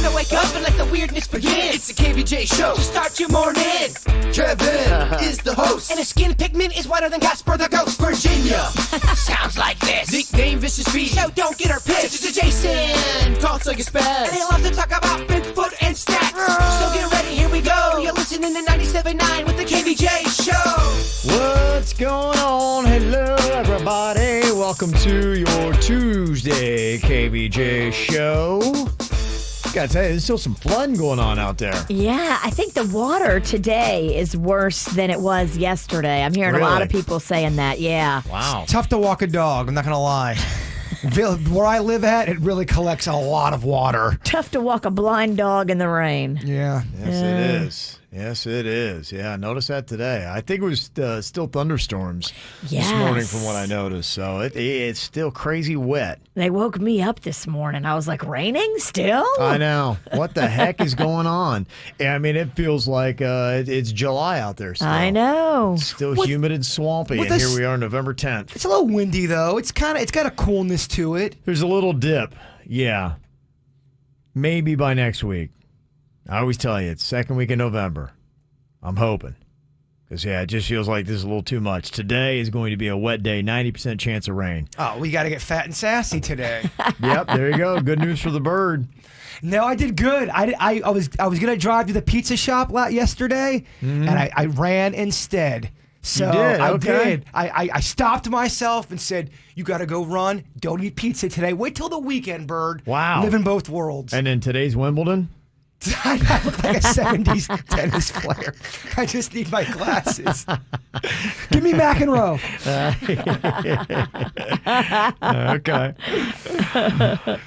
So wake up and let the weirdness begin. It's the Kbj show to start your morning. Kevin is the host, and his skin pigment is whiter than Casper the Ghost. Virginia sounds like this. Nickname Vicious Bee, so don't get her pissed. Jason talks like a spaz, and he loves to talk about Bigfoot and stats. So get ready, here we go. You're listening to 97.9 with the Kbj show. What's going on? Hello, everybody. Welcome to your Tuesday Kbj show. Gotta tell you, there's still some flooding going on out there. Yeah, I think the water today is worse than it was yesterday. I'm hearing a lot of people saying that, yeah. Wow. It's tough to walk a dog, I'm not gonna lie. Where I live at, it really collects a lot of water. Tough to walk a blind dog in the rain. Yeah. Yes, it is. Yes, it is. Yeah, I noticed that today. I think it was still thunderstorms this morning from what I noticed. So it's still crazy wet. They woke me up this morning. I was like, raining still? I know. What the heck is going on? I mean, it feels like it's July out there still. I know. It's still humid and swampy, and here we are November 10th. It's a little windy, though. It's got a coolness to it. There's a little dip. Yeah. Maybe by next week. I always tell you, it's second week in November. I'm hoping. Because, it just feels like this is a little too much. Today is going to be a wet day, 90% chance of rain. Oh, we got to get fat and sassy today. Yep, there you go. Good news for the bird. No, I did good. I was going to drive to the pizza shop yesterday, and I ran instead. So you did? I Okay. did. I stopped myself and said, you got to go run. Don't eat pizza today. Wait till the weekend, bird. Wow. Live in both worlds. And then today's Wimbledon? I look like a 70s tennis player. I just need my glasses. Give me McEnroe. Okay.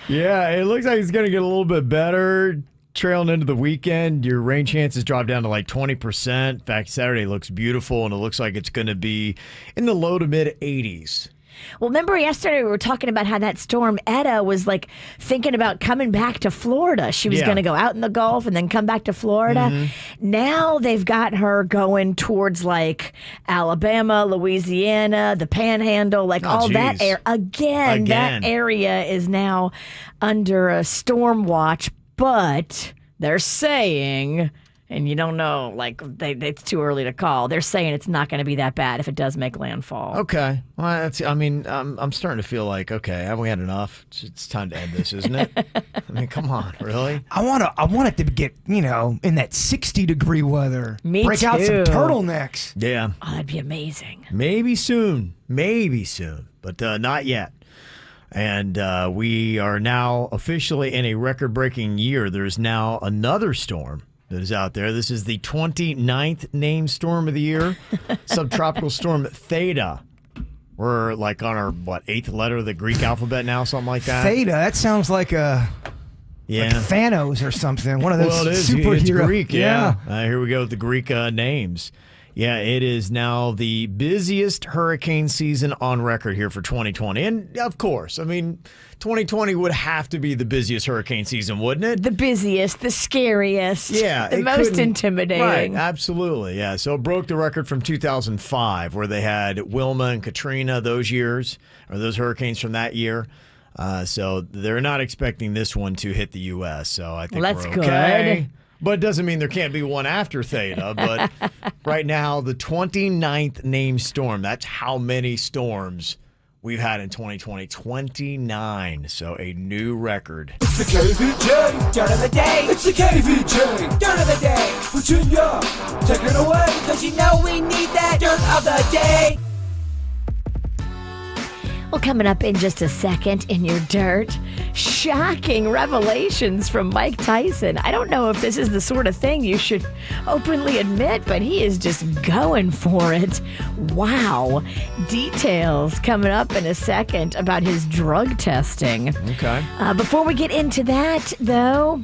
Yeah, it looks like it's going to get a little bit better. Trailing into the weekend, your rain chances drop down to like 20%. In fact, Saturday looks beautiful, and it looks like it's going to be in the low to mid 80s. Well, remember yesterday we were talking about how that storm Etta was like thinking about coming back to Florida. She was going to go out in the Gulf and then come back to Florida. Now they've got her going towards like Alabama, Louisiana, the Panhandle, like that area. Again, that area is now under a storm watch, but they're saying... And you don't know, like, it's too early to call. They're saying it's not going to be that bad if it does make landfall. Okay. Well, I'm starting to feel like, okay, haven't we had enough? It's time to end this, isn't it? I mean, come on, really? I want it to get, in that 60-degree weather. Me Break out some too. turtlenex. Yeah. Oh, that'd be amazing. Maybe soon, but not yet. And we are now officially in a record-breaking year. There's now another storm that is out there. This is the 29th named storm of the year, subtropical storm Theta. We're like on our, 8th letter of the Greek alphabet now, something like that. Theta, that sounds like like Thanos or something. One of those superheroes. It's Greek, yeah. Here we go with the Greek names. Yeah, it is now the busiest hurricane season on record here for 2020. And, of course, 2020 would have to be the busiest hurricane season, wouldn't it? The busiest, the scariest, the most intimidating. Right, absolutely, yeah. So it broke the record from 2005, where they had Wilma and Katrina those years, or those hurricanes from that year. So they're not expecting this one to hit the U.S., so I think we're okay. Good. But it doesn't mean there can't be one after Theta. But right now, the 29th named storm, that's how many storms we've had in 2020. 29. So a new record. It's the Kbj Dirt of the Day. It's the Kvj Dirt of the Day. Virginia, take it away, because you know we need that Dirt of the Day. Well, coming up in just a second in your dirt, shocking revelations from Mike Tyson. I don't know if this is the sort of thing you should openly admit, but he is just going for it. Wow. Details coming up in a second about his drug testing. Okay. Before we get into that, though,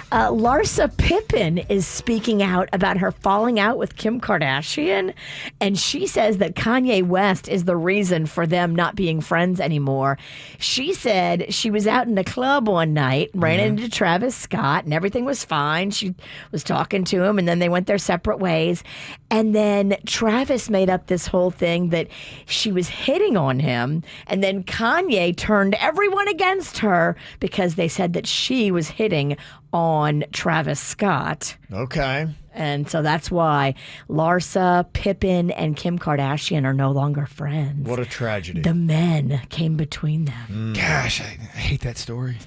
Larsa Pippen is speaking out about her falling out with Kim Kardashian, and she says that Kanye West is the reason for them not being friends anymore. She said she was out in the club one night, ran into Travis Scott, and everything was fine. She was talking to him, and then they went their separate ways. And then Travis made up this whole thing that she was hitting on him, and then Kanye turned everyone against her because they said that she was hitting on Travis Scott. Okay. And so that's why Larsa, Pippen, and Kim Kardashian are no longer friends. What a tragedy. The men came between them. Gosh, I hate that story.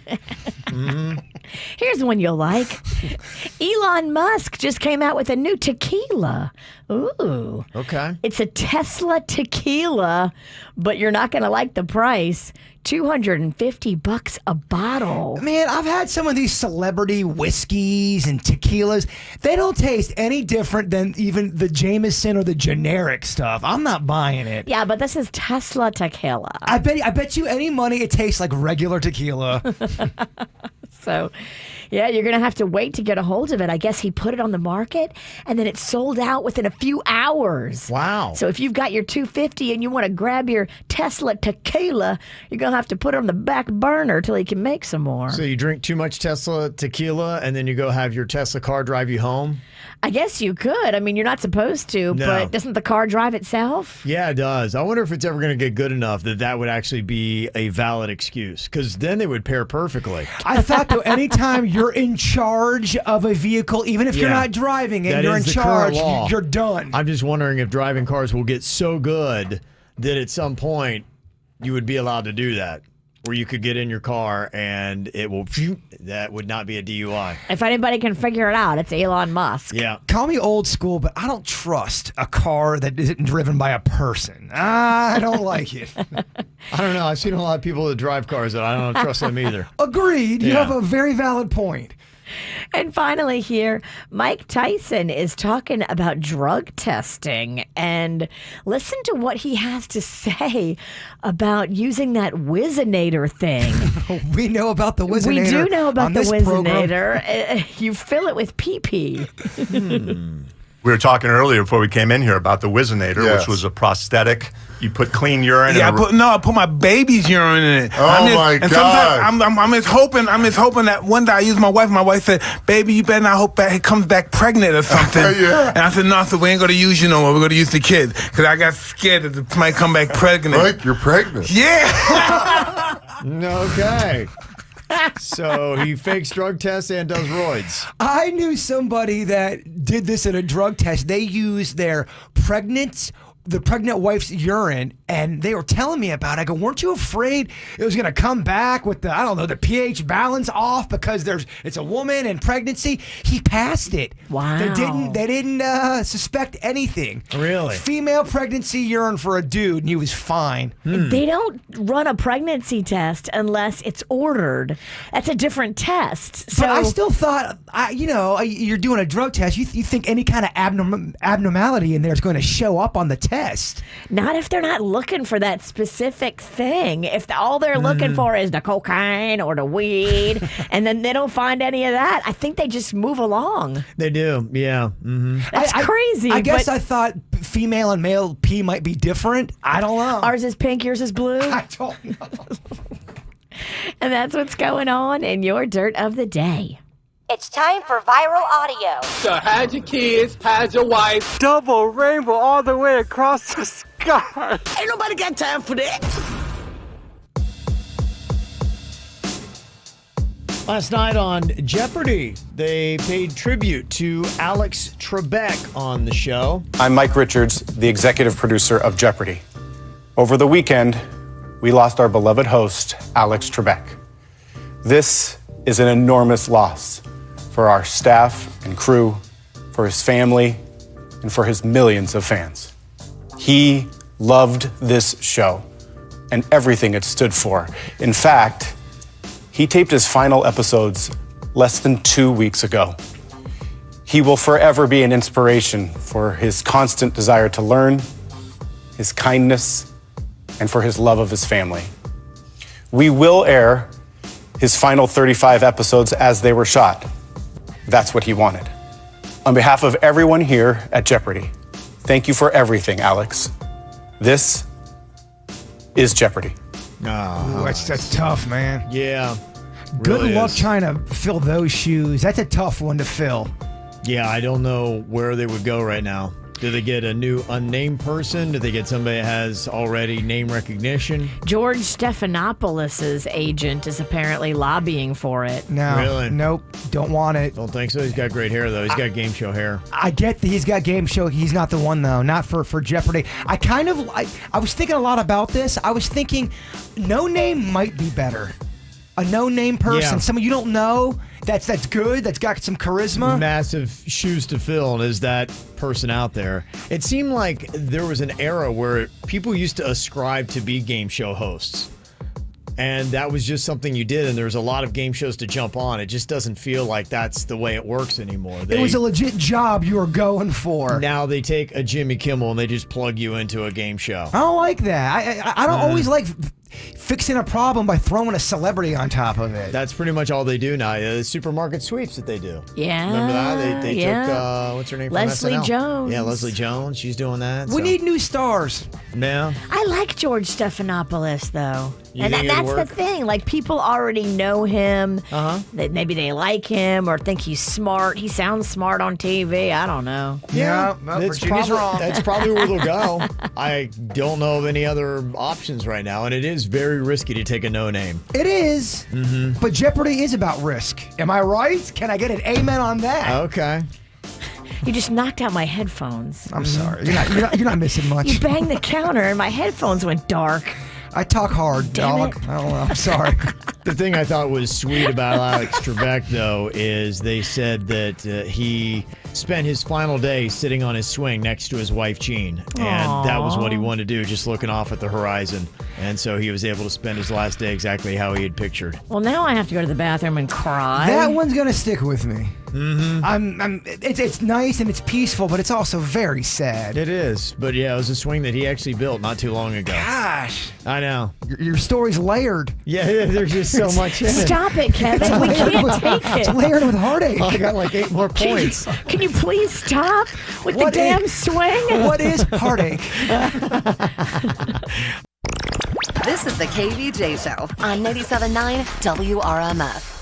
Here's one you'll like. Elon Musk just came out with a new tequila. Ooh. Okay. It's a Tesla tequila, but you're not going to like the price. $250 a bottle. Man, I've had some of these celebrity whiskeys and tequilas. They don't taste any different than even the Jameson or the generic stuff. I'm not buying it. Yeah, but this is Tesla tequila. I bet you any money it tastes like regular tequila. So, yeah, you're going to have to wait to get a hold of it. I guess he put it on the market, and then it sold out within a few hours. Wow. So if you've got your $250 and you want to grab your Tesla tequila, you're going to have to put it on the back burner till he can make some more. So you drink too much Tesla tequila, and then you go have your Tesla car drive you home? I guess you could. I mean, you're not supposed to, No. but doesn't the car drive itself? Yeah, it does. I wonder if it's ever going to get good enough that that would actually be a valid excuse, because then they would pair perfectly. I thought, though, anytime you're in charge of a vehicle, even if you're Yeah. not driving and That you're in is the current charge, law. you're done. I'm just wondering if driving cars will get so good that at some point you would be allowed to do that, where you could get in your car and it will, that would not be a DUI. If anybody can figure it out, it's Elon Musk. Yeah. Call me old school, but I don't trust a car that isn't driven by a person. I don't like it. I don't know. I've seen a lot of people that drive cars that I don't trust them either. Agreed. You Yeah. have a very valid point. And finally here, Mike Tyson is talking about drug testing, and listen to what he has to say about using that Whizzinator thing. We know about the Whizzinator. We do know about on the this program. Whizzinator. You fill it with pee-pee. We were talking earlier before we came in here about the Whizzinator, Yes. which was a prosthetic. You put clean urine. Yeah, in I put my baby's urine in it. Oh, my God. Sometimes I'm just hoping that one day I used my wife. My wife said, "Baby, you better not hope that it comes back pregnant or something." Yeah. And I said, "No, so we ain't gonna use you no more. We're gonna use the kid because I got scared that it might come back pregnant." Mike, you're pregnant. Yeah. Okay. So he fakes drug tests and does roids. I knew somebody that did this at a drug test. They used the pregnant wife's urine, and they were telling me about it. I go, weren't you afraid it was going to come back with the pH balance off because it's a woman and pregnancy? He passed it. Wow. They didn't suspect anything. Really? Female pregnancy urine for a dude, and he was fine. They don't run a pregnancy test unless it's ordered. That's a different test. So But I still thought, you're doing a drug test. You think any kind of abnormality in there is going to show up on the test. not if they're not looking for that specific thing. If all they're looking for is the cocaine or the weed, and then they don't find any of that, I think they just move along. They do, yeah. Mm-hmm. That's crazy. I guess but I thought female and male pee might be different. I don't know. ours is pink, yours is blue. I don't know. And that's what's going on in your Dirt of the Day. It's time for viral audio. So hide your kids, hide your wife. Double rainbow all the way across the sky. Ain't nobody got time for that. Last night on Jeopardy, they paid tribute to Alex Trebek on the show. I'm Mike Richards, the executive producer of Jeopardy. Over the weekend, we lost our beloved host, Alex Trebek. This is an enormous loss for our staff and crew, for his family, and for his millions of fans. He loved this show and everything it stood for. In fact, he taped his final episodes less than 2 weeks ago. He will forever be an inspiration for his constant desire to learn, his kindness, and for his love of his family. We will air his final 35 episodes as they were shot. That's what he wanted. On behalf of everyone here at Jeopardy, thank you for everything, Alex. This is Jeopardy. Ooh, that's tough, man. Yeah. Good Really luck is. trying to fill those shoes. That's a tough one to fill. Yeah, I don't know where they would go right now. Do they get a new unnamed person? Do they get somebody that has already name recognition? George Stephanopoulos' agent is apparently lobbying for it. No, Really? nope, don't want it. Don't think so. He's got great hair, though. He's got game show hair. I get that he's got game show. He's not the one, though. Not for Jeopardy. I was thinking a lot about this. I was thinking no name might be better. A no-name person, Yeah. someone you don't know, that's good, that's got some charisma. Massive shoes to fill, and is that person out there? It seemed like there was an era where people used to ascribe to be game show hosts. And that was just something you did, and there's a lot of game shows to jump on. It just doesn't feel like that's the way it works anymore. It was a legit job you were going for. Now they take a Jimmy Kimmel and they just plug you into a game show. I don't like that. I don't always like fixing a problem by throwing a celebrity on top of it. That's pretty much all they do now. The supermarket sweeps that they do. Yeah. Remember that? They took, what's her name from Leslie SNL? Jones. Yeah, Leslie Jones. She's doing that. We need new stars. Yeah. I like George Stephanopoulos, though. You And think it'll that's the work? thing. Like, people already know him. Uh-huh. That maybe they like him or think he's smart. He sounds smart on TV. I don't know. Yeah, That's Virginia's wrong. that's probably where they'll go. I don't know of any other options right now, and it is very risky to take a no-name. It is, but Jeopardy is about risk. Am I right? Can I get an amen on that? Okay. You just knocked out my headphones. I'm sorry. You're not missing much. You banged the counter and my headphones went dark. I talk hard, Damn dog. it. I don't know. I'm sorry. The thing I thought was sweet about Alex Trebek, though, is they said that he spent his final day sitting on his swing next to his wife, Jean. And that was what he wanted to do, just looking off at the horizon. And so he was able to spend his last day exactly how he had pictured. Well, now I have to go to the bathroom and cry. That one's gonna stick with me. It's nice and it's peaceful, but it's also very sad. It is. But yeah, it was a swing that he actually built not too long ago. Gosh, I know. your story's layered. Yeah, there's just so much in it. Stop it, Kevin. We can't take It's it. layered with heartache. I got like 8 more points. Can you please stop with What the damn is- swing? What is heartache? This is the KVJ Show on 97.9 WRMF.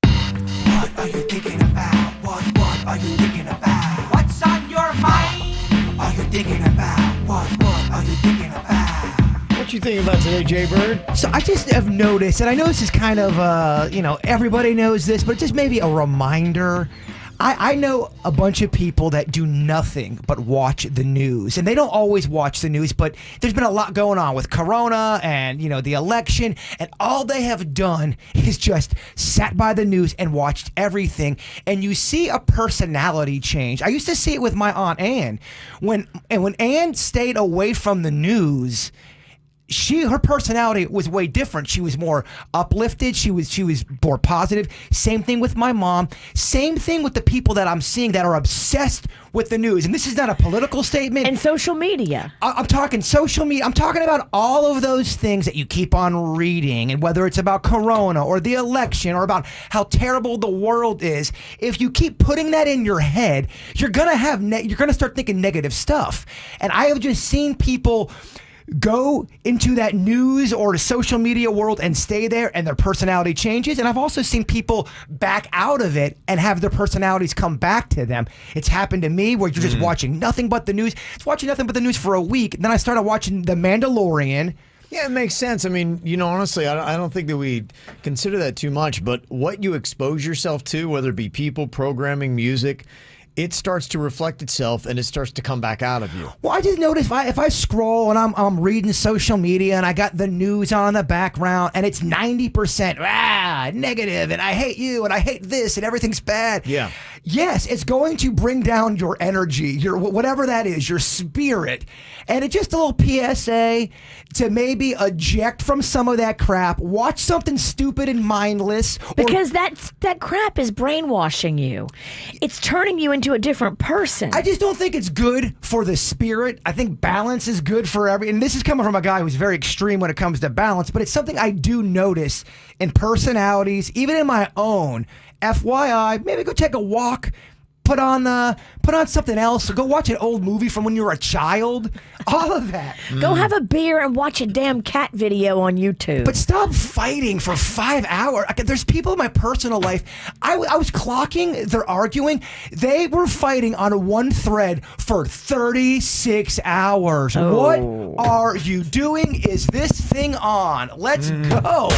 What are you thinking about? What are you thinking about? What's on your mind? Are you thinking about? What are you thinking about? What you think about today, Jay Bird? So I just have noticed, and I know this is kind of, everybody knows this, but just maybe a reminder. I know a bunch of people that do nothing but watch the news, and they don't always watch the news, but there's been a lot going on with Corona and, the election, and all they have done is just sat by the news and watched everything, and you see a personality change. I used to see it with my Aunt Ann. When Ann stayed away from the news, her personality was way different. She was more uplifted. She was more positive. Same thing with my mom. Same thing with the people that I'm seeing that are obsessed with the news. And this is not a political statement. And social media. I'm talking social media. I'm talking about all of those things that you keep on reading, and whether it's about Corona or the election or about how terrible the world is. If you keep putting that in your head, you're gonna start thinking negative stuff. And I have just seen people go into that news or social media world and stay there, and their personality changes. And I've also seen people back out of it and have their personalities come back to them. It's happened to me where you're just watching nothing but the news. It's watching nothing but the news for a week. And then I started watching The Mandalorian. Yeah, it makes sense. I mean, honestly, I don't think that we consider that too much, but what you expose yourself to, whether it be people, programming, music, it starts to reflect itself and it starts to come back out of you. Well, I just noticed if I scroll and I'm reading social media and I got the news on in the background and it's 90% negative, and I hate you and I hate this and everything's bad. Yeah. Yes, it's going to bring down your energy, your whatever that is, your spirit. And it's just a little PSA to maybe eject from some of that crap. Watch something stupid and mindless. Because that crap is brainwashing you. It's turning you into a different person. I just don't think it's good for the spirit. I think balance is good for and this is coming from a guy who's very extreme when it comes to balance, but it's something I do notice in personalities, even in my own. FYI, maybe go take a walk, put on something else. Go watch an old movie from when you were a child. All of that. Go have a beer and watch a damn cat video on YouTube. But stop fighting for 5 hours. There's people in my personal life. I was clocking. They're arguing. They were fighting on one thread for 36 hours. What are you doing? Is this thing on? Let's go.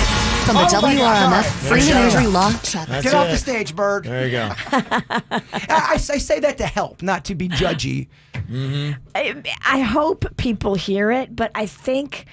From the WRMF Freeman Injury Law Chapter. Get off the stage, Bird. There you go. I say that to help, not to be judgy. I hope people hear it, but I think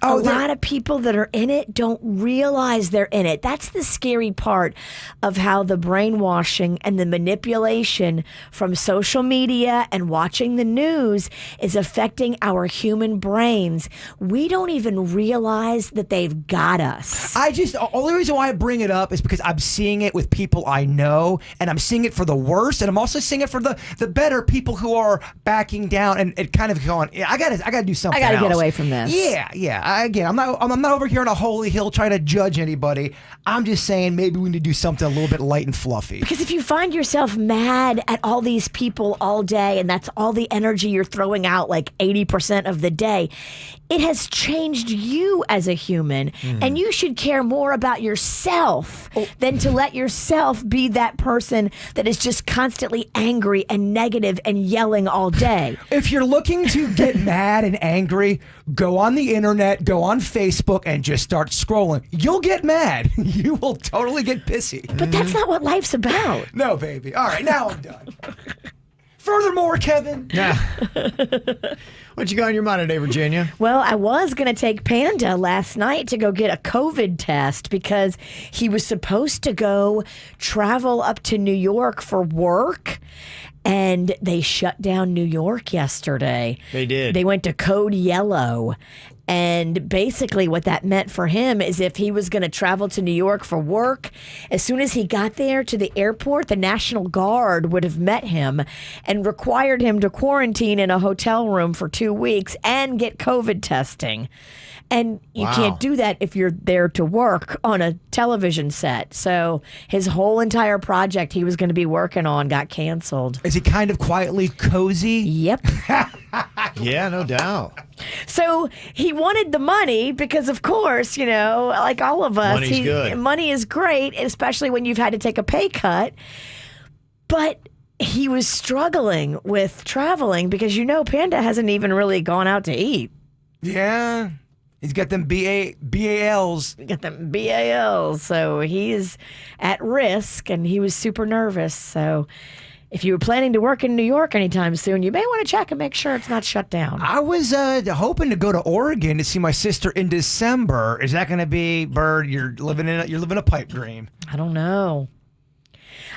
a lot of people that are in it don't realize they're in it. That's the scary part of how the brainwashing and the manipulation from social media and watching the news is affecting our human brains. We don't even realize that they've got us. The only reason why I bring it up is because I'm seeing it with people I know, and I'm seeing it for the worst, and I'm also seeing it for the better people who are backing down and kind of going, I gotta do something. I gotta get away from this. Yeah. Again, I'm not over here on a holy hill trying to judge anybody. I'm just saying maybe we need to do something a little bit light and fluffy. Because if you find yourself mad at all these people all day, and that's all the energy you're throwing out like 80% of the day, it has changed you as a human, and you should care more about yourself than to let yourself be that person that is just constantly angry and negative and yelling all day. If you're looking to get mad and angry, go on the internet, go on Facebook, and just start scrolling. You'll get mad. You will totally get pissy. But that's not what life's about. No, baby. All right, now I'm done. Furthermore, Kevin. Yeah. What you got on your mind today, Virginia? Well, I was going to take Panda last night to go get a COVID test because he was supposed to go travel up to New York for work. And they shut down New York yesterday. They did. They went to code yellow. And basically what that meant for him is if he was going to travel to New York for work, as soon as he got there to the airport, the National Guard would have met him and required him to quarantine in a hotel room for 2 weeks and get COVID testing. And you can't do that if you're there to work on a television set. So his whole entire project he was going to be working on got canceled. Is he kind of quietly cozy? Yep. Yeah, no doubt. So he wanted the money because, of course, like all of us, Money's good. Money is great, especially when you've had to take a pay cut. But he was struggling with traveling because, Panda hasn't even really gone out to eat. Yeah. He's got them BALs. Got them BALs. So he's at risk, and he was super nervous. So if you were planning to work in New York anytime soon, you may want to check and make sure it's not shut down. I was hoping to go to Oregon to see my sister in December. Is that going to be, Bird? You're living a pipe dream. I don't know.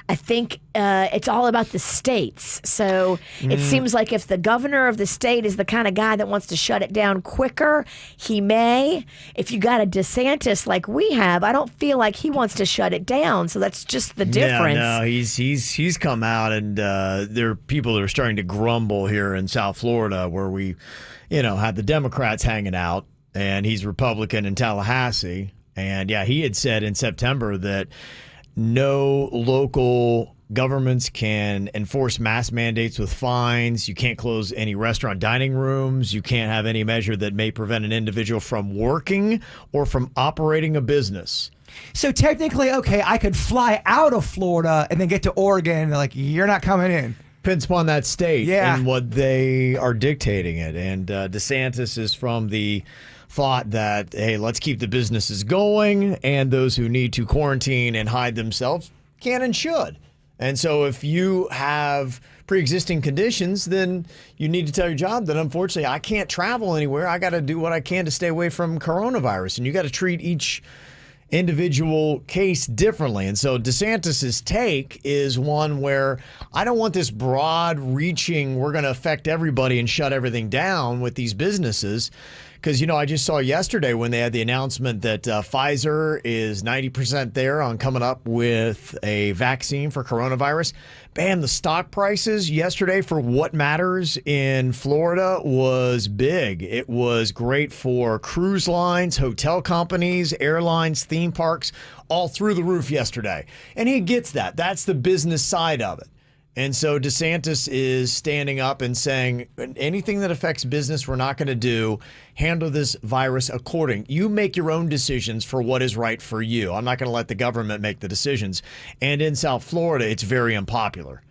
I think it's all about the states. So it seems like if the governor of the state is the kind of guy that wants to shut it down quicker, he may. If you got a DeSantis like we have, I don't feel like he wants to shut it down. So that's just the difference. Yeah, no, he's come out, and there are people that are starting to grumble here in South Florida where we, had the Democrats hanging out, and he's Republican in Tallahassee. And yeah, he had said in September that no local governments can enforce mask mandates with fines. You can't close any restaurant dining rooms. You can't have any measure that may prevent an individual from working or from operating a business. So technically, okay, I could fly out of Florida and then get to Oregon, and they're like, you're not coming in. Depends upon that state and what they are dictating it. And DeSantis is from the thought that, hey, let's keep the businesses going, and those who need to quarantine and hide themselves can and should. And so if you have pre-existing conditions, then you need to tell your job that, unfortunately, I can't travel anywhere. I got to do what I can to stay away from coronavirus. And you got to treat each individual case differently. And so DeSantis's take is one where I don't want this broad reaching, we're going to affect everybody and shut everything down with these businesses. Because, I just saw yesterday when they had the announcement that Pfizer is 90% there on coming up with a vaccine for coronavirus. Bam, the stock prices yesterday for What Matters in Florida was big. It was great for cruise lines, hotel companies, airlines, theme parks, all through the roof yesterday. And he gets that. That's the business side of it. And so DeSantis is standing up and saying, anything that affects business, we're not going to do. Handle this virus according. You make your own decisions for what is right for you. I'm not going to let the government make the decisions. And in South Florida, it's very unpopular.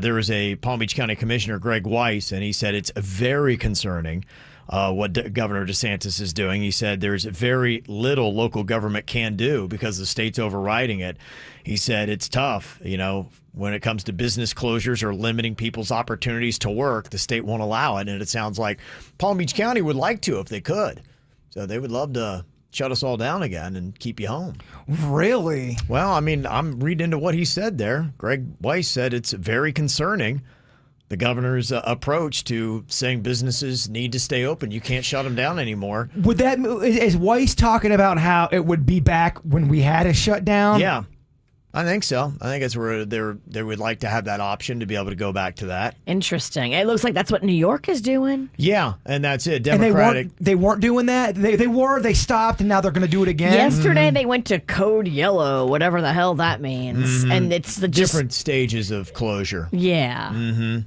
There was a Palm Beach County Commissioner, Greg Weiss, and he said it's very concerning what Governor DeSantis is doing. He said there's very little local government can do because the state's overriding it. He said it's tough, when it comes to business closures or limiting people's opportunities to work, the state won't allow it. And it sounds like Palm Beach County would like to if they could. So they would love to shut us all down again and keep you home. Really? Well, I mean, I'm reading into what he said there. Greg Weiss said it's very concerning, the governor's approach to saying businesses need to stay open. You can't shut them down anymore. Is Weiss talking about how it would be back when we had a shutdown? Yeah. I think so. I think it's where they would like to have that option to be able to go back to that. Interesting. It looks like that's what New York is doing. Yeah, and that's it. Democratic. And they weren't doing that. They stopped, and now they're going to do it again. Yesterday they went to code yellow, whatever the hell that means, and it's the different stages of closure. Yeah. Mm-hmm.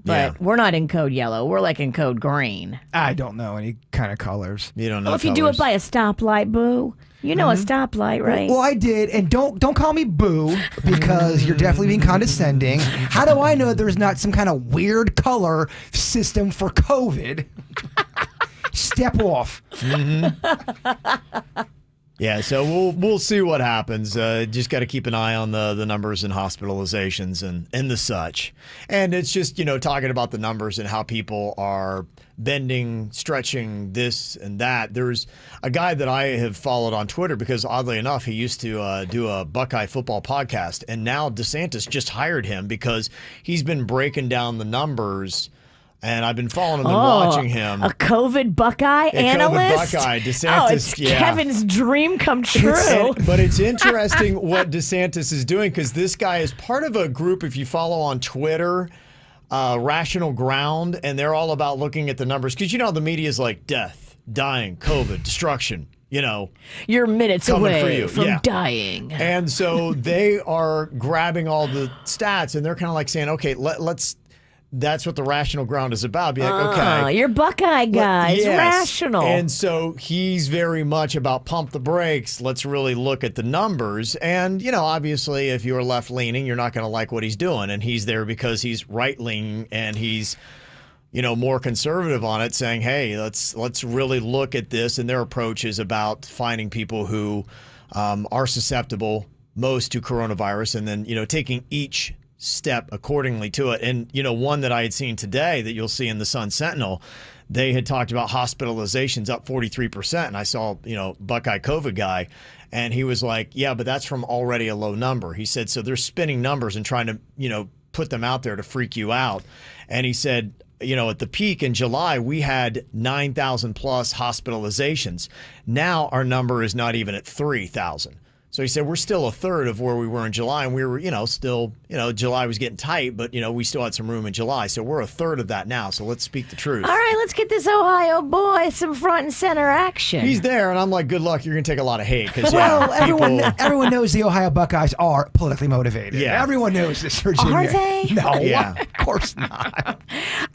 But we're not in code yellow. We're like in code green. I don't know any kind of colors. You don't know. Well, if you do it by a stoplight, boo. You know a stoplight, right? Well, I did, and don't call me boo because you're definitely being condescending. How do I know there's not some kind of weird color system for COVID? Step off. Yeah, so we'll see what happens. Just got to keep an eye on the numbers and hospitalizations and the such. And it's just, talking about the numbers and how people are bending, stretching this and that. There's a guy that I have followed on Twitter because, oddly enough, he used to do a Buckeye football podcast. And now DeSantis just hired him because he's been breaking down the numbers. And I've been following him and watching him. A COVID Buckeye analyst? COVID Buckeye. DeSantis, it's Kevin's dream come true. But it's interesting what DeSantis is doing because this guy is part of a group, if you follow on Twitter, Rational Ground, and they're all about looking at the numbers. Because the media is like death, dying, COVID, destruction. You're minutes away from Yeah. dying. And so they are grabbing all the stats, and they're kind of like saying, okay, let's... That's what the Rational Ground is about. Be like, okay. You're Buckeye guys, yes. rational. And so he's very much about pump the brakes. Let's really look at the numbers. And, obviously, if you're left-leaning, you're not going to like what he's doing. And he's there because he's right-leaning and he's, more conservative on it, saying, hey, let's really look at this. And their approach is about finding people who are susceptible most to coronavirus and then, taking each step accordingly to it. And, one that I had seen today that you'll see in the Sun Sentinel, they had talked about hospitalizations up 43%. And I saw, Buckeye COVID guy, and he was like, yeah, but that's from already a low number. He said, so they're spinning numbers and trying to, put them out there to freak you out. And he said, at the peak in July, we had 9,000 plus hospitalizations. Now our number is not even at 3,000. So he said, we're still a third of where we were in July, and we were, still, July was getting tight, but, we still had some room in July. So we're a third of that now. So let's speak the truth. All right, let's get this Ohio boy some front and center action. He's there, and I'm like, good luck. You're going to take a lot of hate. Well, everyone knows the Ohio Buckeyes are politically motivated. Yeah. Everyone knows this, Virginia. Are they? No, yeah. Of course not.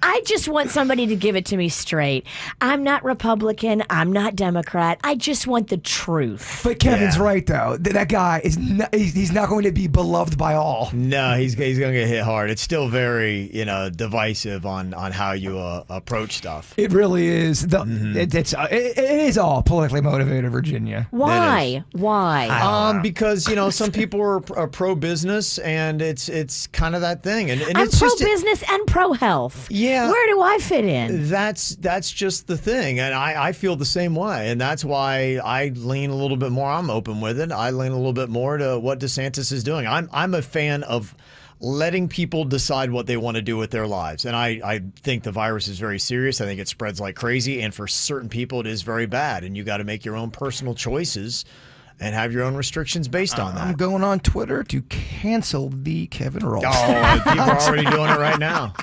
I just want somebody to give it to me straight. I'm not Republican. I'm not Democrat. I just want the truth. But Kevin's right, though. That guy is he's not going to be beloved by all. No, he's going to get hit hard. It's still very, divisive on how you approach stuff. It really is. It is all politically motivated, Virginia. Why? Why? Because some people are pro-business, and it's kind of that thing. And I'm it's pro-business and pro-health. Yeah. Where do I fit in? That's just the thing, and I feel the same way, and that's why I lean a little bit more. I'm open with it. I lean a little bit more to what DeSantis is doing. I'm a fan of letting people decide what they want to do with their lives. And I think the virus is very serious. I think it spreads like crazy. And for certain people, it is very bad. And you got to make your own personal choices and have your own restrictions based on that. I'm going on Twitter to cancel the Kevin Roll. Oh, people are already doing it right now.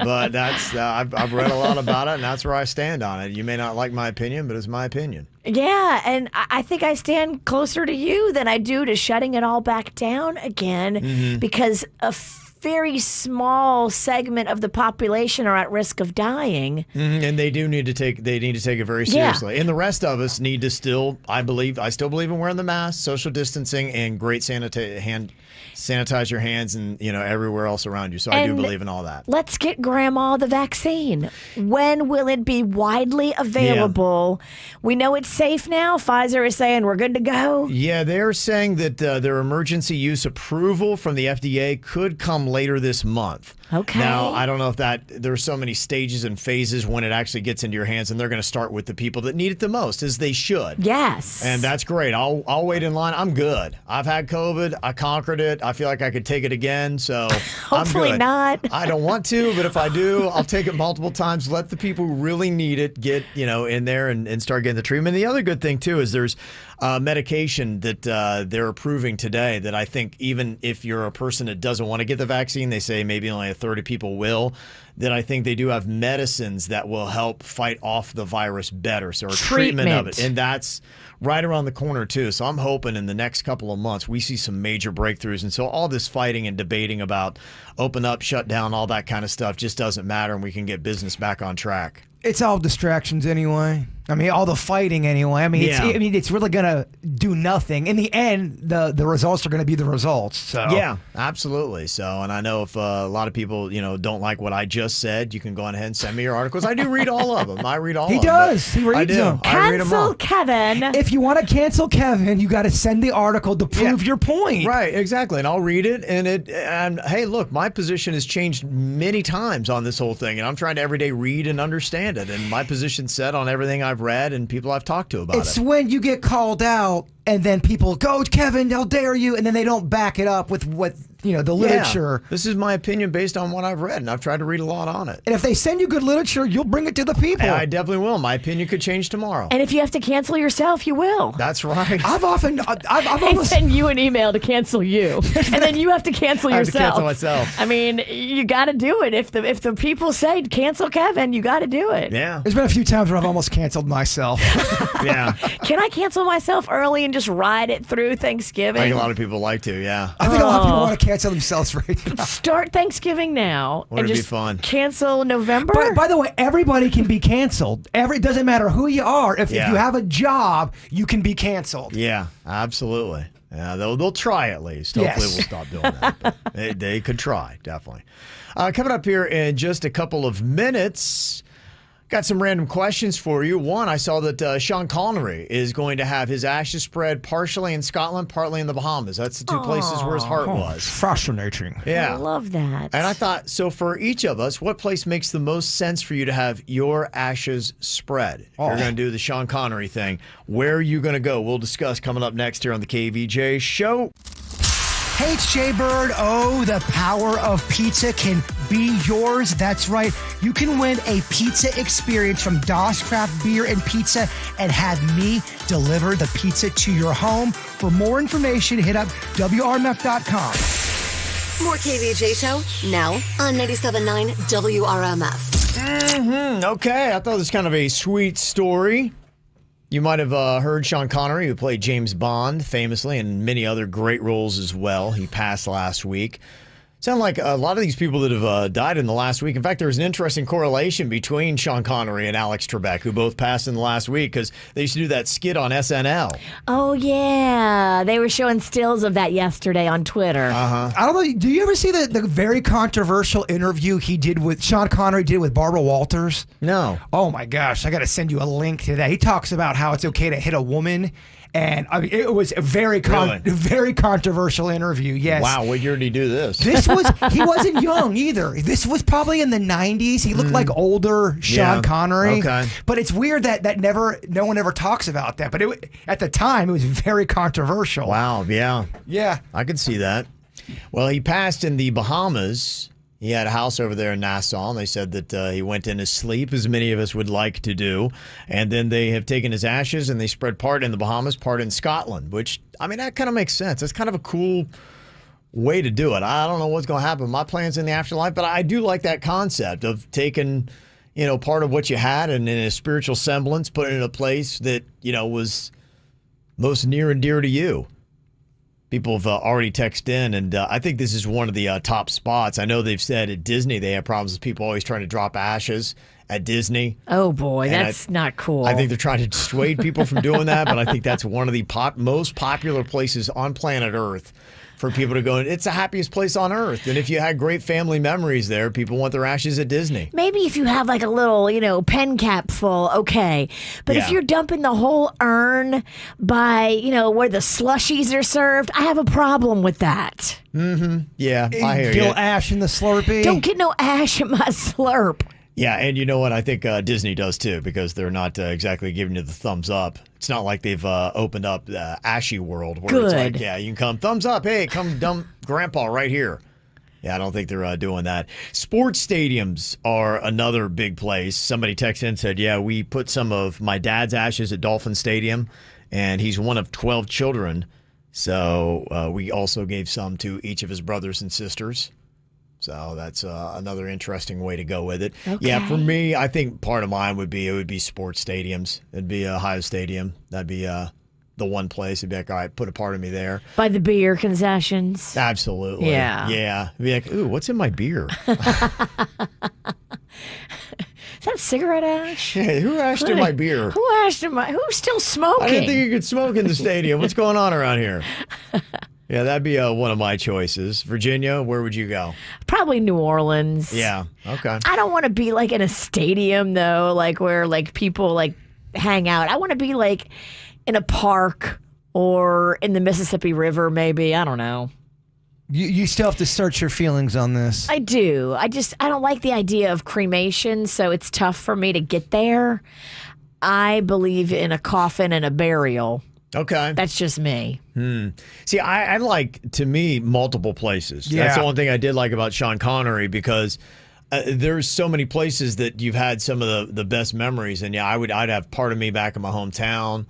But that's I've read a lot about it, and that's where I stand on it. You may not like my opinion, but it's my opinion. Yeah, and I think I stand closer to you than I do to shutting it all back down again, because a very small segment of the population are at risk of dying. And they do need to take it very seriously. And the rest of us need to still, I still believe in wearing the mask, social distancing, and great sanitize your hands and everywhere else around you. So I do believe in all that. Let's get Grandma the vaccine. When will it be widely available? Yeah. We know it's safe now. Pfizer is saying we're good to go. Yeah, they're saying that their emergency use approval from the FDA could come later this month. Okay. Now, I don't know if there's so many stages and phases when it actually gets into your hands, and they're going to start with the people that need it the most, as they should. Yes. And that's great. I'll wait in line. I'm good. I've had COVID. I conquered it. I feel like I could take it again, so hopefully I'm good. not. I don't want to, but if I do, I'll take it multiple times. Let the people who really need it get in there and start getting the treatment. The other good thing, too, is there's medication that they're approving today that I think even if you're a person that doesn't want to get the vaccine, they say maybe only a third of people will, that I think they do have medicines that will help fight off the virus better. So a treatment of it. And that's right around the corner, too. So I'm hoping in the next couple of months we see some major breakthroughs. And so all this fighting and debating about open up, shut down, all that kind of stuff just doesn't matter, and we can get business back on track. It's all distractions anyway. I mean, all the fighting anyway. I mean, it's really going to do nothing. In the end, the results are going to be the results. So yeah, absolutely. So, and I know if a lot of people, don't like what I just said, you can go on ahead and send me your articles. I do read all of them. I read all of them. He does. He reads them. Cancel Kevin. If you want to cancel Kevin, you got to send the article to prove your point. Right, exactly. And I'll read it. And hey, look, my position has changed many times on this whole thing, and I'm trying to every day read and understand it. And my position's set on everything I've read and people I've talked to about it. It's when you get called out and then people go, Kevin, how dare you? And then they don't back it up with what, the literature. Yeah. This is my opinion based on what I've read, and I've tried to read a lot on it. And if they send you good literature, you'll bring it to the people. I definitely will. My opinion could change tomorrow. And if you have to cancel yourself, you will. That's right. I've almost send you an email to cancel you, and then you have to cancel yourself. I have to cancel myself. I mean, you got to do it. If the people say cancel Kevin, you got to do it. Yeah. There's been a few times where I've almost canceled myself. Yeah. Can I cancel myself early and just ride it through Thanksgiving? I think a lot of people like to, yeah. I think a lot of people want to cancel themselves right now. Start Thanksgiving now. Would and it just be fun? Cancel November? By the way, everybody can be canceled. It doesn't matter who you are. If you have a job, you can be canceled. Yeah, absolutely. Yeah, they'll try at least. Hopefully we'll stop doing that. But they could try, definitely. Coming up here in just a couple of minutes, got some random questions for you. One, I saw that Sean Connery is going to have his ashes spread partially in Scotland, partly in the Bahamas. That's the two places where his heart was. Fascinating. Yeah. I love that. And I thought, so for each of us, what place makes the most sense for you to have your ashes spread? If you're going to do the Sean Connery thing, where are you going to go? We'll discuss coming up next here on the KVJ Show. Hey, it's Jay Bird. Oh, the power of pizza can be yours. That's right. You can win a pizza experience from Das Craft Beer and Pizza and have me deliver the pizza to your home. For more information, hit up WRMF.com. More KVJ Show now on 97.9 WRMF. Okay, I thought it was kind of a sweet story. You might have heard Sean Connery, who played James Bond famously and many other great roles as well. He passed last week. Sound like a lot of these people that have died in the last week. In fact, there was an interesting correlation between Sean Connery and Alex Trebek, who both passed in the last week, because they used to do that skit on SNL. Oh, yeah. They were showing stills of that yesterday on Twitter. I don't know. Do you ever see the very controversial interview Sean Connery did with Barbara Walters? No. Oh, my gosh. I got to send you a link to that. He talks about how it's okay to hit a woman. And I mean, it was a very controversial interview. Yes. Wow. What year did he do this? He wasn't young either. This was probably in the 90s. He looked like older Sean Connery. Okay. But it's weird that no one ever talks about that. But at the time, it was very controversial. Wow. Yeah. Yeah. I could see that. Well, he passed in the Bahamas. He had a house over there in Nassau, and they said that he went in his sleep, as many of us would like to do. And then they have taken his ashes, and they spread part in the Bahamas, part in Scotland, which, I mean, that kind of makes sense. That's kind of a cool way to do it. I don't know what's going to happen. My plans in the afterlife, but I do like that concept of taking, part of what you had and in a spiritual semblance, put it in a place that, was most near and dear to you. People have already texted in, and I think this is one of the top spots. I know they've said at Disney they have problems with people always trying to drop ashes at Disney. Oh, boy, that's not cool. I think they're trying to dissuade people from doing that, but I think that's one of the most popular places on planet Earth for people to go. It's the happiest place on Earth. And if you had great family memories there, people want their ashes at Disney. Maybe if you have like a little, pen cap full, okay. But if you're dumping the whole urn by, where the slushies are served, I have a problem with that. Mm-hmm. Yeah, I hear you. Get ash in the Slurpee. Don't get no ash in my slurp. Yeah, and you know what? I think Disney does too, because they're not exactly giving you the thumbs up. It's not like they've opened up Ashy World where it's like, yeah, you can come thumbs up. Hey, come dump Grandpa right here. Yeah, I don't think they're doing that. Sports stadiums are another big place. Somebody texted in and said, yeah, we put some of my dad's ashes at Dolphin Stadium, and he's one of 12 children. So we also gave some to each of his brothers and sisters. So that's another interesting way to go with it. Okay. Yeah, for me, I think part of mine would be sports stadiums. It'd be Ohio Stadium. That'd be the one place. It'd be like, all right, put a part of me there. By the beer concessions. Absolutely. Yeah. Yeah. It'd be like, ooh, what's in my beer? Is that cigarette ash? Yeah, who ashed in my beer? Who's still smoking? I didn't think you could smoke in the stadium. What's going on around here? Yeah, that'd be one of my choices. Virginia, where would you go? Probably New Orleans. Yeah, okay. I don't want to be like in a stadium though, like where like people like hang out. I want to be like in a park or in the Mississippi River, maybe. I don't know. You still have to search your feelings on this. I do. I don't like the idea of cremation, so it's tough for me to get there. I believe in a coffin and a burial. Okay. That's just me. See, I like, to me, multiple places. Yeah. That's the one thing I did like about Sean Connery, because there's so many places that you've had some of the best memories. And yeah, I'd have part of me back in my hometown,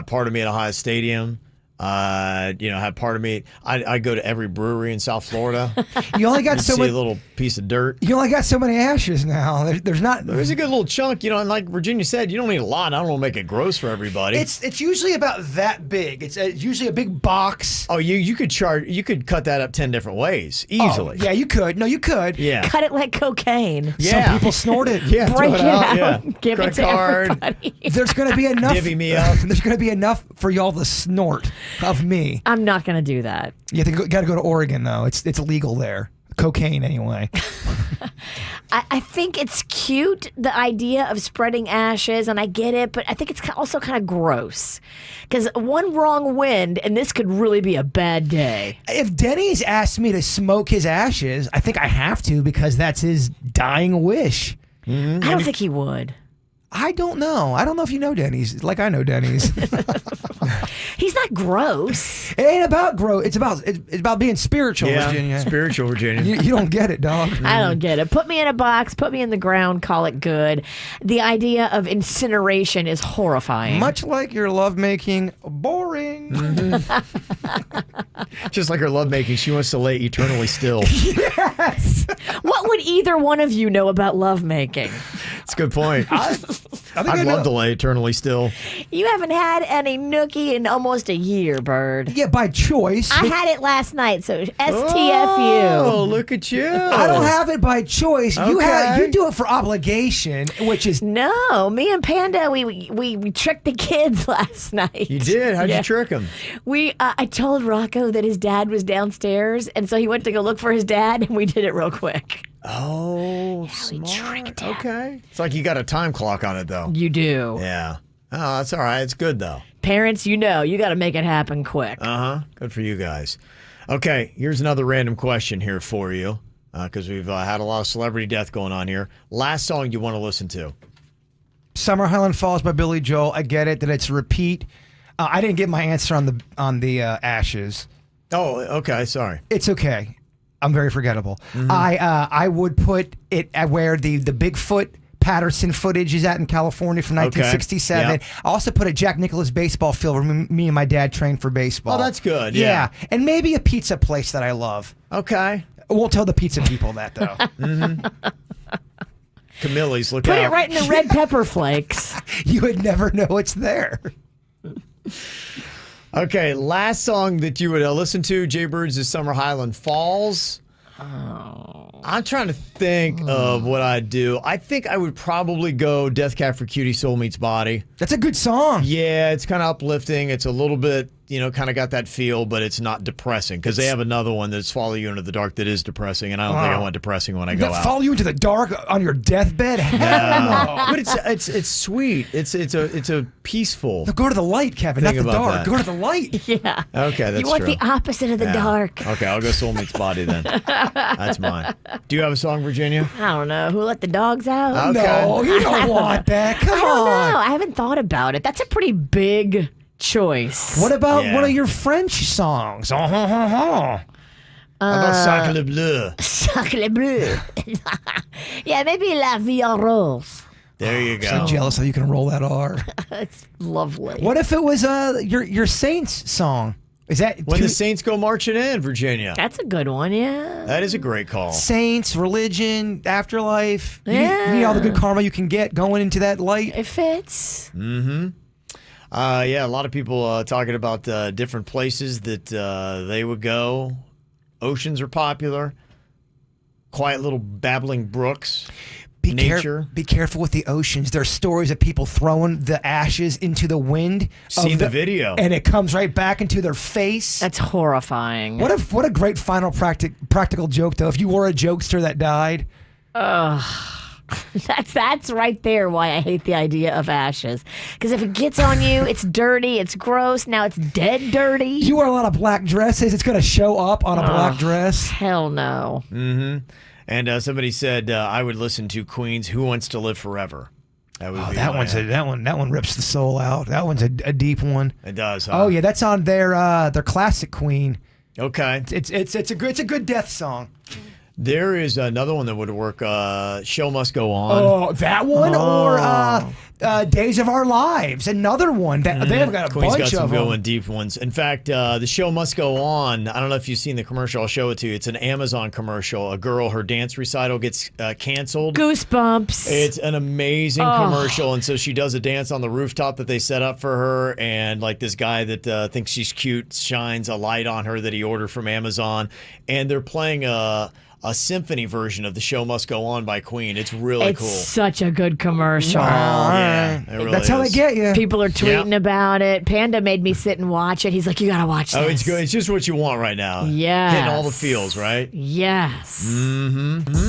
part of me at Ohio Stadium. Have part of me. I go to every brewery in South Florida. You only got so see much. a little piece of dirt. You only got so many ashes now. There's not. There's a good little chunk, and like Virginia said, you don't need a lot. I don't want to make it gross for everybody. It's usually about that big. It's usually a big box. Oh, you could cut that up 10 different ways easily. Oh, yeah, you could. No, you could. Yeah. Cut it like cocaine. Yeah. Some people snort it. Yeah. Break throw it out. Yeah. Give Credit it to card. everybody. There's going to be enough. Divvy me up. There's going to be enough for y'all to snort of me. I'm not going to do that. You got to go to Oregon though. It's illegal there. Cocaine anyway. I think it's cute, the idea of spreading ashes, and I get it, but I think it's also kind of gross. Because one wrong wind, and this could really be a bad day. If Denny's asked me to smoke his ashes, I think I have to, because that's his dying wish. I don't think he would. I don't know. I don't know if you know Denny's, like I know Denny's. He's not gross. It ain't about gross. It's about being spiritual, Yeah, Virginia. spiritual Virginia. You don't get it, dog. I don't get it. Put me in a box, put me in the ground, call it good. The idea of incineration is horrifying. Much like your lovemaking, boring. Just like her lovemaking, she wants to lay eternally still. Yes. What would either one of you know about lovemaking? That's a good point. I'd love to lay eternally still. You haven't had any nookie in almost a year, Bird. Yeah, by choice. I had it last night, so STFU. Oh, look at you. I don't have it by choice. Okay. You do it for obligation, which is No, me and Panda, we tricked the kids last night. You did? How'd you trick him? I told Rocco that his dad was downstairs, and so he went to go look for his dad, and we did it real quick. Oh, we tricked him. Okay. It's like you got a time clock on it, though. You do. Yeah. Oh, that's all right. It's good, though. Parents, you got to make it happen quick. Uh-huh. Good for you guys. Okay, here's another random question here for you, because we've had a lot of celebrity death going on here. Last song you want to listen to? Summer Highland Falls by Billy Joel. I get it that it's a repeat. I didn't get my answer on the ashes. Oh, okay. Sorry. It's okay. I'm very forgettable. Mm-hmm. I would put it at where the Bigfoot Patterson footage is out in California from 1967. Yep. I also put a Jack Nicklaus baseball field where me and my dad trained for baseball. Oh, that's good. Yeah. And maybe a pizza place that I love. Okay. I won't tell the pizza people that, though. Camille's, look Put out. it right in the red pepper flakes. You would never know it's there. Okay, last song that you would listen to, Jay Birds' Summer Highland Falls. I'm trying to think of what I'd do. I think I would probably go Death Cab for Cutie, Soul Meets Body. That's a good song. Yeah, it's kind of uplifting. It's a little bit, kind of got that feel, but it's not depressing because they have another one that's Follow You Into the Dark that is depressing, and I don't think I want depressing when I go out. Follow you into the dark on your deathbed? No. But it's sweet. It's a peaceful. No, go to the light, Kevin, not the dark. That. Go to the light. Yeah. Okay, that's You want true. the opposite of the dark. Okay, I'll go Soul Meets Body then. That's mine. Do you have a song, Virginia? I don't know. Who let the dogs out? Okay. No, you don't want that. Come I don't on. know. I haven't thought about it. That's a pretty big choice. What about one of your French songs? How about Sacre Bleu? Sacre bleu. Yeah, maybe La Vie en Rose. There you go. So jealous how you can roll that R. It's lovely. What if it was your Saints song? Is that When the Saints Go Marching In, Virginia? That's a good one, yeah. That is a great call. Saints, religion, afterlife? You Yeah. need all the good karma you can get going into that light. It fits. Yeah, a lot of people talking about different places that they would go. Oceans are popular. Quiet little babbling brooks. Nature. Be careful with the oceans. There's stories of people throwing the ashes into the wind. Seen the video. And it comes right back into their face. That's horrifying. What a great final practical joke, though. If you were a jokester that died. That's right there why I hate the idea of ashes. Because if it gets on you, it's dirty, it's gross, now it's dead dirty. You wear a lot of black dresses. It's going to show up on a black dress. Hell no. And somebody said I would listen to Queen's "Who Wants to Live Forever." That would be that one rips the soul out. That one's a deep one. It does. Huh? Oh yeah, that's on their classic Queen. Okay. It's a good death song. There is another one that would work. Show Must Go On. Oh, that one or Days of Our Lives, another one. They have got a Queen's bunch got some of good them. one, deep ones. In fact, the Show Must Go On. I don't know if you've seen the commercial. I'll show it to you. It's an Amazon commercial. A girl, her dance recital gets canceled. Goosebumps. It's an amazing commercial, and so she does a dance on the rooftop that they set up for her, and like this guy that thinks she's cute shines a light on her that he ordered from Amazon, and they're playing a symphony version of The Show Must Go On by Queen. It's really cool. It's such a good commercial. Yeah, it really That's how they get you. People are tweeting about it. Panda made me sit and watch it. He's like, you gotta watch this. Oh, it's good. It's just what you want right now. Yes. Hitting all the feels, right? Yes.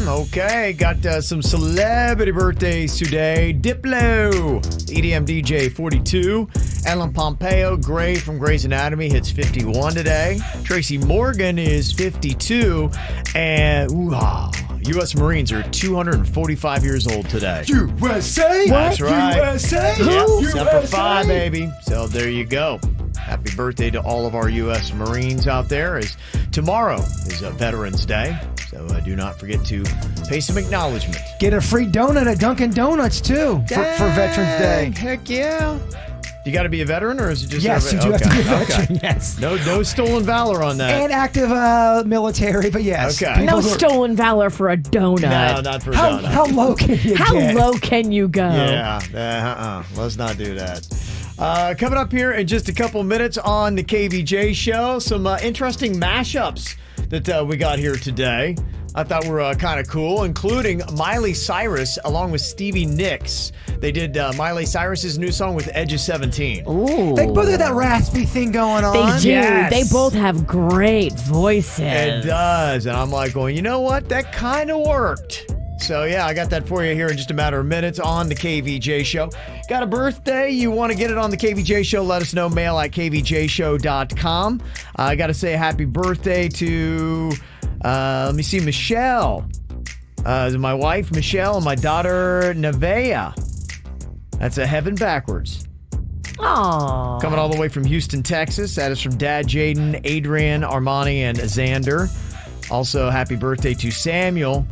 Okay, got some celebrity birthdays today. Diplo, EDM DJ, 42. Ellen Pompeo, Gray from Grey's Anatomy, hits 51 today. Tracy Morgan is 52. And U.S. Marines are 245 years old today. USA? That's right. USA? Yep, Semper Fi, baby. So there you go. Happy birthday to all of our U.S. Marines out there. As tomorrow is Veterans Day, so do not forget to pay some acknowledgement. Get a free donut at Dunkin' Donuts, too, for Veterans Day. Heck yeah. You got to be a veteran, or is it just... Yes, you do have to be a veteran, yes. No stolen valor on that. And active military, but yes. Okay. No stolen valor for a donut. No, not for a donut. How low can you How get? low can you go? Yeah, let's not do that. Coming up here in just a couple minutes on the KVJ show, some interesting mashups that we got here today. I thought were kind of cool, including Miley Cyrus along with Stevie Nicks. They did Miley Cyrus's new song with Edge of 17. Ooh. They both have that raspy thing going on. They do. Yes. They both have great voices. It does. And I'm like going, you know what? That kind of worked. So, yeah, I got that for you here in just a matter of minutes on the KVJ show. Got a birthday? You want to get it on the KVJ show? Let us know. Mail at kvjshow.com. I got to say happy birthday to, let me see, Michelle. My wife, Michelle, and my daughter, Nevaeh. That's a heaven backwards. Aww. Coming all the way from Houston, Texas. That is from Dad, Jaden, Adrian, Armani, and Xander. Also, happy birthday to Samuel.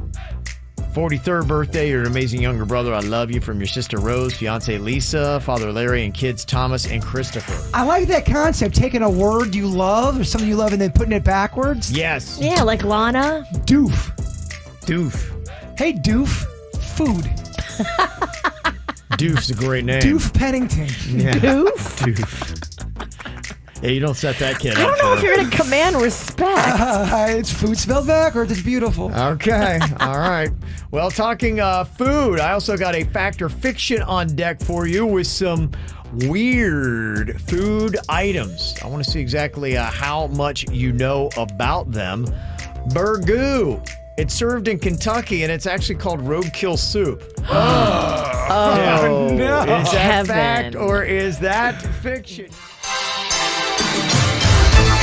43rd birthday, your amazing younger brother, I love you, from your sister Rose, fiance Lisa, father Larry, and kids Thomas and Christopher. I like that concept, taking a word you love or something you love and then putting it backwards. Yes. Yeah, like Lana. Doof. Hey, Doof. Food. Doof's a great name. Doof Pennington. Yeah. Doof? Yeah, you don't set that kid up. I don't know if you're going to command respect. It's food spelled backwards. It's beautiful. Okay. All right. Well, talking food, I also got a fact or fiction on deck for you with some weird food items. I want to see exactly how much you know about them. Burgoo. It's served in Kentucky, and it's actually called roadkill soup. Oh, no. Is that Heaven. fact or is that fiction?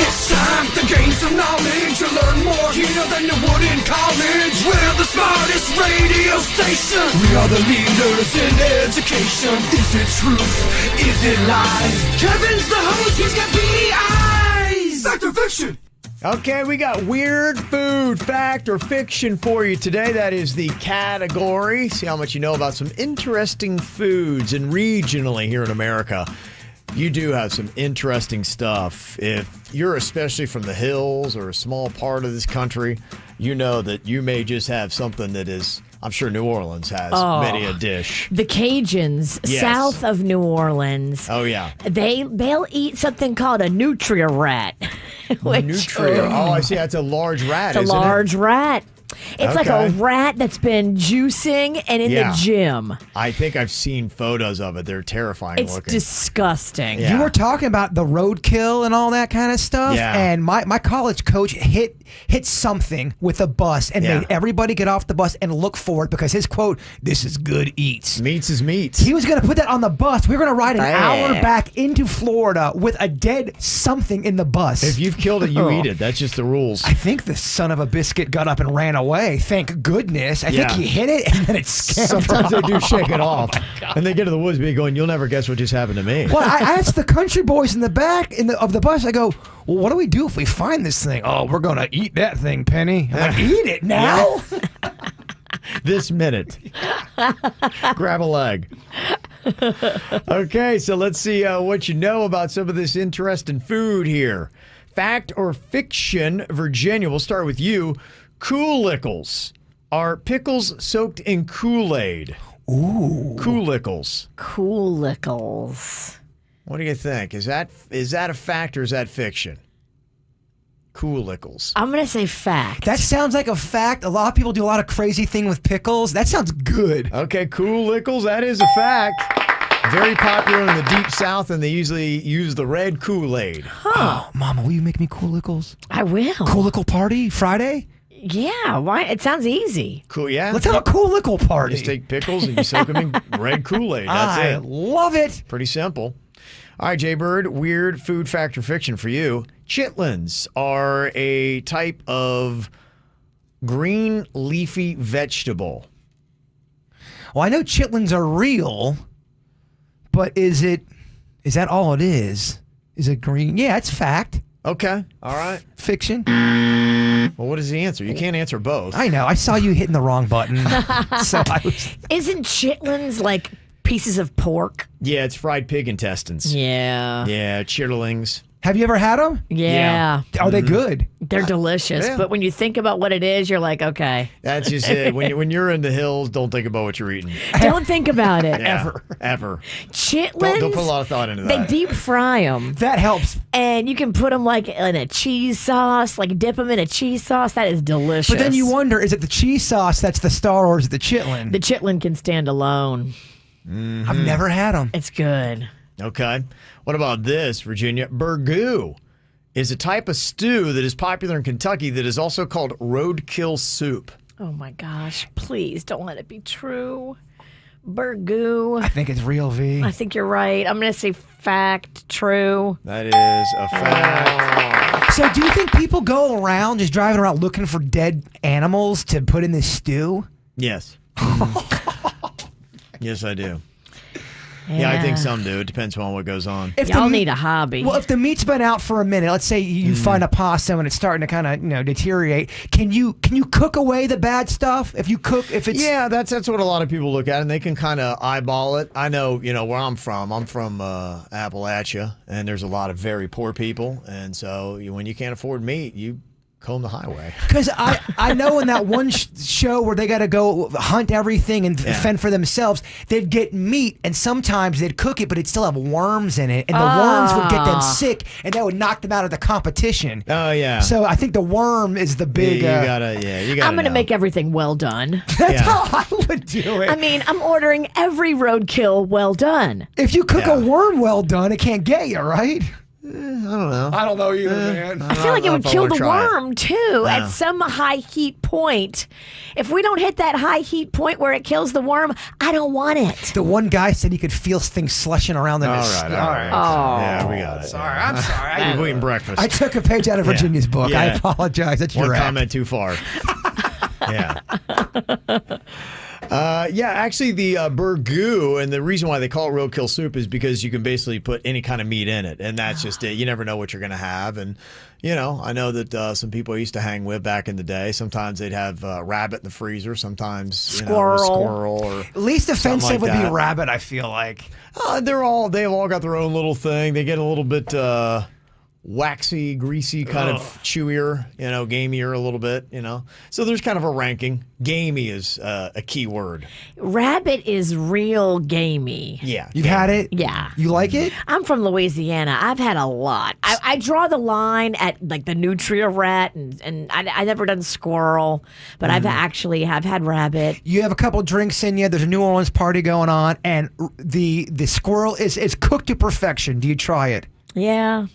It's time to gain some knowledge. You learn more here than you would in college. We're the smartest radio station. We are the leaders in education. Is it truth? Is it lies? Kevin's the host. He's got beady eyes. Fact or fiction? Okay, we got weird food, fact, or fiction for you today. That is the category. See how much you know about some interesting foods and regionally here in America. You do have some interesting stuff. If you're especially from the hills or a small part of this country, you know that you may just have something that is, I'm sure New Orleans has many a dish. The Cajuns, Yes. south of New Orleans. Oh, yeah. They'll eat something called a nutria rat. Nutria. Oh, I see. That's a large rat, It's a large rat. It's like a Okay. rat that's been juicing and in Yeah. the gym. I think I've seen photos of it. They're terrifying It's looking. disgusting. Yeah. You were talking about the roadkill and all that kind of stuff. Yeah. And my college coach hit something with a bus and Yeah. made everybody get off the bus and look for it because his quote, "This is good eats." Meats is meats. He was going to put that on the bus. We were going to ride an Hey. hour back into Florida with a dead something in the bus. If you've killed it, you eat it. That's just the rules. I think the son of a biscuit got up and ran away. Thank goodness. I think Yeah. he hit it and then it scampered Sometimes they do off. shake it off. And they get to the woods be going, you'll never guess what just happened to me. Well, I asked the country boys in the back of the bus, I go, well, what do we do if we find this thing? Oh, we're going to eat that thing, Penny. I'm like, eat it now? This minute. Grab a leg. Okay, so let's see what you know about some of this interesting food here. Fact or fiction, Virginia, we'll start with you. Kool-lickles are pickles soaked in Kool-Aid. Ooh. Kool-lickles. Kool-lickles. What do you think? Is that a fact or is that fiction? Kool-lickles. I'm going to say fact. That sounds like a fact. A lot of people do a lot of crazy thing with pickles. That sounds good. Okay, Kool-lickles, that is a fact. Very popular in the deep south, and they usually use the red Kool-Aid. Oh, Mama, will you make me Kool-lickles? I will. Kool-lickle party Friday? Yeah, why? It sounds easy. Cool, yeah. Let's have a Kool-lickle party. Just take pickles and you soak them in red Kool-Aid. That's I it. love it. Pretty simple. All right, Jay Bird, weird food fact or fiction for you. Chitlins are a type of green leafy vegetable. Well, I know chitlins are real, but is that all it is? Is it green? Yeah, it's fact. Okay. All right. Fiction. Well, what is the answer? You can't answer both. I know. I saw you hitting the wrong button. So I was. Isn't chitlins like pieces of pork? Yeah, it's fried pig intestines. Yeah. Yeah, chitterlings. Have you ever had them? Yeah. Are they good? They're delicious. Yeah. But when you think about what it is, you're like, okay. That's just it. When you're in the hills, don't think about what you're eating. Don't think about it. Yeah, ever. Chitlins. Don't put a lot of thought into They that. deep fry them. That helps. And you can put them like in a cheese sauce, like dip them in a cheese sauce. That is delicious. But then you wonder, is it the cheese sauce that's the star or is it the chitlin? The chitlin can stand alone. I've never had them. It's good. Okay. What about this, Virginia? Burgoo is a type of stew that is popular in Kentucky that is also called roadkill soup. Oh my gosh. Please don't let it be true. Burgoo. I think it's real, V. I think you're right. I'm going to say fact, true. That is a fact. So do you think people go around just driving around looking for dead animals to put in this stew? Yes. Yes, I do. Yeah, I think some do. It depends on what goes on. Y'all need a hobby. Well, if the meat's been out for a minute, let's say you find a possum and it's starting to kind of deteriorate. Can you cook away the bad stuff? If that's what a lot of people look at, and they can kind of eyeball it. I know, where I'm from. I'm from Appalachia, and there's a lot of very poor people, and so when you can't afford meat, you comb the highway. Because I know in that one show where they got to go hunt everything and fend for themselves, they'd get meat and sometimes they'd cook it, but it'd still have worms in it, and the worms would get them sick, and that would knock them out of the competition. Oh yeah. So I think the worm is the big. You gotta. I'm gonna make everything well done. That's how I would do it. I mean, I'm ordering every roadkill well done. If you cook a worm well done, it can't get you, right? I don't know. I don't know either, man. I feel like it would kill the worm, too, at some high heat point. If we don't hit that high heat point where it kills the worm, I don't want it. The one guy said he could feel things slushing around in his stomach. All right. Oh. Yeah, we got it. Sorry, I'm sorry. I've been eating breakfast. I took a page out of Virginia's book. I apologize. That's your One act. comment too far. Yeah. Actually, the burgoo, and the reason why they call it roadkill soup is because you can basically put any kind of meat in it, and that's just it. You never know what you're going to have, and I know that some people I used to hang with back in the day, sometimes they'd have rabbit in the freezer, sometimes squirrel, or least offensive like would be rabbit. I feel like they've all got their own little thing. They get a little bit waxy, greasy, kind of chewier, gamier a little bit, So there's kind of a ranking. Gamey is a key word. Rabbit is real gamey. Yeah. You've had it? Yeah. You like it? I'm from Louisiana. I've had a lot. I draw the line at like the nutria rat, and I've never done squirrel, but I've had rabbit. You have a couple drinks in you. There's a New Orleans party going on, and the squirrel is cooked to perfection. Do you try it? Yeah.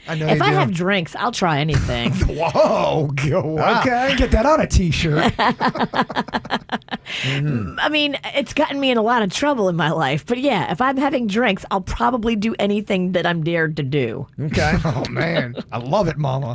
I know if I do. have drinks, I'll try anything. Whoa. Wow. Okay. Get that on a T-shirt. I mean, it's gotten me in a lot of trouble in my life. But yeah, if I'm having drinks, I'll probably do anything that I'm dared to do. Okay. Oh, man. I love it, Mama.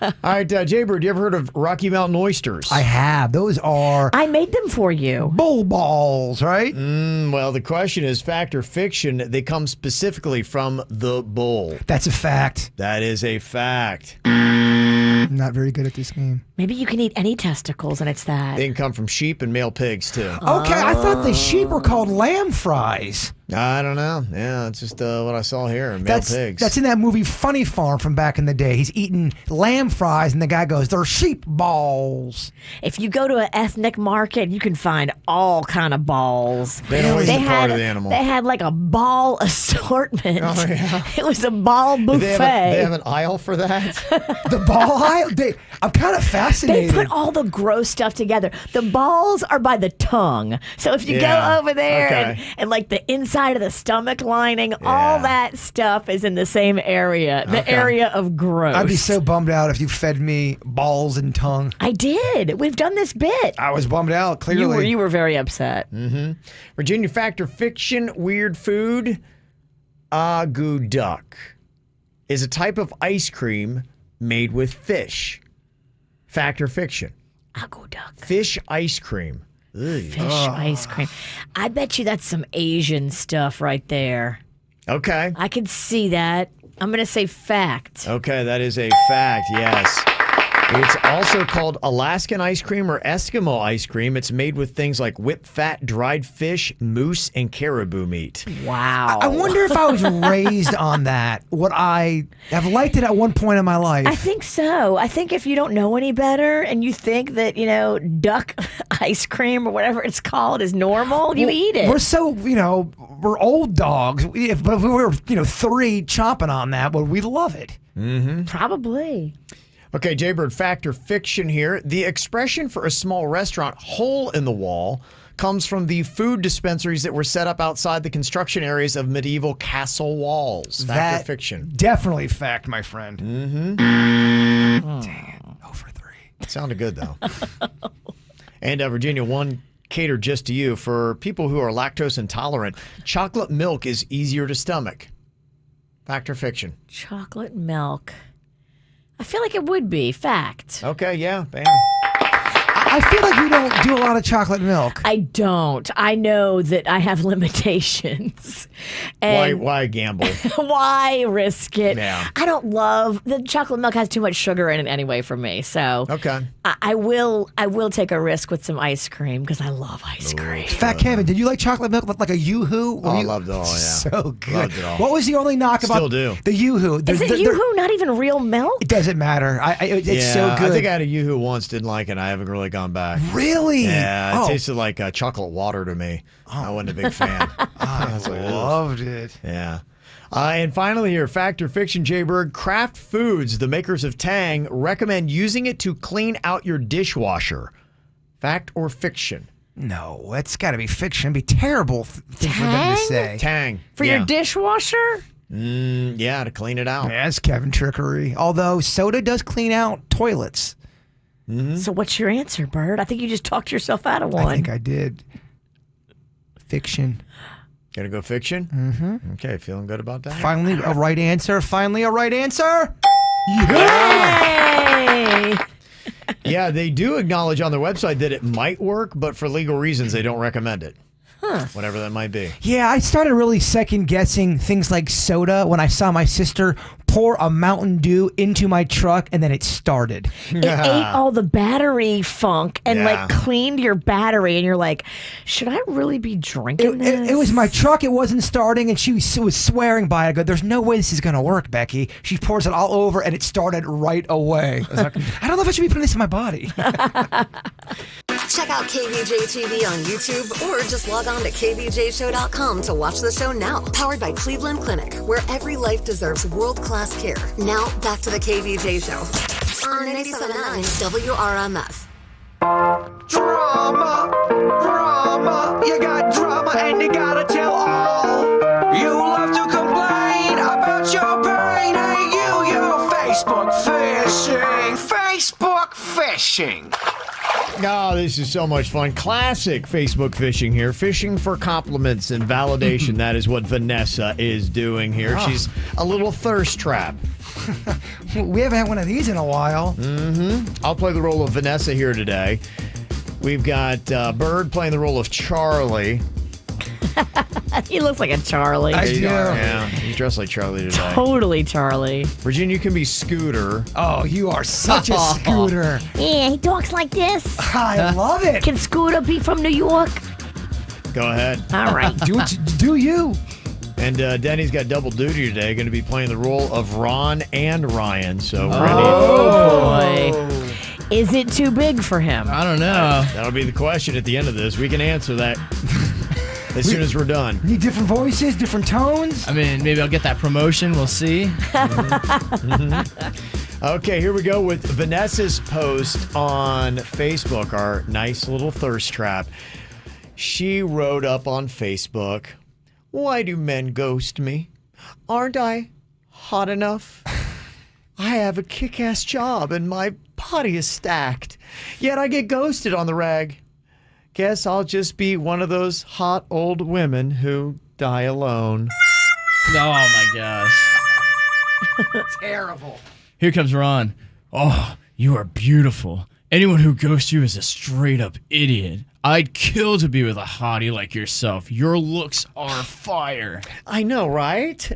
All right, Jaybird, you ever heard of Rocky Mountain oysters? I have. Those are... I made them for you. Bull balls, right? Well, the question is fact or fiction. They come specifically from the bull. That's a fact. That is a fact. I'm not very good at this game. Maybe you can eat any testicles and it's that. They can come from sheep and male pigs, too. Okay, I thought the sheep were called lamb fries. I don't know. Yeah, it's just what I saw here. Male pigs. That's in that movie Funny Farm from back in the day. He's eating lamb fries, and the guy goes, "They're sheep balls." If you go to an ethnic market, you can find all kind of balls. They don't waste the part of the animal. They had like a ball assortment. Oh, yeah. It was a ball buffet. They have an aisle for that? The ball aisle? I'm kind of fascinated. They put all the gross stuff together. The balls are by the tongue. So if you go over there and like the inside of the stomach lining, all that stuff is in the same area, the area of gross. I'd be so bummed out if you fed me balls and tongue. I did. We've done this bit. I was bummed out, clearly. You were very upset. Mm-hmm. Virginia fact or fiction, weird food, agu duck is a type of ice cream made with fish. Fact or fiction? Agu duck. Fish ice cream. Ugh. Fish ice cream. I bet you that's some Asian stuff right there. Okay. I could see that. I'm going to say fact. Okay, that is a fact, yes. It's also called Alaskan ice cream or Eskimo ice cream. It's made with things like whipped fat, dried fish, moose, and caribou meat. Wow. I wonder if I was raised on that. Would I have liked it at one point in my life? I think so. I think if you don't know any better and you think that, duck ice cream or whatever it's called is normal, you eat it. We're so, we're old dogs. But if we were, 3 chomping on that, would we love it? Mm-hmm. Probably. Okay, Jaybird, fact or fiction here. The expression for a small restaurant, hole in the wall, comes from the food dispensaries that were set up outside the construction areas of medieval castle walls. Fact or fiction? Definitely fact, my friend. Mm-hmm. Dang it. 0 for 3. Sounded good, though. And Virginia, one catered just to you. For people who are lactose intolerant, chocolate milk is easier to stomach. Fact or fiction? Chocolate milk. I feel like it would be. Fact. Okay, yeah, bam. I feel like you don't do a lot of chocolate milk. I don't. I know that I have limitations. And Why gamble? why risk it? Yeah. I don't love the chocolate milk has too much sugar in it anyway for me. So Okay. I will take a risk with some ice cream because I love ice cream. Fat Kevin, did you like chocolate milk like a Yoo-Hoo? Oh, I loved it all, yeah. So good. Loved it all. What was the only knock about Still do. the Yoo-Hoo? Is it Yoo-Hoo not even real milk? It doesn't matter. It's so good. I think I had a Yoo-Hoo once, didn't like it. I haven't really gone back. Really? Yeah, it tasted like chocolate water to me. I wasn't a big fan. I loved it. Yeah. And finally here, fact or fiction, Jay-Bird. Kraft Foods, the makers of Tang, recommend using it to clean out your dishwasher. Fact or fiction? No, that's got to be fiction. It'd be terrible thing for them to say. Tang. For your dishwasher? Yeah, to clean it out. Yeah, that's Kevin trickery. Although soda does clean out toilets. So what's your answer, Bird? I think you just talked yourself out of one. I think I did. Fiction. Gonna go fiction? Mm-hmm. Okay, feeling good about that? Finally a right answer. Finally a right answer. Yay! Yeah, they do acknowledge on their website that it might work, but for legal reasons, they don't recommend it. Whatever that might be. Yeah, I started really second guessing things like soda when I saw my sister pour a Mountain Dew into my truck and then it started. It ate all the battery funk and like cleaned your battery, and you're like, should I really be drinking this? It was my truck. It wasn't starting, and she was swearing by it. I go, there's no way this is going to work, Becky. She pours it all over, and it started right away. I was like, I don't know if I should be putting this in my body. Check out Kvj TV on YouTube or just log on to kvjshow.com to watch the show now. Powered by Cleveland Clinic, where every life deserves world-class care. Now, back to the KVJ Show on 97.9 WRMF. Drama, you got drama and you gotta tell all. You love to complain about your pain, ain't you Facebook fishing. Oh, this is so much fun. Classic Facebook fishing here. Fishing for compliments and validation. That is what Vanessa is doing here. Oh. She's a little thirst trap. We haven't had one of these in a while. I'll play the role of Vanessa here today. We've got Bird playing the role of Charlie. He looks like a Charlie. I do. Yeah, he's dressed like Charlie today. Totally Charlie. Virginia, you can be Scooter. Oh, you are such a Scooter. Yeah, he talks like this. I love it. Can Scooter be from New York? Go ahead. All right. Do you? And Denny's got double duty today, going to be playing the role of Ron and Ryan. So we're going to boy. Is it too big for him? I don't know. That'll be the question at the end of this. We can answer that as soon as we're done. Need different voices, different tones. I mean, maybe I'll get that promotion. We'll see. Okay, here we go with Vanessa's post on Facebook, our nice little thirst trap. She wrote up on Facebook, "Why do men ghost me? Aren't I hot enough? I have a kick-ass job and my body is stacked, yet I get ghosted on the rag. Guess I'll just be one of those hot old women who die alone." Oh my gosh. Terrible. Here comes Ron. "Oh, you are beautiful. Anyone who ghosts you is a straight up idiot. I'd kill to be with a hottie like yourself. Your looks are fire." I know, right?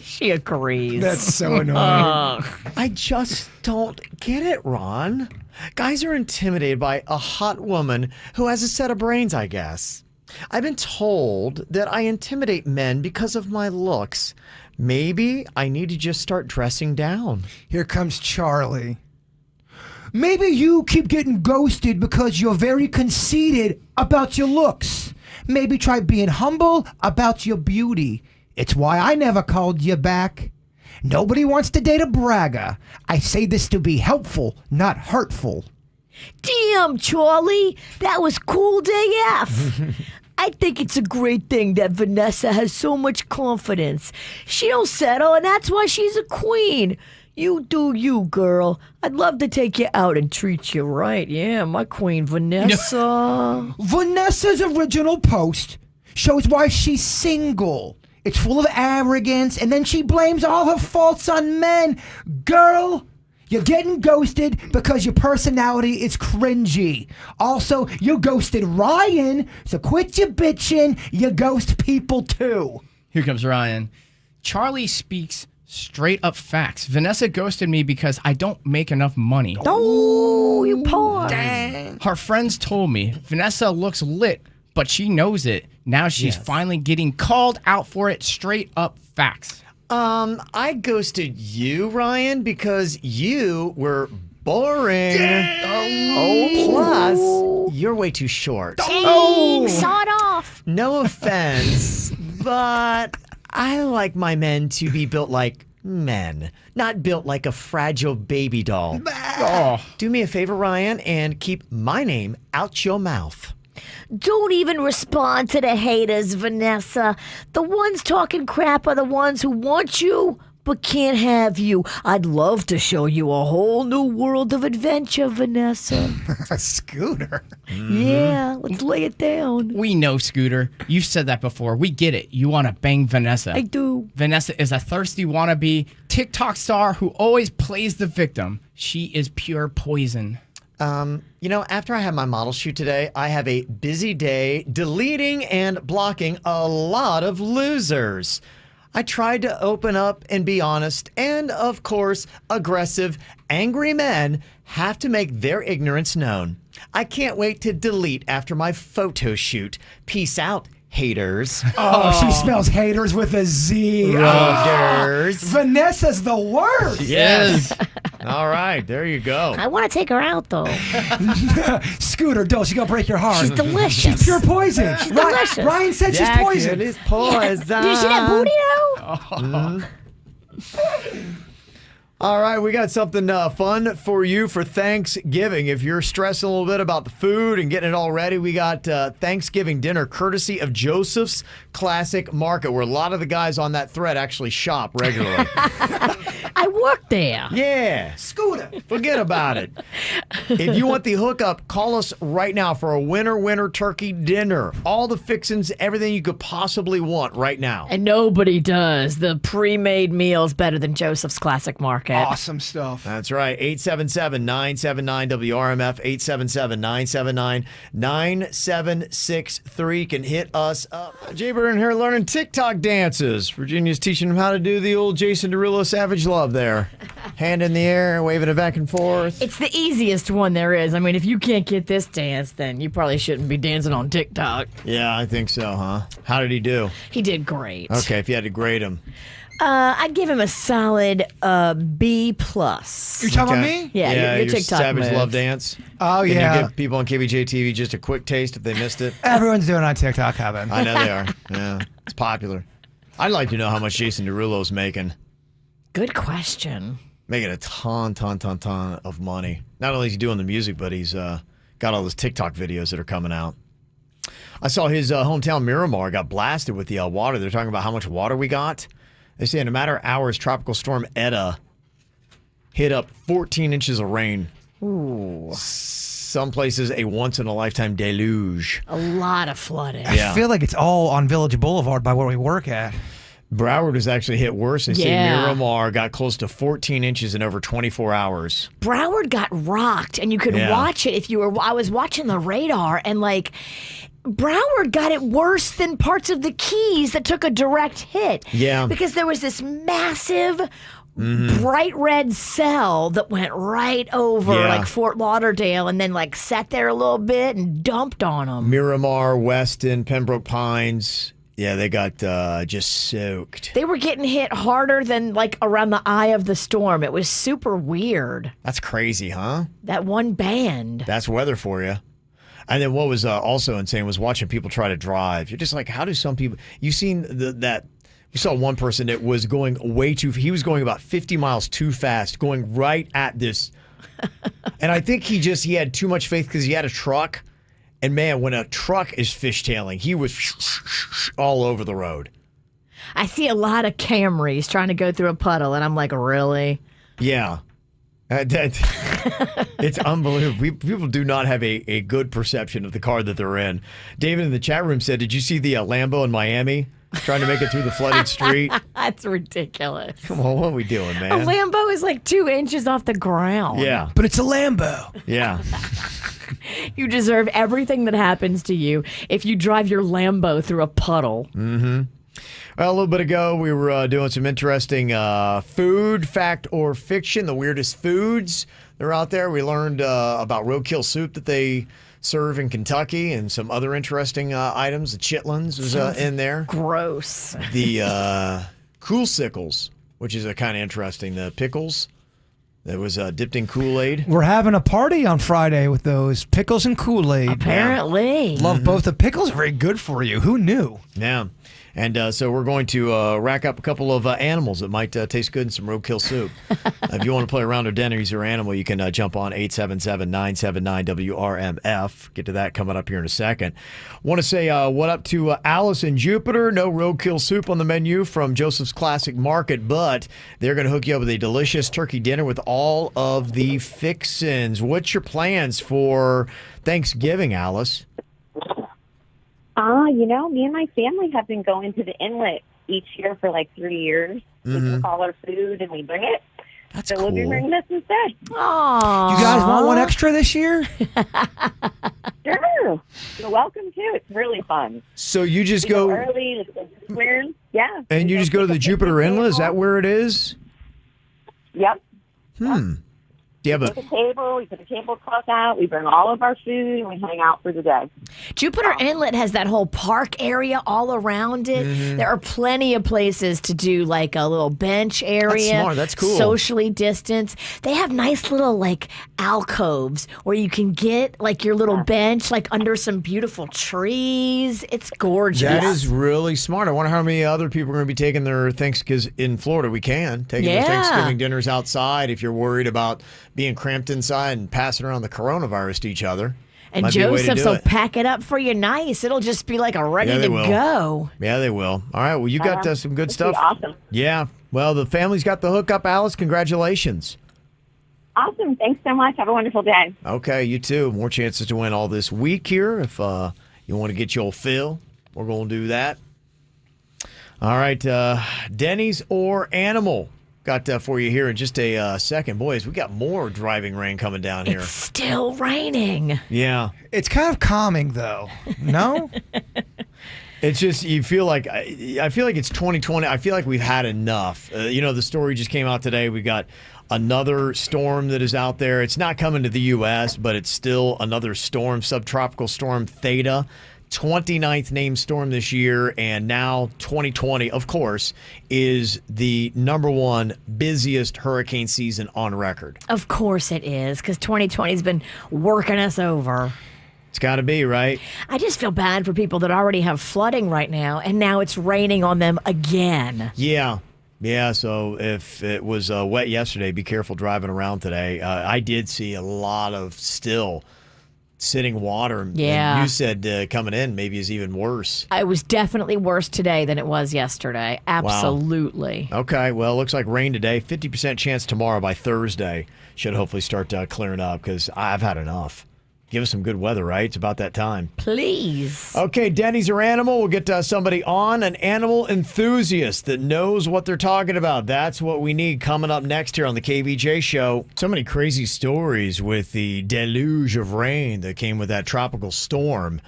She agrees. That's so annoying. I just don't get it, Ron. Guys are intimidated by a hot woman who has a set of brains, I guess. I've been told that I intimidate men because of my looks. Maybe I need to just start dressing down. Here comes Charlie. "Maybe you keep getting ghosted because you're very conceited about your looks. Maybe try being humble about your beauty. It's why I never called you back. Nobody wants to date a bragger. I say this to be helpful, not hurtful." Damn, Charlie. That was cool AF. I think it's a great thing that Vanessa has so much confidence. She don't settle, and that's why she's a queen. You do you, girl. I'd love to take you out and treat you right. Yeah, my queen, Vanessa. Vanessa's original post shows why she's single. It's full of arrogance, and then she blames all her faults on men. Girl, You're getting ghosted because your personality is cringy. Also, you ghosted Ryan, so quit your bitching. You ghost people too. Here comes Ryan. Charlie speaks straight up facts. Vanessa ghosted me because I don't make enough money. Oh, you poor. Dang. Her friends told me Vanessa looks lit, but she knows it. Now she's finally getting called out for it. Straight up facts. I ghosted you, Ryan, because you were boring. Plus, you're way too short. Dang, sawed off. No offense, but I like my men to be built like men, not built like a fragile baby doll. Do me a favor, Ryan, and keep my name out your mouth. Don't even respond to the haters, Vanessa. The ones talking crap are the ones who want you but can't have you. I'd love to show you a whole new world of adventure, Vanessa. Scooter. Yeah, let's lay it down. We know, Scooter. You've said that before. We get it. You want to bang Vanessa. I do. Vanessa is a thirsty wannabe TikTok star who always plays the victim. She is pure poison. After I have my model shoot today, I have a busy day deleting and blocking a lot of losers. I tried to open up and be honest, and of course, aggressive, angry men have to make their ignorance known. I can't wait to delete after my photo shoot. Peace out, haters. Oh, she spells haters with a Z. Haters. Vanessa's the worst. Yes. All right, there you go. I want to take her out, though. Scooter, don't. She's going to break your heart. She's delicious. She's pure poison. She's delicious. Ryan said she's poison. It is poison. Did you see that booty, though? All right, we got something fun for you for Thanksgiving. If you're stressing a little bit about the food and getting it all ready, we got Thanksgiving dinner courtesy of Joseph's Classic Market, where a lot of the guys on that thread actually shop regularly. I work there. Yeah. Scooter. Forget about it. If you want the hookup, call us right now for a winner turkey dinner. All the fixings, everything you could possibly want right now. And nobody does the pre-made meals better than Joseph's Classic Market. Awesome stuff. That's right. 877-979-WRMF. 877-979-9763 can hit us up. Jaybird in here learning TikTok dances. Virginia's teaching him how to do the old Jason Derulo Savage Love there. Hand in the air, waving it back and forth. It's the easiest one there is. I mean, if you can't get this dance, then you probably shouldn't be dancing on TikTok. Yeah, I think so, huh? How did he do? He did great. Okay, if you had to grade him. I'd give him a solid B+. You talking about me? Yeah, your TikTok Savage moves. Love dance. Oh, Can yeah. you give people on Kvj TV just a quick taste if they missed it? Everyone's doing it on TikTok, Kevin. I know they are. Yeah, it's popular. I'd like to know how much Jason Derulo's making. Good question. Making a ton of money. Not only is he doing the music, but he's got all those TikTok videos that are coming out. I saw his hometown Miramar got blasted with the water. They're talking about how much water we got. They say in a matter of hours, Tropical Storm Eta hit up 14 inches of rain. Ooh. Some places a once-in-a-lifetime deluge. A lot of flooding. I feel like it's all on Village Boulevard by where we work at. Broward was actually hit worse. They say Yeah. Miramar got close to 14 inches in over 24 hours. Broward got rocked, and you could watch it if you were. I was watching the radar, and Broward got it worse than parts of the Keys that took a direct hit. Yeah. Because there was this massive bright red cell that went right over Fort Lauderdale and then sat there a little bit and dumped on them. Miramar, Weston, Pembroke Pines. Yeah, they got just soaked. They were getting hit harder than around the eye of the storm. It was super weird. That's crazy, huh? That one band. That's weather for you. And then what was also insane was watching people try to drive. You're just like, how do some people... You've seen that... We saw one person that was going way too... He was going about 50 miles too fast, going right at this. And I think he had too much faith because he had a truck. And man, when a truck is fishtailing, he was all over the road. I see a lot of Camrys trying to go through a puddle, and I'm like, really? Yeah. It's unbelievable. People do not have a good perception of the car that they're in. David in the chat room said, did you see the Lambo in Miami? trying to make it through the flooded street. That's ridiculous. Come on, what are we doing, man? A Lambo is like 2 inches off the ground. Yeah. But it's a Lambo. Yeah. You deserve everything that happens to you if you drive your Lambo through a puddle. Mm-hmm. Well, a little bit ago, we were doing some interesting food, fact or fiction, the weirdest foods that are out there. We learned about roadkill soup that they serve in Kentucky and some other interesting items. The chitlins was in there. Gross. The coolsicles, which is kind of interesting. The pickles that was dipped in Kool-Aid. We're having a party on Friday with those pickles and Kool-Aid. Apparently. Love both. The pickles are very good for you. Who knew? Yeah. And so we're going to rack up a couple of animals that might taste good in some roadkill soup. If you want to play around with Denny's or animal, you can jump on 877-979-WRMF. Get to that coming up here in a second. Want to say what up to Alice in Jupiter. No roadkill soup on the menu from Joseph's Classic Market, but they're going to hook you up with a delicious turkey dinner with all of the fixins. What's your plans for Thanksgiving, Alice? Me and my family have been going to the inlet each year for like 3 years. We cook all our food and we bring it. That's so cool. we'll be bringing this instead. Aww. You guys want one extra this year? Sure. You're welcome to. It's really fun. So you just We go early. Yeah. and you just go to the Jupiter Inlet? Is that where it is? Yep. Do you have We put a tablecloth out. We bring all of our food and we hang out for the day. Jupiter Inlet has that whole park area all around it. There are plenty of places to do like a little bench area. That's smart. That's cool. Socially distanced. They have nice little like alcoves where you can get like your little bench like under some beautiful trees. It's gorgeous. That is really smart. I wonder how many other people are going to be taking their Thanksgiving in Florida. We can taking their Thanksgiving dinners outside if you're worried about being cramped inside and passing around the coronavirus to each other. And Joseph's will pack it up for you nice. It'll just be like a ready to go. Yeah, they will. All right. Well, you got some good stuff. Awesome. Yeah. Well, the family's got the hookup, Alice. Congratulations. Awesome. Thanks so much. Have a wonderful day. Okay, you too. More chances to win all this week here. If you want to get your fill, we're going to do that. All right. Denny's or animal? Got for you here in just a second. Boys, we got more driving rain coming down here. It's still raining. Yeah. It's kind of calming, though. No? It's just, you feel like, I feel like it's 2020. I feel like we've had enough. The story just came out today. We got another storm that is out there. It's not coming to the U.S., but it's still another storm, subtropical storm Theta. 29th named storm this year, and now 2020, of course, is the #1 busiest hurricane season on record. Of course it is, because 2020's been working us over. It's got to be, right? I just feel bad for people that already have flooding right now, and now it's raining on them again. Yeah. Yeah, so if it was wet yesterday, be careful driving around today. I did see a lot of still sitting water. Yeah. And you said coming in maybe is even worse. It was definitely worse today than it was yesterday. Absolutely. Wow. Okay, well, it looks like rain today. 50% chance tomorrow by Thursday. Should hopefully start clearing up because I've had enough. Give us some good weather, right? It's about that time. Please. Okay, Denny's or animal. We'll get somebody on, an animal enthusiast that knows what they're talking about. That's what we need coming up next here on the KVJ Show. So many crazy stories with the deluge of rain that came with that tropical storm.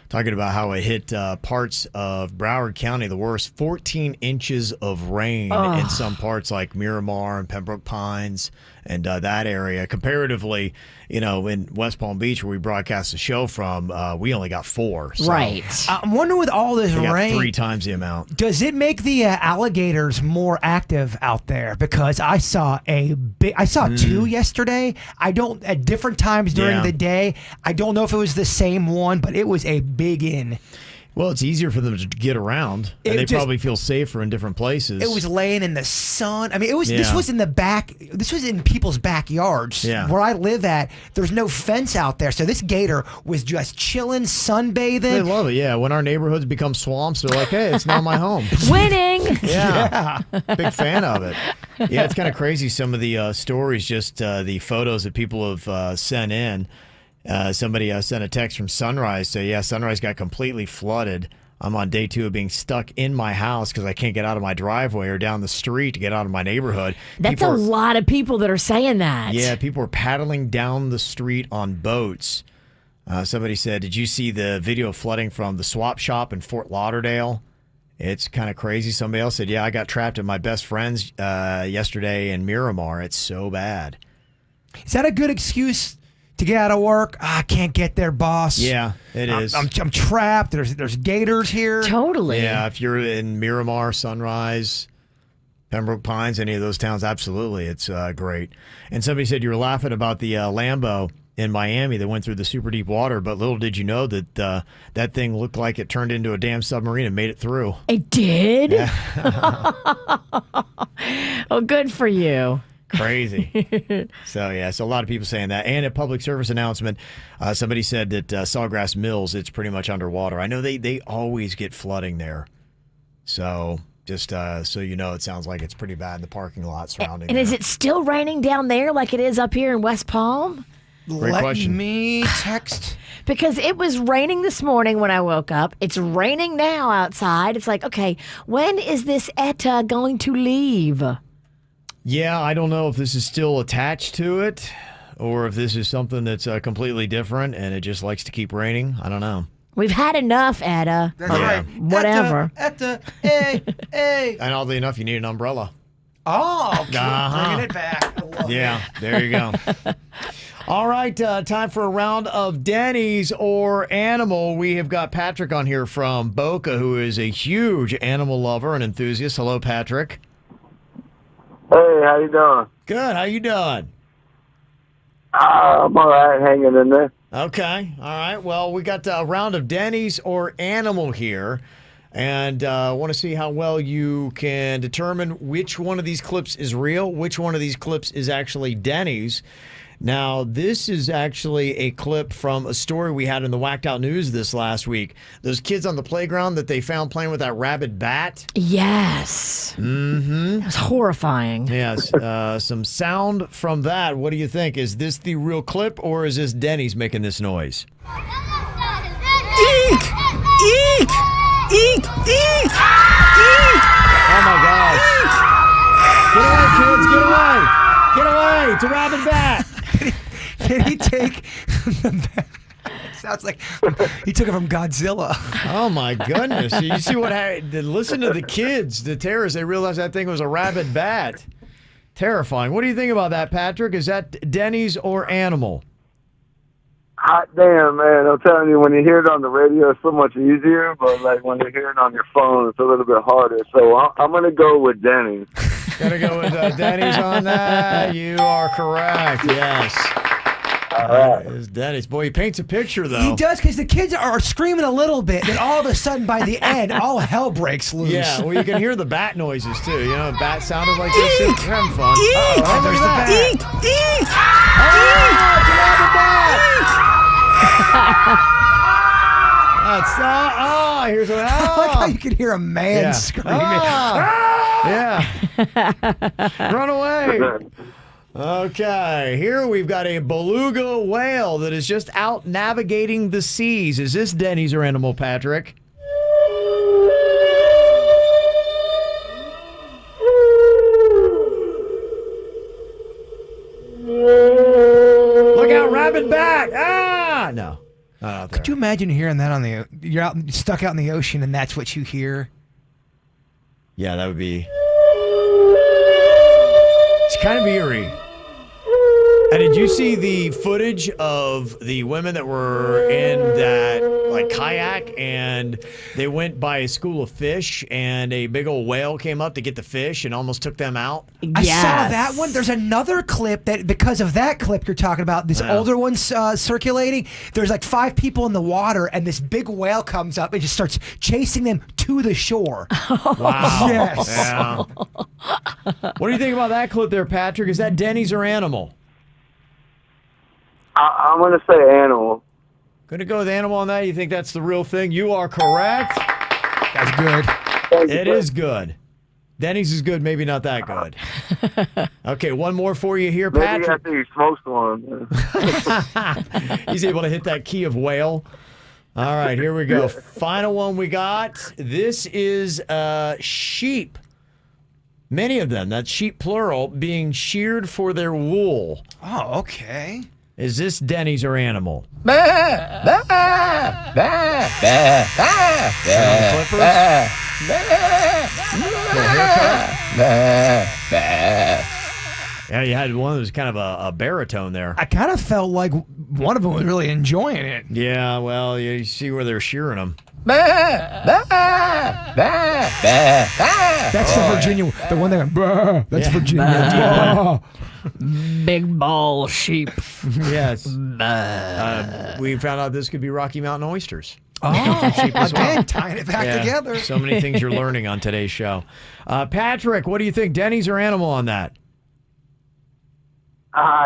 Talking about how it hit parts of Broward County, the worst, 14 inches of rain in some parts like Miramar and Pembroke Pines and that area. Comparatively, in West Palm Beach, where we broadcast the show from, we only got 4. So right. I'm wondering with all this rain, 3 times the amount. Does it make the alligators more active out there? Because I saw 2 yesterday. At different times during the day. I don't know if it was the same one, but it was a big in. Well, it's easier for them to get around, and they probably feel safer in different places. It was laying in the sun. I mean, this was in the back. This was in people's backyards. Yeah. Where I live at, there's no fence out there, so this gator was just chilling, sunbathing. They love it. Yeah, when our neighborhoods become swamps, they're like, "Hey, it's now my home." Winning. Yeah. Big fan of it. Yeah, it's kind of crazy. Some of the stories, just the photos that people have sent in. Somebody sent a text from Sunrise saying, Sunrise got completely flooded I'm on day 2 of being stuck in my house because I can't get out of my driveway or down the street to get out of my neighborhood. That's a lot of people that are saying that. Yeah, people are paddling down the street on boats. Somebody said, did you see the video of flooding from the swap shop in Fort Lauderdale? It's kind of crazy. Somebody else said, yeah, I got trapped at my best friend's yesterday in Miramar. It's so bad. Is that a good excuse to get out of work? I can't get there, boss. Yeah, it is. I'm trapped. There's gators here. Totally. Yeah, if you're in Miramar, Sunrise, Pembroke Pines, any of those towns, absolutely. It's great. And somebody said you were laughing about the Lambo in Miami that went through the super deep water, but little did you know that that thing looked like it turned into a damn submarine and made it through. It did? Yeah. Oh, good for you. Crazy. So a lot of people saying that. And a public service announcement, somebody said that Sawgrass Mills, it's pretty much underwater. I know they always get flooding there. So just so you know, it sounds like it's pretty bad in the parking lot surrounding And there. is it still raining down there like it is up here in West Palm? Great question. Let me text. Because it was raining this morning when I woke up. It's raining now outside. It's like, okay, when is this ETA going to leave? Yeah, I don't know if this is still attached to it or if this is something that's completely different and it just likes to keep raining. I don't know. We've had enough, Etta. That's right. Whatever. ETA, hey. And oddly enough, you need an umbrella. Oh, bringing it back. I love Yeah, there you go. All right, time for a round of Denny's or Animal. We have got Patrick on here from Boca, who is a huge animal lover and enthusiast. Hello, Patrick. Hey, how you doing? Good. How you doing? I'm all right, hanging in there. Okay. All right. Well, we got a round of Denny's or Animal here, and I want to see how well you can determine which one of these clips is real, which one of these clips is actually Denny's. Now, this is actually a clip from a story we had in the Whacked Out News this last week. Those kids on the playground that they found playing with that rabid bat. Yes. Mm-hmm. That was horrifying. Yes. Some sound from that. What do you think? Is this the real clip or is this Denny's making this noise? Eek! Eek! Eek! Eek! Oh, my gosh. Get away, kids. Get away. Get away. It's a rabid bat. Can he take the bat? Sounds like he took it from Godzilla. Oh, my goodness. You see what happened? Listen to the kids, the terrorists. They realized that thing was a rabid bat. Terrifying. What do you think about that, Patrick? Is that Denny's or Animal? Hot damn, man. I'm telling you, when you hear it on the radio, it's so much easier, but like when you hear it on your phone, it's a little bit harder. So I'm going to go with Denny's. Gotta go with Denny's on that. You are correct. Yes. It's Denny's. Boy, he paints a picture, though. He does, because the kids are screaming a little bit, and all of a sudden, by the end, all hell breaks loose. Yeah, well, you can hear the bat noises, too. You know, bat sounded like this. They're having fun. Eek! Oh, there's the bat. Eek! Eek! Here's what. I like how you can hear a man screaming. Yeah. Run away. Okay, here we've got a beluga whale that is just out navigating the seas. Is this Denny's or Animal, Patrick? Look out, rabid bat! Ah! No. Could you imagine hearing that you're stuck out in the ocean and that's what you hear? Yeah, that would be. It's kind of eerie. And did you see the footage of the women that were in that kayak and they went by a school of fish and a big old whale came up to get the fish and almost took them out? I saw that one. There's another clip that, because of that clip you're talking about, this older one circulating, there's like 5 people in the water and this big whale comes up and just starts chasing them to the shore. Wow. Yes. Yeah. What do you think about that clip there, Patrick? Is that Denny's or Animal? I'm going to say Animal. Going to go with Animal on that? You think that's the real thing? You are correct. That's good. It is good. Denny's is good, maybe not that good. Okay, one more for you here, Maybe Patrick. after he smokes one. He's able to hit that key of whale. All right, here we go. Final one we got. This is sheep. Many of them, that's sheep plural, being sheared for their wool. Oh, okay. Is this Denny's or animal? Yeah, you had one that was kind of a baritone there. I kind of felt like one of them was really enjoying it. Yeah, well, you see where they're shearing them. That's the Virginia, the one that went, bah. That's Virginia. Big ball sheep. Yes. We found out this could be Rocky Mountain oysters. Oh, sheep as well. again, tying it back together. So many things you're learning on today's show. Patrick, what do you think? Denny's or animal on that?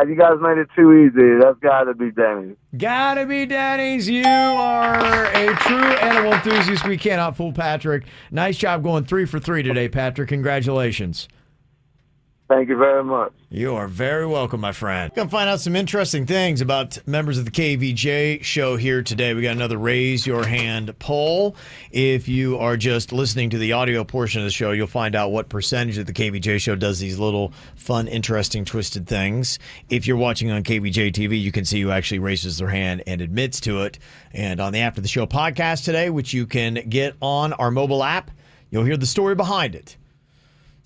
You guys made it too easy. That's got to be Denny's. Gotta be Denny's. You are a true animal enthusiast. We cannot fool Patrick. Nice job going 3 for 3 today, Patrick. Congratulations. Thank you very much. You are very welcome, my friend. We're going to find out some interesting things about members of the KVJ show here today. We got another Raise Your Hand poll. If you are just listening to the audio portion of the show, you'll find out what percentage of the KVJ show does these little fun, interesting, twisted things. If you're watching on Kvj TV, you can see who actually raises their hand and admits to it. And on the After the Show podcast today, which you can get on our mobile app, you'll hear the story behind it.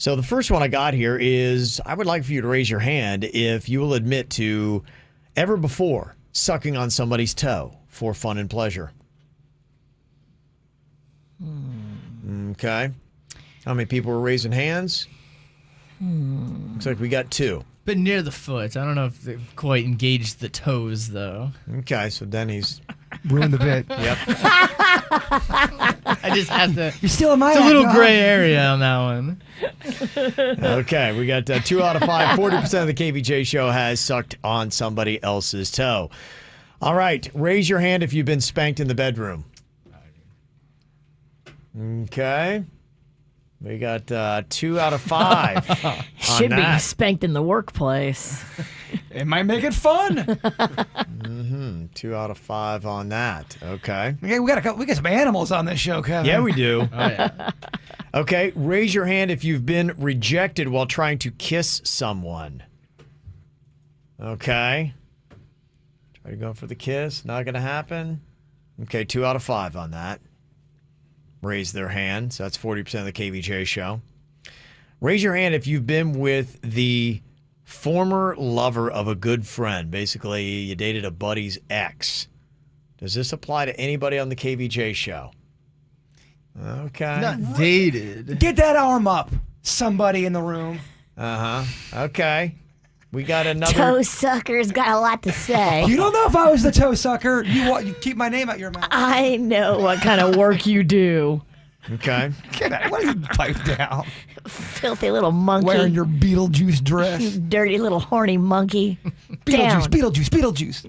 So the first one I got here is, I would like for you to raise your hand if you will admit to ever before sucking on somebody's toe for fun and pleasure. Okay. How many people were raising hands? Looks like we got 2. But near the foot. I don't know if they've quite engaged the toes, though. Okay, so Denny's ruined the bit. Yep. I just have to. You're still in my. It's a little gray area on that one. Okay, we got 2 out of 5. 40% of the KVJ show has sucked on somebody else's toe. All right, raise your hand if you've been spanked in the bedroom. Okay. We got 2 out of 5. Should be spanked in the workplace. It might make it fun. 2 out of 5 on that. Okay. Yeah, we got some animals on this show, Kevin. Yeah, we do. Oh, yeah. Okay, raise your hand if you've been rejected while trying to kiss someone. Okay. Try to go for the kiss. Not going to happen. Okay, 2 out of 5 on that. Raise their hand. So that's 40% of the KVJ show. Raise your hand if you've been with the former lover of a good friend. Basically, you dated a buddy's ex. Does this apply to anybody on the KVJ show? Okay. Not dated. Get that arm up, somebody in the room. Okay. We got another. Toe sucker's got a lot to say. You don't know if I was the toe sucker. You keep my name out your mouth. I know what kind of work you do. Okay. Get out. Why don't you pipe down? Filthy little monkey. Wearing your Beetlejuice dress. You dirty little horny monkey. Beetlejuice.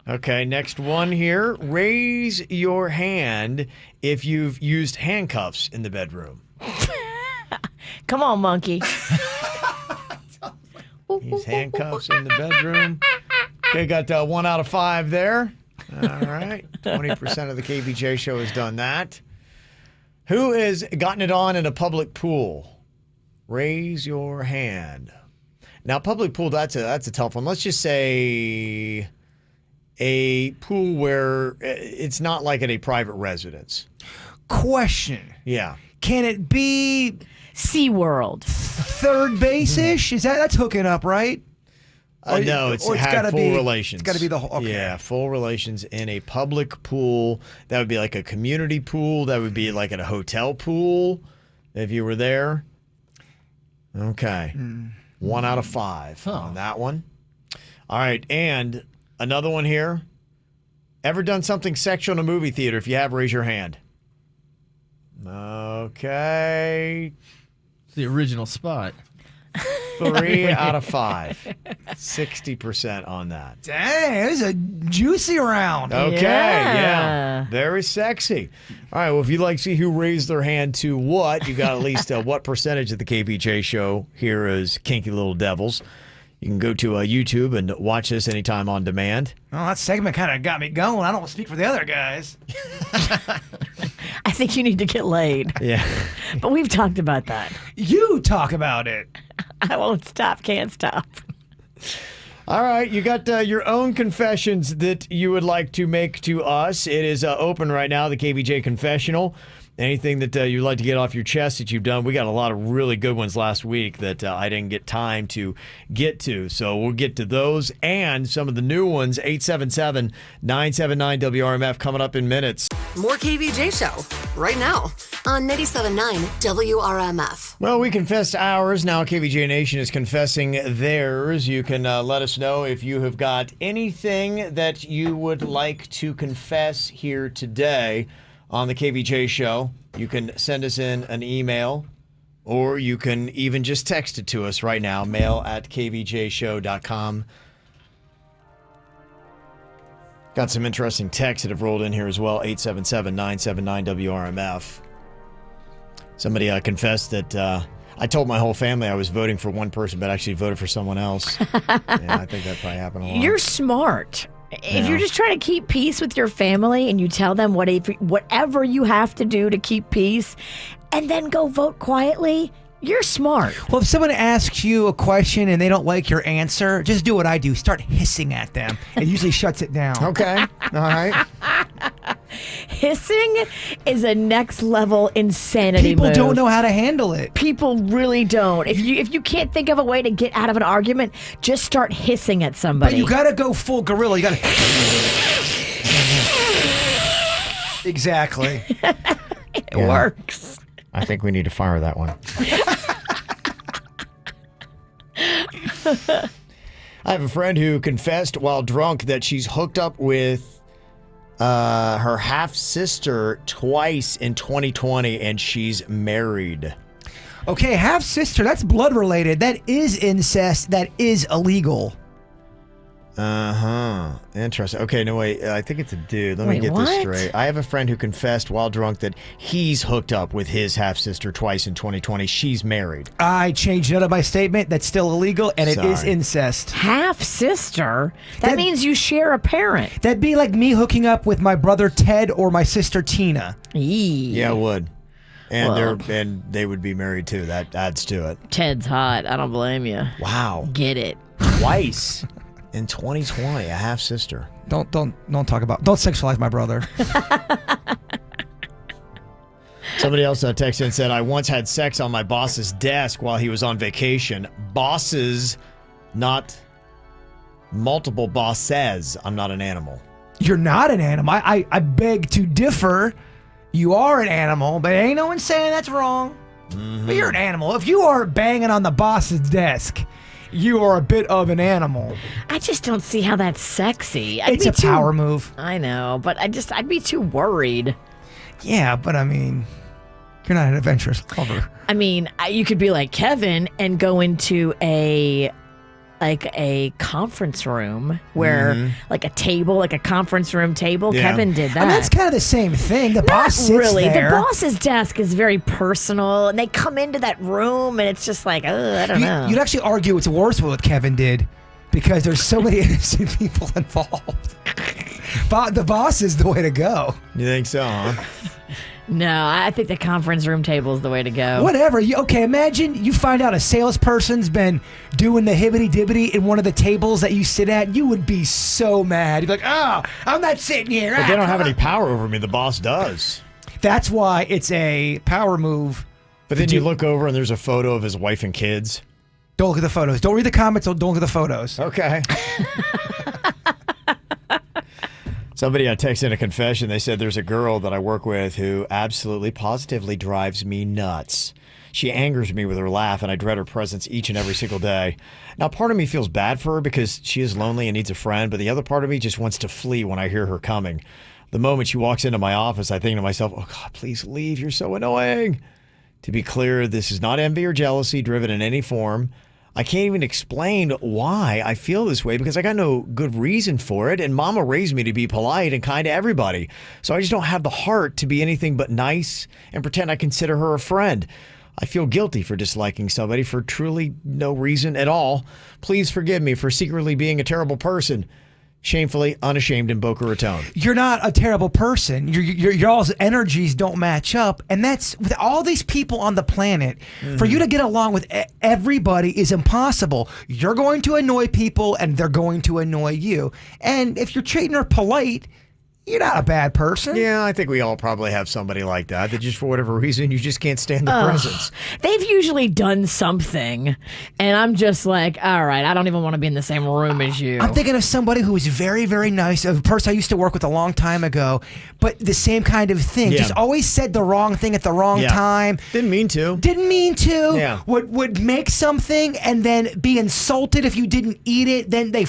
Okay, next one here. Raise your hand if you've used handcuffs in the bedroom. Come on, monkey. Use handcuffs in the bedroom. Okay, got 1 out of 5 there. All right. 20% of the KVJ show has done that. Who has gotten it on in a public pool? Raise your hand. Now, public pool, that's a tough one. Let's just say a pool where it's not like at a private residence. Question. Yeah. Can it be SeaWorld? Third base-ish? That's hooking up, right? No, it's had full relations. It's got to be the whole. Okay. Yeah, full relations in a public pool. That would be like a community pool. That would be like at a hotel pool if you were there. Okay. 1 out of 5 on that one. All right, and another one here. Ever done something sexual in a movie theater? If you have, raise your hand. Okay. The original spot. 3 out of 5. 60% on that. Dang, it was a juicy round. Okay, yeah. Very sexy. All right, well, if you'd like to see who raised their hand to what, you got at least what percentage of the KVJ show here is kinky little devils. You can go to YouTube and watch this anytime on demand. Well, that segment kind of got me going. I don't speak for the other guys. I think you need to get laid. Yeah. But we've talked about that. You talk about it. I won't stop, can't stop. All right, you got your own confessions that you would like to make to us. It is open right now, the Kbj Confessional. Anything that you'd like to get off your chest that you've done. We got a lot of really good ones last week that I didn't get time to get to. So we'll get to those and some of the new ones. 877-979-WRMF coming up in minutes. More KVJ Show right now on 97.9 WRMF. Well, we confessed ours. Now KVJ Nation is confessing theirs. You can let us know if you have got anything that you would like to confess here today on the KVJ Show. You can send us in an email, or you can even just text it to us right now, mail@kvjshow.com. Got some interesting texts that have rolled in here as well, 877-979-WRMF. Somebody confessed that I told my whole family I was voting for one person, but actually voted for someone else. Yeah, I think that probably happened a lot. You're smart. If you're just trying to keep peace with your family and you tell them whatever you have to do to keep peace and then go vote quietly, you're smart. Well, if someone asks you a question and they don't like your answer, just do what I do. Start hissing at them. It usually shuts it down. Okay. All right. Hissing is a next level insanity People move. don't know how to handle it. People really don't. If you can't think of a way to get out of an argument, just start hissing at somebody. But you got to go full gorilla. You got to... Exactly. It works. I think we need to fire that one. I have a friend who confessed while drunk that she's hooked up with her half-sister twice in 2020, and she's married. Okay, half-sister, that's blood-related. That is incest. That is illegal. Uh-huh. Interesting. Okay, no, wait. I think it's a dude. Let me get this straight. I have a friend who confessed while drunk that he's hooked up with his half-sister twice in 2020. She's married. I changed out of my statement. That's still illegal, and it is incest. Half-sister? That means you share a parent. That'd be like me hooking up with my brother Ted or my sister Tina. Yeah, it would. And they would be married, too. That adds to it. Ted's hot. I don't blame you. Wow. Get it. Twice. In 2020, a half-sister. Don't talk about... Don't sexualize my brother. Somebody else texted and said, I once had sex on my boss's desk while he was on vacation. Bosses, not multiple bosses. I'm not an animal. You're not an animal. I beg to differ. You are an animal, but ain't no one saying that's wrong. Mm-hmm. But you're an animal. If you are banging on the boss's desk... You are a bit of an animal. I just don't see how that's sexy. It's a power move. I know, but I'd be too worried. Yeah, but I mean, you're not an adventurous lover. I mean, you could be like Kevin and go into a conference room where like a table, like a conference room table. Yeah. Kevin did that. I mean, that's kind of the same thing. The boss sits really. there. The boss's desk is very personal, and they come into that room, and it's just like, I don't know. You'd actually argue it's worse what Kevin did because there's so many innocent people involved. But the boss is the way to go. You think so, huh? No, I think the conference room table is the way to go. Whatever. Okay, imagine you find out a salesperson's been doing the hibbity-dibbity in one of the tables that you sit at. You would be so mad. You'd be like, oh, I'm not sitting here. But they don't have any power over me. The boss does. That's why it's a power move. But then you look over and there's a photo of his wife and kids. Don't look at the photos. Don't read the comments. Don't look at the photos. Okay. Somebody texted in a confession. They said there's a girl that I work with who absolutely positively drives me nuts. She angers me with her laugh, and I dread her presence each and every single day. Now, part of me feels bad for her because she is lonely and needs a friend, but the other part of me just wants to flee when I hear her coming. The moment she walks into my office, I think to myself, oh, God, please leave. You're so annoying. To be clear, this is not envy or jealousy driven in any form. I can't even explain why I feel this way because I got no good reason for it. And Mama raised me to be polite and kind to everybody. So I just don't have the heart to be anything but nice and pretend I consider her a friend. I feel guilty for disliking somebody for truly no reason at all. Please forgive me for secretly being a terrible person. Shamefully unashamed in Boca Raton. You're not a terrible person. Your all's energies don't match up. And that's with all these people on the planet. For you to get along with everybody is impossible. You're going to annoy people and they're going to annoy you. And if you're treating her polite, you're not a bad person. Yeah, I think we all probably have somebody like that just for whatever reason, you just can't stand the presence. They've usually done something, and I'm just like, all right, I don't even want to be in the same room as you. I'm thinking of somebody who was very, very nice, a person I used to work with a long time ago, but the same kind of thing. Just always said the wrong thing at the wrong time. Didn't mean to. Yeah. Would make something and then be insulted if you didn't eat it. Then they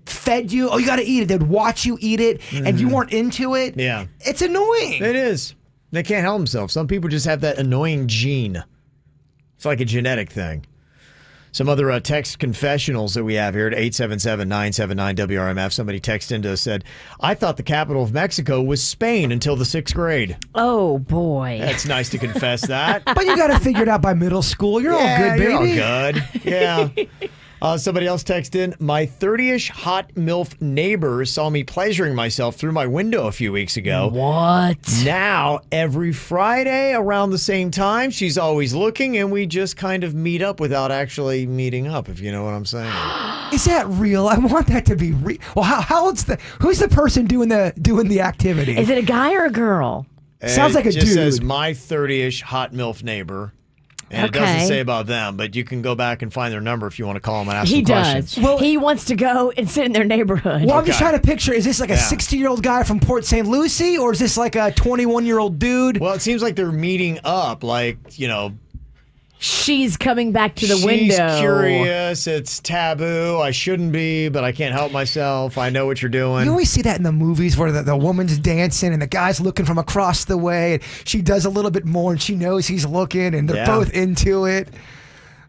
fed you. Oh, you got to eat it. They'd watch you eat it, and you weren't into it. Yeah. It's annoying. It is. They can't help themselves. Some people just have that annoying gene. It's like a genetic thing. Some other text confessionals that we have here at 877-979-WRMF. Somebody texted into us, said, I thought the capital of Mexico was Spain until the 6th grade. Oh, boy. That's nice to confess that. But you got to figure it out by middle school. You're all good, baby. You're all good. Yeah. Somebody else texted in, my 30-ish hot MILF neighbor saw me pleasuring myself through my window a few weeks ago. What? Now, every Friday around the same time, she's always looking, and we just kind of meet up without actually meeting up, if you know what I'm saying. Is that real? I want that to be real. Well, who's the person doing the activity? Is it a guy or a girl? Sounds like a dude. It just says my 30-ish hot MILF neighbor. And it doesn't say about them, but you can go back and find their number if you want to call them and ask them questions. He does. Well, he wants to go and sit in their neighborhood. Well, I'm just trying to picture, is this like a 60-year-old guy from Port St. Lucie, or is this like a 21-year-old dude? Well, it seems like they're meeting up, she's coming back to the window. She's curious. It's taboo. I shouldn't be, but I can't help myself. I know what you're doing. You always see that in the movies where the woman's dancing and the guy's looking from across the way. And she does a little bit more and she knows he's looking and they're both into it.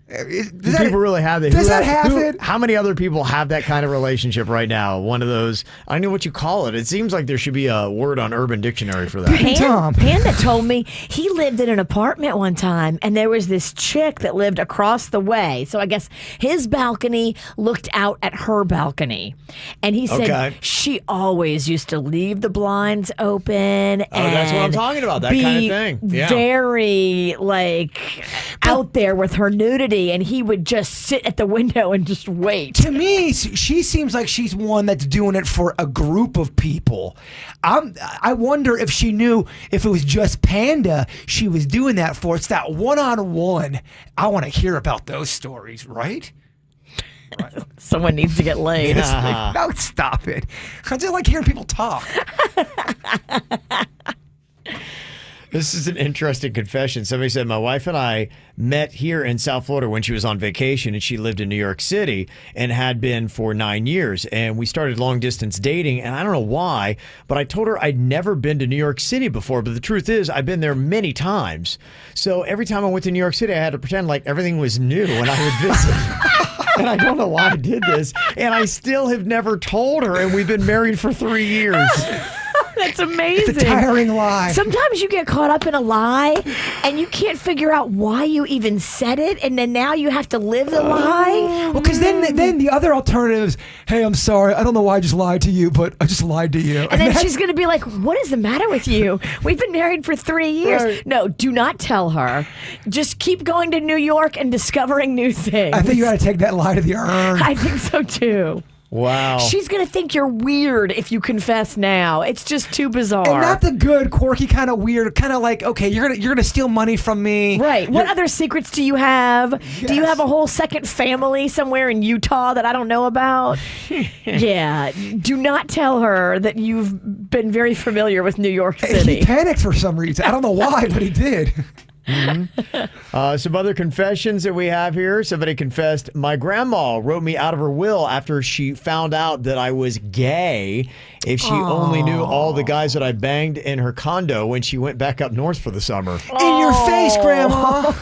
Do people really have that? Does that happen? How many other people have that kind of relationship right now? One of those, I don't know what you call it. It seems like there should be a word on Urban Dictionary for that. Panda told me he lived in an apartment one time, and there was this chick that lived across the way. So I guess his balcony looked out at her balcony. And he said she always used to leave the blinds open. Oh, that's what I'm talking about. That kind of thing. Yeah. Very, out there with her nudity. And he would just sit at the window and just wait. To me, she seems like she's one that's doing it for a group of people. I wonder if she knew if it was just Panda she was doing that for. It's that one-on-one. I want to hear about those stories, right? Someone needs to get laid. No, stop it. I just like hearing people talk. This is an interesting confession. Somebody said, my wife and I met here in South Florida when she was on vacation, and she lived in New York City and had been for 9 years. And we started long distance dating, and I don't know why, but I told her I'd never been to New York City before. But the truth is, I've been there many times. So every time I went to New York City, I had to pretend like everything was new when I would visit. And I don't know why I did this. And I still have never told her, and we've been married for 3 years. That's amazing. It's a tiring lie. Sometimes you get caught up in a lie and you can't figure out why you even said it, and then now you have to live the lie. Well, because then the other alternative is, hey, I'm sorry, I don't know why I just lied to you, but I just lied to you. And then she's going to be like, what is the matter with you? We've been married for 3 years. Right. No, do not tell her. Just keep going to New York and discovering new things. I think you got to take that lie to the urn. I think so too. Wow. She's going to think you're weird if you confess now. It's just too bizarre. And not the good, quirky, kind of weird, kind of like, okay, you're gonna steal money from me. Right. What other secrets do you have? Yes. Do you have a whole second family somewhere in Utah that I don't know about? Yeah. Do not tell her that you've been very familiar with New York City. He panicked for some reason. I don't know why, but he did. Mm-hmm. Some other confessions that we have here. Somebody confessed, my grandma wrote me out of her will after she found out that I was gay. If she only knew all the guys that I banged in her condo when she went back up north for the summer. In your face, Grandma.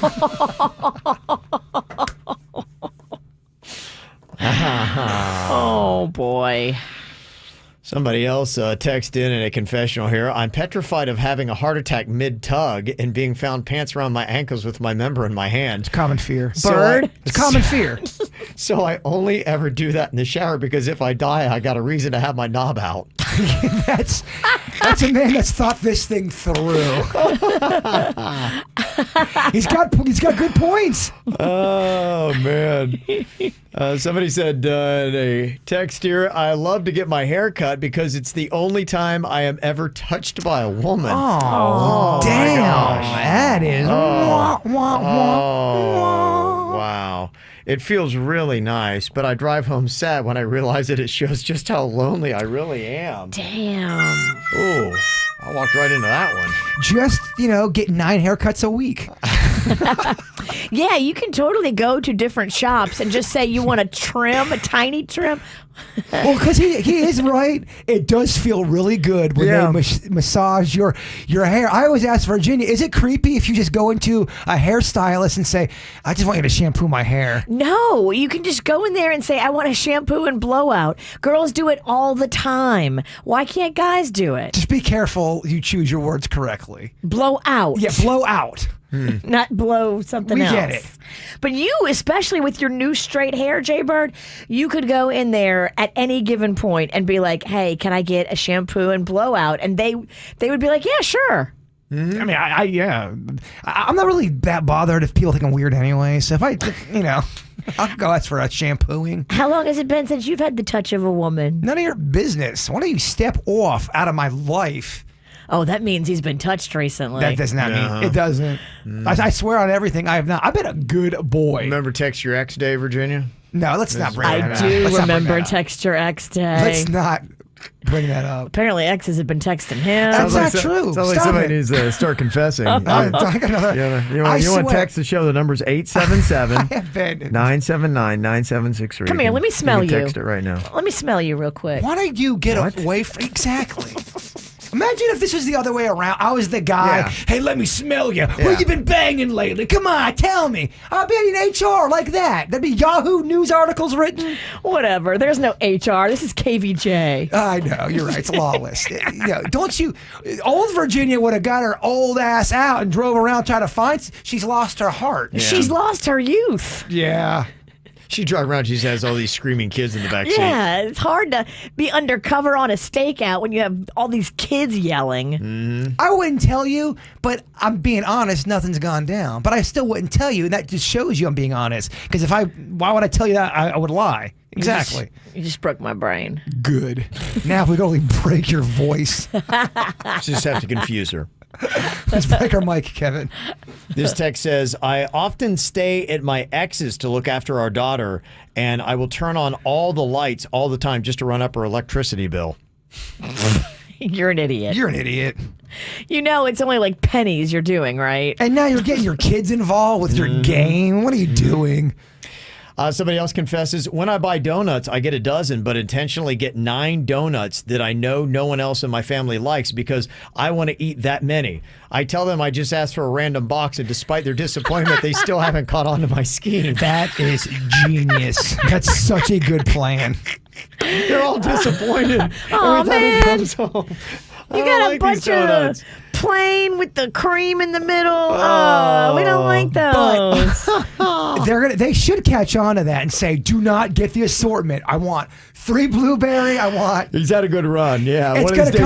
Oh, boy. Somebody else texted in a confessional here. I'm petrified of having a heart attack mid-tug and being found pants around my ankles with my member in my hand. It's common fear. It's common fear. So I only ever do that in the shower because if I die, I got a reason to have my knob out. That's a man that's thought this thing through. He's got good points. Oh man! Somebody said in a text here, I love to get my hair cut because it's the only time I am ever touched by a woman. Oh damn! That is. Wow. It feels really nice, but I drive home sad when I realize that it shows just how lonely I really am. Damn. Ooh, I walked right into that one. Just, get 9 haircuts a week. Yeah, you can totally go to different shops and just say you want a tiny trim. Well, because he is right. It does feel really good when they massage your hair. I always ask Virginia, is it creepy if you just go into a hairstylist and say, I just want you to shampoo my hair? No, you can just go in there and say, I want a shampoo and blowout. Girls do it all the time. Why can't guys do it? Just be careful you choose your words correctly. Blow out. Yeah, blow out. Not blow something else. We get it. But you, especially with your new straight hair, Jay Bird, you could go in there at any given point and be like, hey, can I get a shampoo and blowout? And they would be like, yeah, sure. I mean, I'm not really that bothered if people think I'm weird anyway. So if I'll go ask for a shampooing. How long has it been since you've had the touch of a woman? None of your business. Why don't you step off out of my life? Oh, that means he's been touched recently. That does not mean it doesn't. I swear on everything, I have not. I've been a good boy. Remember Text Your Ex Day, Virginia? No, let's not bring that up. I do remember Text Your Ex Day. Let's not bring that up. Apparently, exes have been texting him. That's not true. Sounds like somebody needs to start confessing. You want to text the show? The number's 877-979-9763. Come here, let me smell you. Text it right now. Let me smell you real quick. Why don't you get away from... Exactly. Imagine if this was the other way around. I was the guy. Hey, let me smell you. Where you been banging lately? Come on, tell me. I'll be in HR like that. That'd be Yahoo News articles written. Whatever. There's no HR. This is KVJ. I know. You're right. It's lawless. Don't you... Old Virginia would have got her old ass out and drove around trying to find... She's lost her heart. Yeah. She's lost her youth. Yeah. She drives around, she has all these screaming kids in the back seat. Yeah, it's hard to be undercover on a stakeout when you have all these kids yelling. Mm-hmm. I wouldn't tell you, but I'm being honest, nothing's gone down. But I still wouldn't tell you, and that just shows you I'm being honest. Because why would I tell you that? I would lie. Exactly. You just broke my brain. Good. Now if we could only break your voice. Just have to confuse her. Let's break our mic, Kevin. This text says, I often stay at my ex's to look after our daughter, and I will turn on all the lights all the time just to run up her electricity bill. You're an idiot. You're an idiot. You know it's only like pennies you're doing, right? And now you're getting your kids involved with your game. What are you doing? Somebody else confesses, when I buy donuts, I get a dozen, but intentionally get 9 donuts that I know no one else in my family likes because I want to eat that many. I tell them I just asked for a random box, and despite their disappointment, they still haven't caught on to my scheme. That is genius. That's such a good plan. They're all disappointed Oh, every time man. he comes home. You got a bunch of plain with the cream in the middle. Oh, we don't like those. They should catch on to that and say, do not get the assortment. I want 3 blueberry. I want... He's had a good run, yeah. It's going to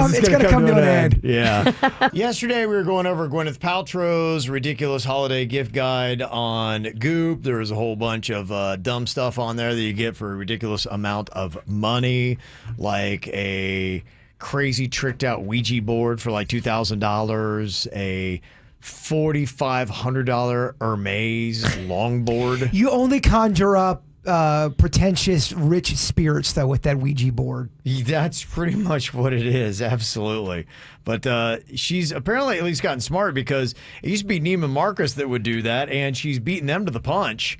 come to an end. Yeah. Yesterday, we were going over Gwyneth Paltrow's ridiculous holiday gift guide on Goop. There was a whole bunch of dumb stuff on there that you get for a ridiculous amount of money, like a crazy tricked out Ouija board for like $2,000, a $4,500 Hermes longboard. You only conjure up pretentious rich spirits though with that Ouija board. That's pretty much what it is, absolutely. But she's apparently at least gotten smart because it used to be Neiman Marcus that would do that, and she's beaten them to the punch.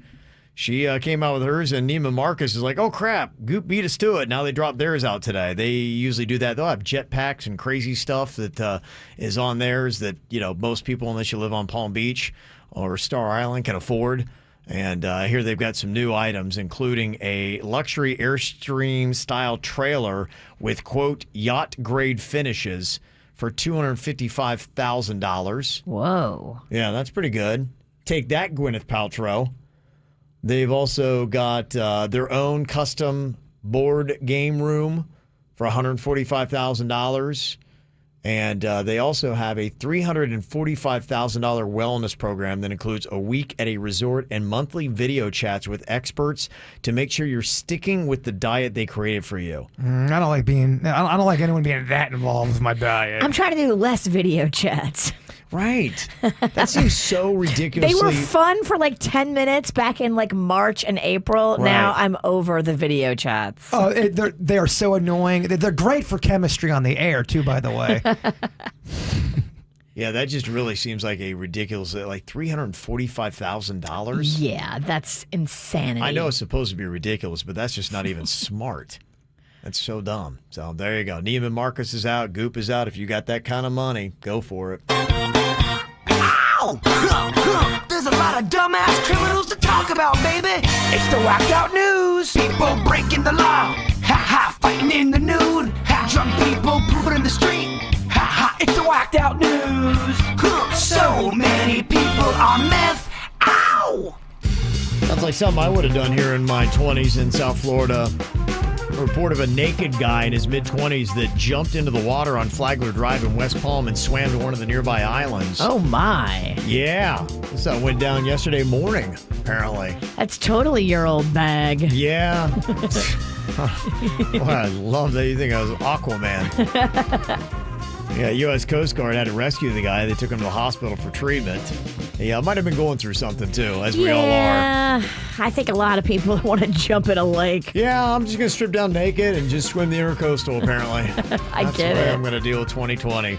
She came out with hers, and Neiman Marcus is like, oh, crap, Goop beat us to it. Now they dropped theirs out today. They usually do that. They'll have jetpacks and crazy stuff that is on theirs that, most people, unless you live on Palm Beach or Star Island, can afford. And here they've got some new items, including a luxury Airstream-style trailer with, quote, yacht-grade finishes for $255,000. Whoa. Yeah, that's pretty good. Take that, Gwyneth Paltrow. They've also got their own custom board game room for $145,000. And they also have a $345,000 wellness program that includes a week at a resort and monthly video chats with experts to make sure you're sticking with the diet they created for you. I don't like anyone being that involved with my diet. I'm trying to do less video chats. Right. That seems so ridiculously. They were fun for like 10 minutes back in like March and April. Right. Now I'm over the video chats. Oh, they are so annoying. They're great for chemistry on the air, too, by the way. Yeah, that just really seems like a ridiculous, like $345,000. Yeah, that's insanity. I know it's supposed to be ridiculous, but that's just not even smart. That's so dumb. So there you go. Neiman Marcus is out. Goop is out. If you got that kind of money, go for it. Ow! There's a lot of dumbass criminals to talk about, baby. It's the whacked out news. People breaking the law. Ha ha, fighting in the nude. Ha, drunk people pooping in the street. Ha ha, it's the whacked out news. So many people on meth. Ow! Sounds like something I would have done here in my 20s in South Florida. A report of a naked guy in his mid-20s that jumped into the water on Flagler Drive in West Palm and swam to one of the nearby islands. Oh, my. Yeah. This went down yesterday morning, apparently. That's totally your old bag. Yeah. Well, I love that you think I was Aquaman. Yeah, U.S. Coast Guard had to rescue the guy. They took him to the hospital for treatment. Yeah, might have been going through something, too, as we all are. Yeah, I think a lot of people want to jump in a lake. Yeah, I'm just going to strip down naked and just swim the intercoastal, apparently. That's the way I'm going to deal with 2020.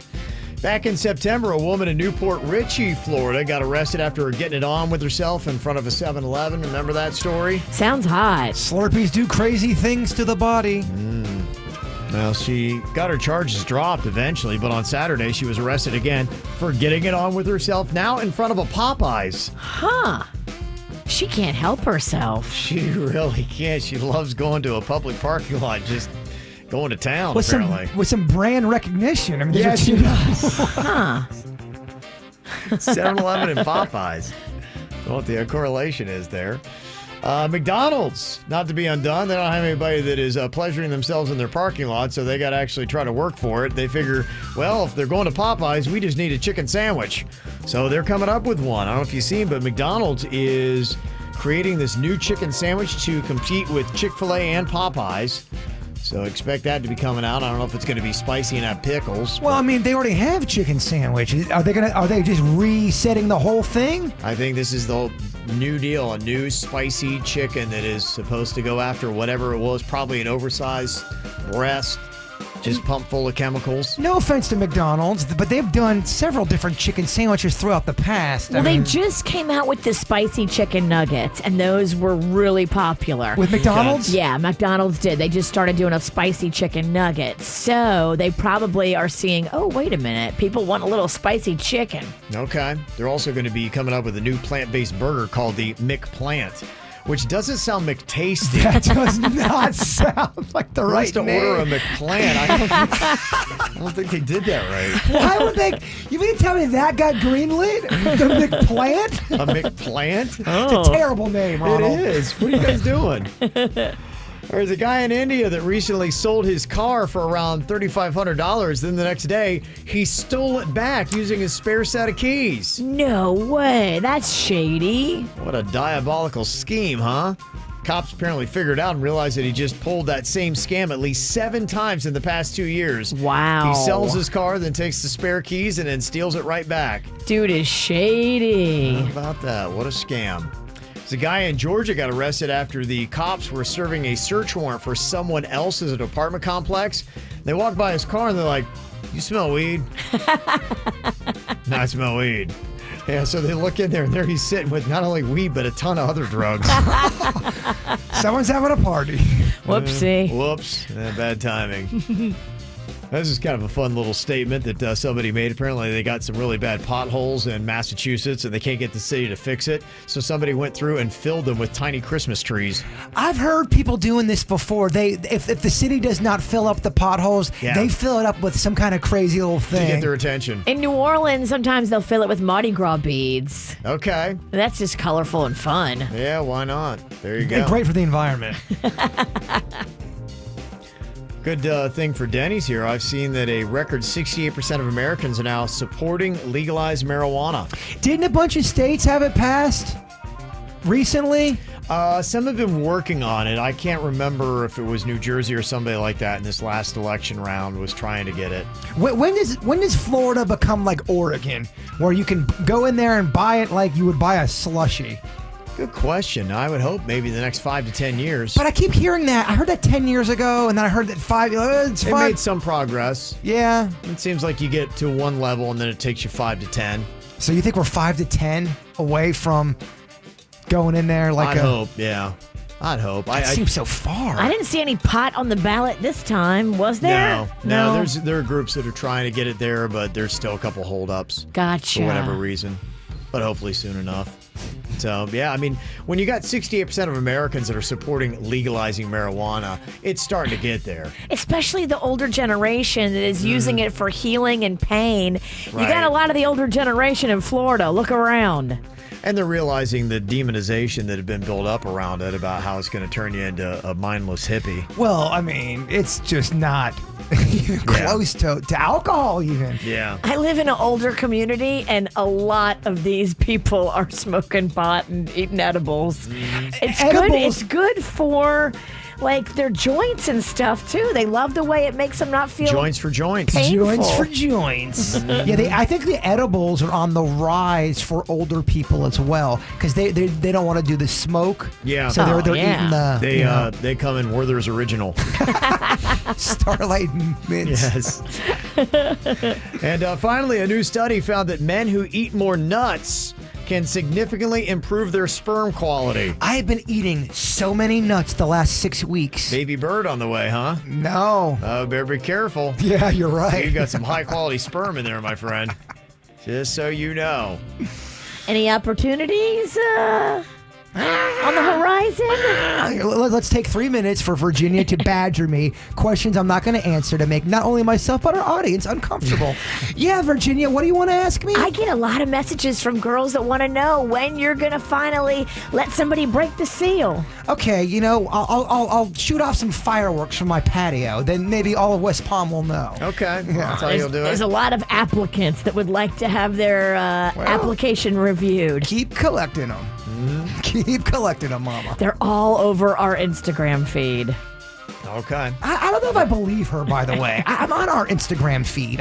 Back in September, a woman in Newport Richey, Florida, got arrested after getting it on with herself in front of a 7-Eleven. Remember that story? Sounds hot. Slurpees do crazy things to the body. Well, she got her charges dropped eventually, but on Saturday she was arrested again for getting it on with herself, now in front of a Popeyes. Huh. She can't help herself. She really can't. She loves going to a public parking lot, just going to town, with apparently. With some brand recognition. I mean, Yeah, she does. Huh. 7-Eleven and Popeyes. I don't know what the correlation is there. McDonald's, not to be undone. They don't have anybody that is pleasuring themselves in their parking lot, so they got to actually try to work for it. They figure, well, if they're going to Popeyes, we just need a chicken sandwich. So they're coming up with one. I don't know if you've seen, but McDonald's is creating this new chicken sandwich to compete with Chick-fil-A and Popeyes. So expect that to be coming out. I don't know if it's going to be spicy and have pickles. Well, I mean, they already have chicken sandwiches. Are they just resetting the whole thing? I think this is the new deal, a new spicy chicken that is supposed to go after whatever it was, probably an oversized breast, just pumped full of chemicals. No offense to McDonald's, but they've done several different chicken sandwiches throughout the past. Well, they just came out with the spicy chicken nuggets, and those were really popular. With McDonald's? Yeah, McDonald's did. They just started doing a spicy chicken nugget. So they probably are seeing, oh, wait a minute, people want a little spicy chicken. Okay. They're also going to be coming up with a new plant-based burger called the McPlant, which doesn't sound McTasty. That does not sound like the right to name. order a McPlant. I don't think they did that right. Why would they? You mean to tell me that got greenlit? The McPlant? A McPlant? It's a terrible name, Ronald. It is. What are you guys doing? There's a guy in India that recently sold his car for around $3,500. Then the next day, he stole it back using his spare set of keys. No way. That's shady. What a diabolical scheme, huh? Cops apparently figured out and realized that he just pulled that same scam at least 7 times in the past 2 years. Wow. He sells his car, then takes the spare keys, and then steals it right back. Dude is shady. How about that? What a scam. The guy in Georgia got arrested after the cops were serving a search warrant for someone else's apartment complex. They walked by his car and they're like, "You smell weed?" "No, I smell weed." Yeah, so they look in there and there he's sitting with not only weed but a ton of other drugs. Someone's having a party. Whoopsie. Whoops. Bad timing. This is kind of a fun little statement that somebody made. Apparently, they got some really bad potholes in Massachusetts, and they can't get the city to fix it. So somebody went through and filled them with tiny Christmas trees. I've heard people doing this before. If the city does not fill up the potholes, they fill it up with some kind of crazy little thing to get their attention. In New Orleans, sometimes they'll fill it with Mardi Gras beads. Okay. That's just colorful and fun. Yeah, why not? There you go. And great for the environment. Good thing for Denny's here. I've seen that a record 68% of Americans are now supporting legalized marijuana. Didn't a bunch of states have it passed recently? Some have been working on it. I can't remember if it was New Jersey or somebody like that in this last election round was trying to get it. When does Florida become like Oregon, where you can go in there and buy it like you would buy a slushie? Good question. I would hope maybe the next 5 to 10 years. But I keep hearing that. I heard that 10 years ago, and then I heard that 5. It made some progress. Yeah. It seems like you get to one level, and then it takes you 5 to 10. So you think we're 5 to 10 away from going in there like I'd hope, yeah. I'd hope. That seems so far. I didn't see any pot on the ballot this time, was there? No. There are groups that are trying to get it there, but there's still a couple holdups. Gotcha. For whatever reason. But hopefully soon enough. So, yeah, I mean, when you got 68% of Americans that are supporting legalizing marijuana, it's starting to get there. Especially the older generation that is using it for healing and pain. Right. You got a lot of the older generation in Florida. Look around. And they're realizing the demonization that had been built up around it about how it's going to turn you into a mindless hippie. Well, I mean, it's just not even close to alcohol even. Yeah. I live in an older community, and a lot of these people are smoking pot and eating edibles. It's good. It's good for like their joints and stuff too. They love the way it makes them not feel joints for joints. Painful. Joints for joints. Yeah, I think the edibles are on the rise for older people as well because they don't want to do the smoke. Yeah. So they're eating the. They come in Werther's Original. Starlight Mints. Yes. And finally, a new study found that men who eat more nuts can significantly improve their sperm quality. I have been eating so many nuts the last 6 weeks. Baby bird on the way, huh? No. Better be careful. Yeah, you're right. You got some high quality sperm in there, my friend. Just so you know. Any opportunities on the horizon? Let's take 3 minutes for Virginia to badger me questions I'm not going to answer to make not only myself but our audience uncomfortable. Yeah, Virginia, what do you want to ask me? I get a lot of messages from girls that want to know when you're going to finally let somebody break the seal. Okay, you know, I'll shoot off some fireworks from my patio. Then maybe all of West Palm will know. Okay, that's how you'll do it. There's a lot of applicants that would like to have their application reviewed. Keep collecting them. Keep collecting them, Mama. They're all over our Instagram feed. Okay. I don't know if I believe her, by the way. I'm on our Instagram feed.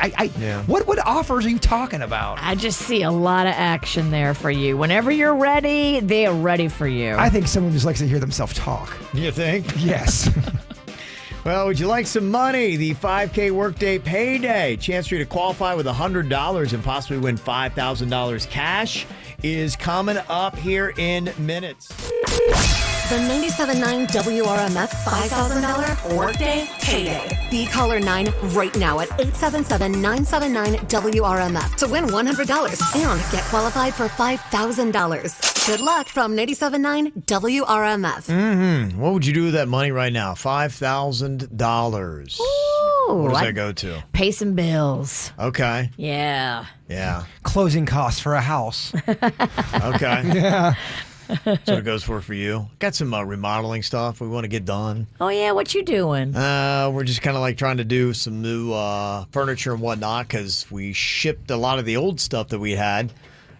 What offers are you talking about? I just see a lot of action there for you. Whenever you're ready, they are ready for you. I think someone just likes to hear themselves talk. You think? Yes. Well, would you like some money? The 5K Workday Payday. Chance for you to qualify with $100 and possibly win $5,000 cash is coming up here in minutes. The 97.9 WRMF $5,000 Workday Payday. Be caller 9 right now at 877-979-WRMF to win $100 and get qualified for $5,000. Good luck from 97.9 WRMF. What would you do with that money right now? $5,000. What does that go to? Pay some bills. Okay. Yeah. Yeah. Closing costs for a house. Okay. Yeah. So it goes for you. Got some remodeling stuff we want to get done. Oh, yeah. What you doing? We're just kind of like trying to do some new furniture and whatnot because we shipped a lot of the old stuff that we had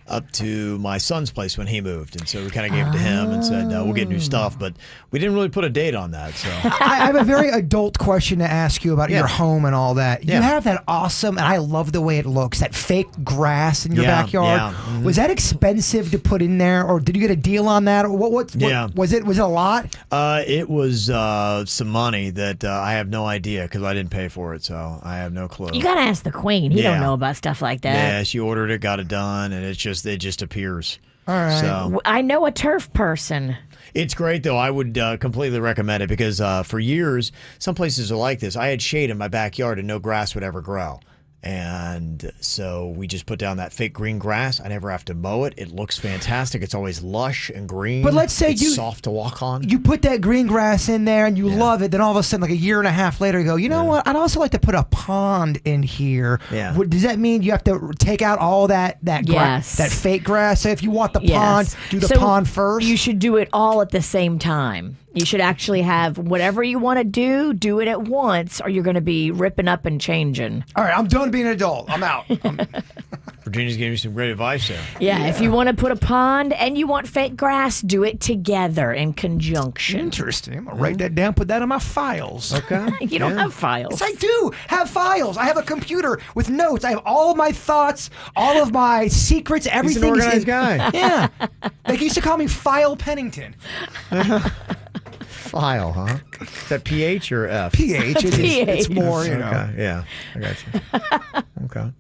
up to my son's place when he moved. And so we kind of gave it to him and said, we'll get new stuff. But we didn't really put a date on that. So I have a very adult question to ask you about your home and all that. You have that awesome, and I love the way it looks, that fake grass in your backyard. Yeah. Mm-hmm. Was that expensive to put in there, or did you get a deal on that? Or what was it a lot? It was some money that I have no idea because I didn't pay for it. So I have no clue. You got to ask the queen. He don't know about stuff like that. Yeah, she ordered it, got it done, and it just appears. All right. So I know a turf person. it's great, though. I would completely recommend it because for years, some places are like this. I had shade in my backyard and no grass would ever grow. And so we just put down that fake green grass. I never have to mow it. It looks fantastic. It's always lush and green. But let's say it's soft to walk on. You put that green grass in there and you love it. Then all of a sudden, like a year and a half later, you go, you know what? I'd also like to put a pond in here. Yeah. Does that mean you have to take out all that Yes. that fake grass? So if you want the pond, do the So pond first. You should do it all at the same time. You should actually have whatever you want to do it at once, or you're going to be ripping up and changing. All right, I'm done being an adult. I'm out. Virginia's giving you some great advice there. Yeah, if you want to put a pond and you want fake grass, do it together in conjunction. Interesting. I'm going to write that down, put that in my files. Okay. You don't have files. Yes, I do have files. I have a computer with notes. I have all of my thoughts, all of my secrets, everything. He's an organized guy. Yeah. They used to call me File Pennington. File, huh? Is that PH or F? PH. It's more, you know. Okay, yeah, I got you. Okay.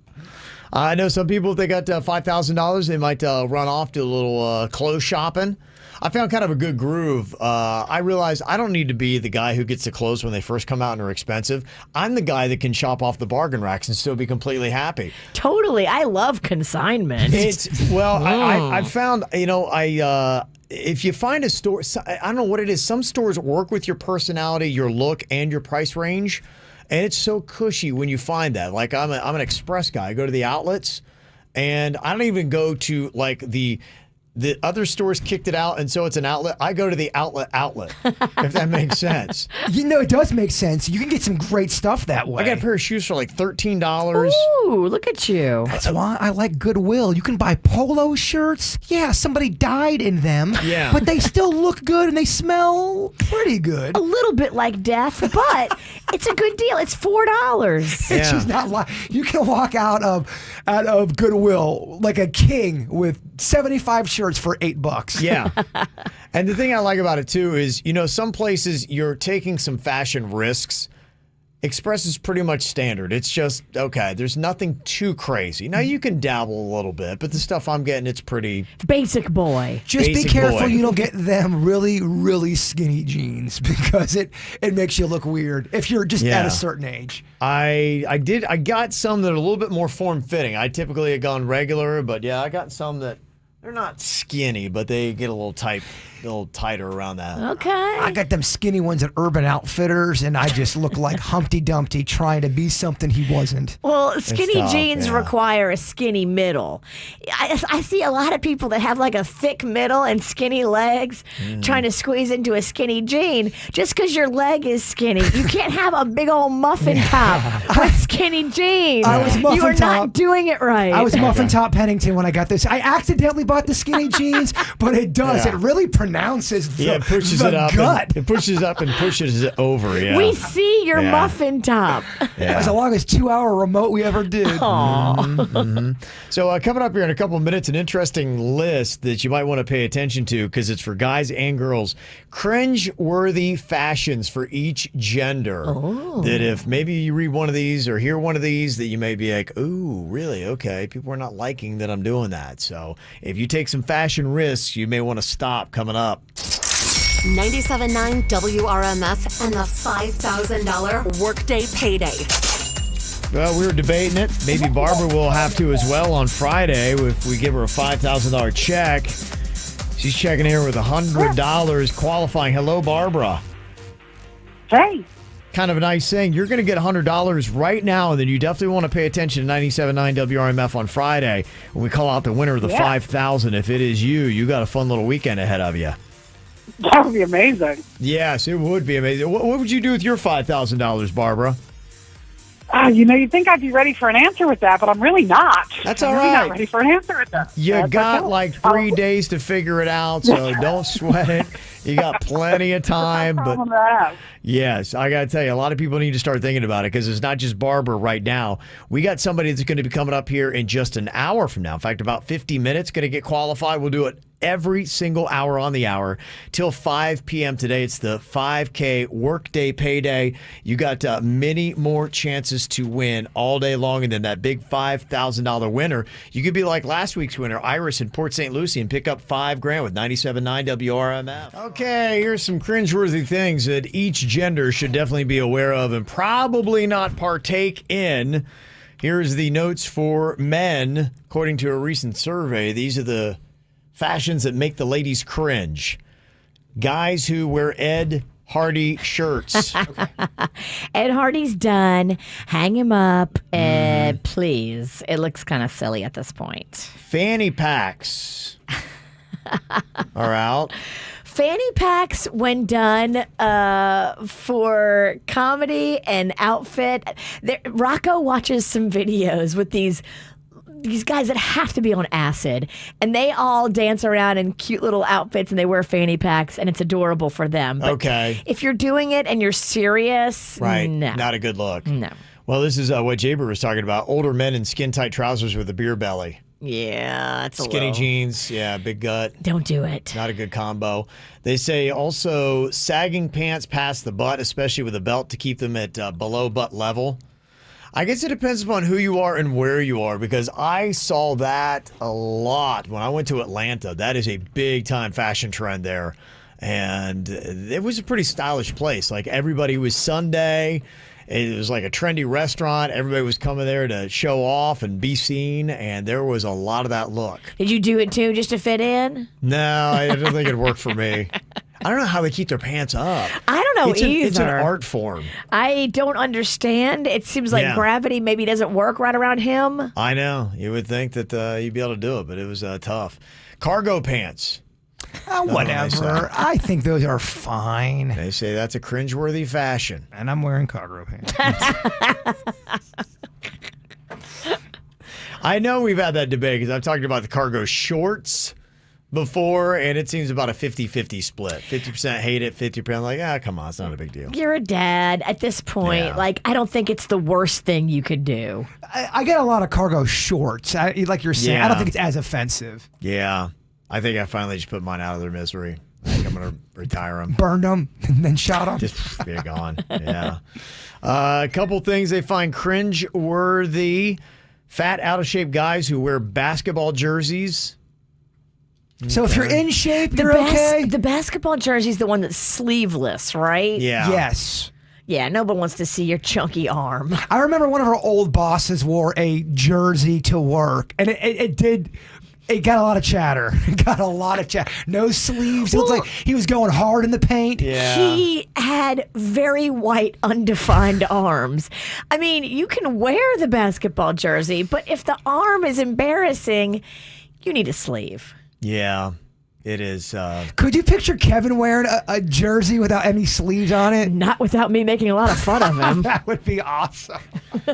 I know some people, if they got $5,000, they might run off, do a little clothes shopping. I found kind of a good groove. I realized I don't need to be the guy who gets the clothes when they first come out and are expensive. I'm the guy that can shop off the bargain racks and still be completely happy. Totally. I love consignment. I found, if you find a store, I don't know what it is. Some stores work with your personality, your look, and your price range. And it's so cushy when you find that. Like I'm an express guy. I go to the outlets, and I don't even go to like the other stores kicked it out, and so it's an outlet. I go to the outlet, if that makes sense. You know, it does make sense. You can get some great stuff that way. I got a pair of shoes for like $13. Ooh, look at you. That's why I like Goodwill. You can buy polo shirts. Yeah, somebody died in them. Yeah. But they still look good and they smell pretty good. A little bit like death, but it's a good deal. It's $4. Yeah. She's not lying. You can walk out of Goodwill like a king with 75 shirts for $8. Yeah. And the thing I like about it too is, some places you're taking some fashion risks. Express is pretty much standard. It's just, okay, there's nothing too crazy. Now, you can dabble a little bit, but the stuff I'm getting, it's pretty basic boy. Just basic be careful boy. you don't get them really, really skinny jeans because it makes you look weird if you're just at a certain age. I got some that are a little bit more form-fitting. I typically have gone regular, but yeah, I got some that they're not skinny, but they get a little tighter around that. Okay. I got them skinny ones at Urban Outfitters, and I just look like Humpty Dumpty trying to be something he wasn't. Well, skinny tough, jeans require a skinny middle. I see a lot of people that have like a thick middle and skinny legs trying to squeeze into a skinny jean. Just because your leg is skinny, you can't have a big old muffin top with skinny jeans. I was muffin You are top. not doing it right. I was Muffin Top Pennington when I got this. I accidentally bought the skinny jeans, but it does. Yeah. It really pronounces Yeah, it pushes the it up. gut. It pushes up and pushes it over. Yeah. We see your Yeah. muffin top. Yeah. As long as 2-hour remote we ever did. So coming up here in a couple of minutes, an interesting list that you might want to pay attention to because it's for guys and girls. Cringe-worthy fashions for each gender. That if maybe you read one of these or hear one of these, that you may be like, ooh, really? Okay, people are not liking that I'm doing that. So if you take some fashion risks, you may want to stop coming up. 97.9 WRMF and the $5,000 workday payday. Well, we were debating it. Maybe Barbara will have to as well on Friday if we give her a $5,000 check. She's checking here with $100 qualifying. Hello, Barbara. Hey. Kind of a nice thing. You're going to get $100 right now, and then you definitely want to pay attention to 97.9 WRMF on Friday when we call out the winner of the $5,000. If it is you got a fun little weekend ahead of you. That would be amazing. Yes, it would be amazing. What would you do with your $5,000, Barbara? You'd think I'd be ready for an answer with that, but I'm really not. That's I'm all really right. not ready for an answer with that. You got like 3 days to figure it out, so don't sweat it. You got plenty of time, but Yes, I got to tell you, a lot of people need to start thinking about it because it's not just barber right now. We got somebody that's going to be coming up here in just an hour from now. In fact, about 50 minutes, going to get qualified. We'll do it every single hour on the hour till 5 p.m. today. It's the 5K workday payday. You got many more chances to win all day long. And then that big $5,000 winner, you could be like last week's winner, Iris in Port St. Lucie, and pick up $5,000 with 97.9 WRMF. Okay, here's some cringeworthy things that each gender should definitely be aware of and probably not partake in. Here's the notes for men. According to a recent survey, these are the fashions that make the ladies cringe. Guys who wear Ed Hardy shirts. Ed Hardy's done. Hang him up. Please. It looks kind of silly at this point. Fanny packs are out. Fanny packs, when done for comedy and outfit. Rocco watches some videos with these guys that have to be on acid, and they all dance around in cute little outfits and they wear fanny packs, and it's adorable for them. But okay. If you're doing it and you're serious, right, no. Not a good look. No. Well, this is what Jaber was talking about. Older men in skin-tight trousers with a beer belly. Yeah, that's skinny jeans. Yeah, big gut. Don't do it. Not a good combo. They say also sagging pants past the butt, especially with a belt to keep them at below butt level. I guess it depends upon who you are and where you are, because I saw that a lot when I went to Atlanta. That is a big-time fashion trend there. And it was a pretty stylish place. Like, everybody was Sunday. It was like a trendy restaurant. Everybody was coming there to show off and be seen, and there was a lot of that look. Did you do it too, just to fit in? No, I don't think it worked for me. I don't know how they keep their pants up. I don't know either. It's an art form. I don't understand. It seems like gravity maybe doesn't work right around him. I know. You would think that you'd be able to do it, but it was tough. Cargo pants. Whatever. I think those are fine. They say that's a cringeworthy fashion. And I'm wearing cargo pants. I know we've had that debate because I've talked about the cargo shorts before, and it seems about a 50-50 split. 50% hate it, 50% like, come on, it's not a big deal. You're a dad at this point. Yeah. Like, I don't think it's the worst thing you could do. I get a lot of cargo shorts. Like you're saying, I don't think it's as offensive. Yeah. I think I finally just put mine out of their misery. I think I'm going to retire them. Burned them and then shot them. Just be gone. Yeah. A couple things they find cringe-worthy. Fat, out-of-shape guys who wear basketball jerseys. So if you're in shape, you're okay? The basketball jersey's the one that's sleeveless, right? Yeah. Yes. Yeah, nobody wants to see your chunky arm. I remember one of our old bosses wore a jersey to work, and it got a lot of chatter. No sleeves. It looked like he was going hard in the paint. Yeah. He had very white, undefined arms. I mean, you can wear the basketball jersey, but if the arm is embarrassing, you need a sleeve. Yeah, it is. Could you picture Kevin wearing a jersey without any sleeves on it? Not without me making a lot of fun of him. That would be awesome.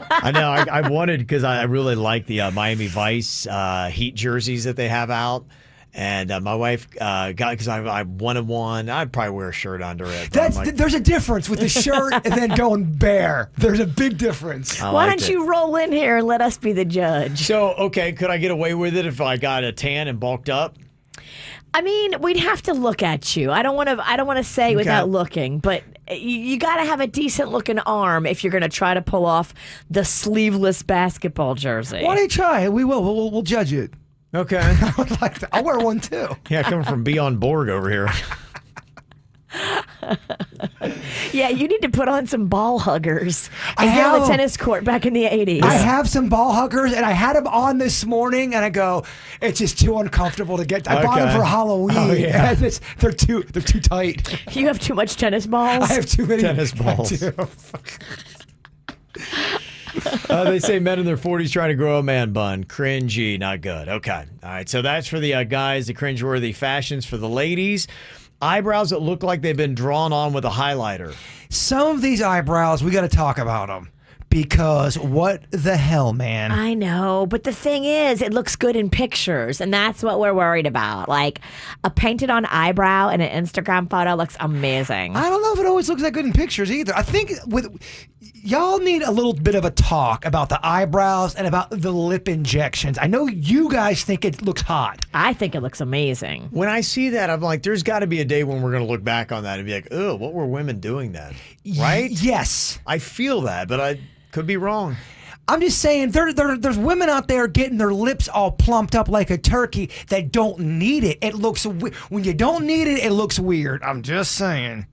I know. I wanted, because I really like the Miami Vice Heat jerseys that they have out. And my wife got, because I wanted one. I'd probably wear a shirt under it. There's a difference with the shirt and then going bare. There's a big difference. Why don't you roll in here and let us be the judge? So, okay, could I get away with it if I got a tan and bulked up? I mean, we'd have to look at you. I don't want to say without looking, but you got to have a decent looking arm if you're going to try to pull off the sleeveless basketball jersey. Why don't you try it? We will. We'll judge it. Okay. I would like to. I'll wear one too. Yeah, coming from Beyond Borg over here. Yeah, you need to put on some ball huggers and get on the tennis court back in the 80s. I have some ball huggers, and I had them on this morning, and I go, it's just too uncomfortable to get. I bought them for Halloween. Oh, yeah. They're too tight. You have too much tennis balls? I have too many tennis balls. They say men in their 40s trying to grow a man bun. Cringy, not good. Okay. All right. So that's for the guys, the cringeworthy fashions. For the ladies, eyebrows that look like they've been drawn on with a highlighter. Some of these eyebrows, we got to talk about them. because what the hell, man? I know, but the thing is, it looks good in pictures, and that's what we're worried about. Like, a painted-on eyebrow in an Instagram photo looks amazing. I don't know if it always looks that good in pictures either. I think y'all need a little bit of a talk about the eyebrows and about the lip injections. I know you guys think it looks hot. I think it looks amazing. When I see that, I'm like, there's got to be a day when we're going to look back on that and be like, oh, what were women doing then? Right? Yes. I feel that, but I could be wrong. I'm just saying, there's women out there getting their lips all plumped up like a turkey that don't need it. It looks when you don't need it, it looks weird. I'm just saying.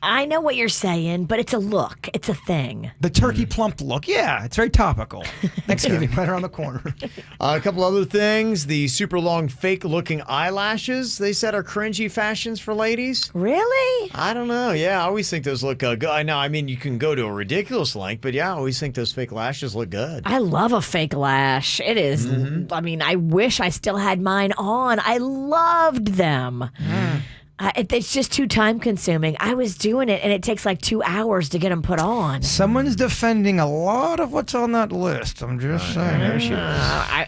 I know what you're saying, but it's a look. It's a thing. The turkey plumped look. Yeah, it's very topical. Thanksgiving right around the corner. A couple other things. The super long fake looking eyelashes they said are cringy fashions for ladies. Really? I don't know. Yeah, I always think those look good. I know. I mean, you can go to a ridiculous length, but yeah, I always think those fake lashes look good. I love a fake lash. It is. I mean, I wish I still had mine on. I loved them. It's just too time consuming. I was doing it, and it takes like 2 hours to get them put on. Someone's defending a lot of what's on that list. I'm just saying.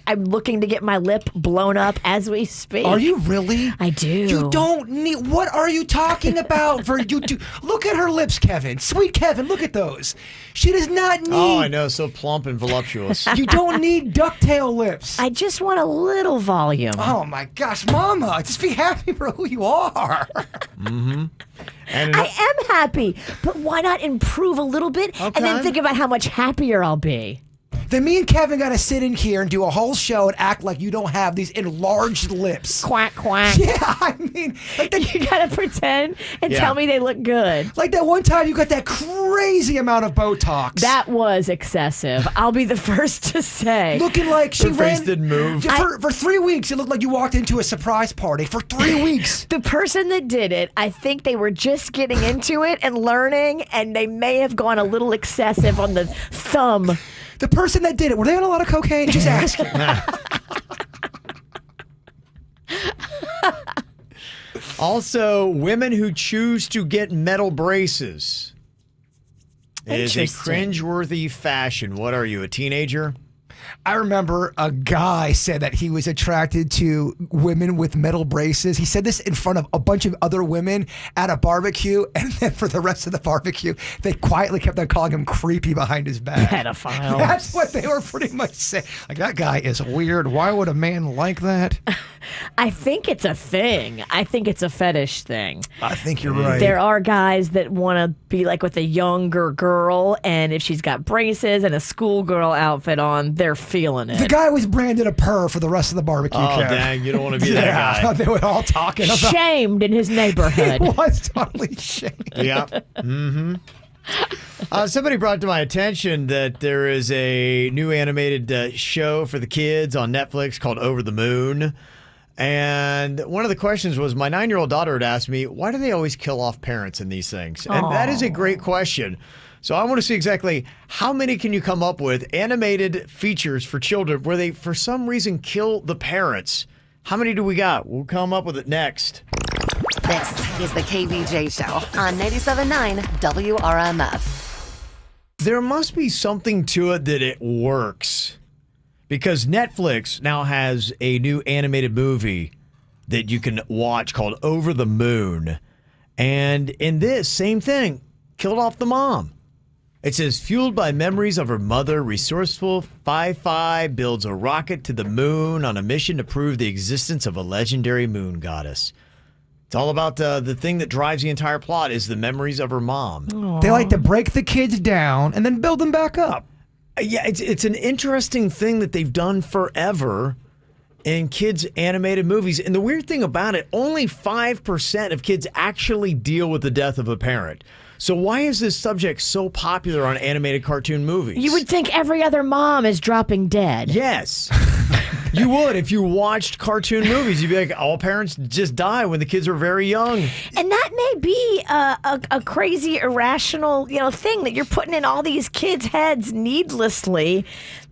I'm looking to get my lip blown up as we speak. Are you really? I do. You don't need. What are you talking about? Look at her lips, Kevin. Sweet Kevin, look at those. She does not need. Oh, I know, so plump and voluptuous. You don't need ducktail lips. I just want a little volume. Oh my gosh, Mama, just be happy for who you are. And I am happy, but why not improve a little bit and then think about how much happier I'll be? Then me and Kevin got to sit in here and do a whole show and act like you don't have these enlarged lips. Quack, quack. Yeah, I mean. You got to pretend and tell me they look good. Like that one time you got that crazy amount of Botox. That was excessive. I'll be the first to say. Looking like she Her face didn't move. For 3 weeks, it looked like you walked into a surprise party. For 3 weeks. The person that did it, I think they were just getting into it and learning, and they may have gone a little excessive on the thumb. The person that did it, were they on a lot of cocaine? Just asking. Also, women who choose to get metal braces. It is a cringeworthy fashion. What are you, a teenager? I remember a guy said that he was attracted to women with metal braces. He said this in front of a bunch of other women at a barbecue, and then for the rest of the barbecue, they quietly kept on calling him creepy behind his back. Pedophile. That's what they were pretty much saying. Like, that guy is weird. Why would a man like that? I think it's a thing. I think it's a fetish thing. I think you're right. There are guys that want to be like with a younger girl, and if she's got braces and a schoolgirl outfit on, they're feeling it. The guy was branded a purr for the rest of the barbecue. Oh, dang, you don't want to be that guy. They were all talking about. Shamed in his neighborhood. He was totally shamed. Yeah. Somebody brought to my attention that there is a new animated show for the kids on Netflix called Over the Moon. And one of the questions was, my 9-year-old daughter had asked me, why do they always kill off parents in these things? And that is a great question. So I want to see exactly how many can you come up with animated features for children where they, for some reason, kill the parents. How many do we got? We'll come up with it next. This is the KBJ Show on 97.9 WRMF. There must be something to it that it works. Because Netflix now has a new animated movie that you can watch called Over the Moon. And in this, same thing, killed off the mom. It says, fueled by memories of her mother, resourceful Fi builds a rocket to the moon on a mission to prove the existence of a legendary moon goddess. It's all about the thing that drives the entire plot is the memories of her mom. Aww. They like to break the kids down and then build them back up. Yeah, it's an interesting thing that they've done forever in kids' animated movies. And the weird thing about it, only 5% of kids actually deal with the death of a parent. So why is this subject so popular on animated cartoon movies? You would think every other mom is dropping dead. Yes. You would. If you watched cartoon movies, you'd be like, all parents just die when the kids are very young. And that may be a crazy, irrational, thing that you're putting in all these kids' heads needlessly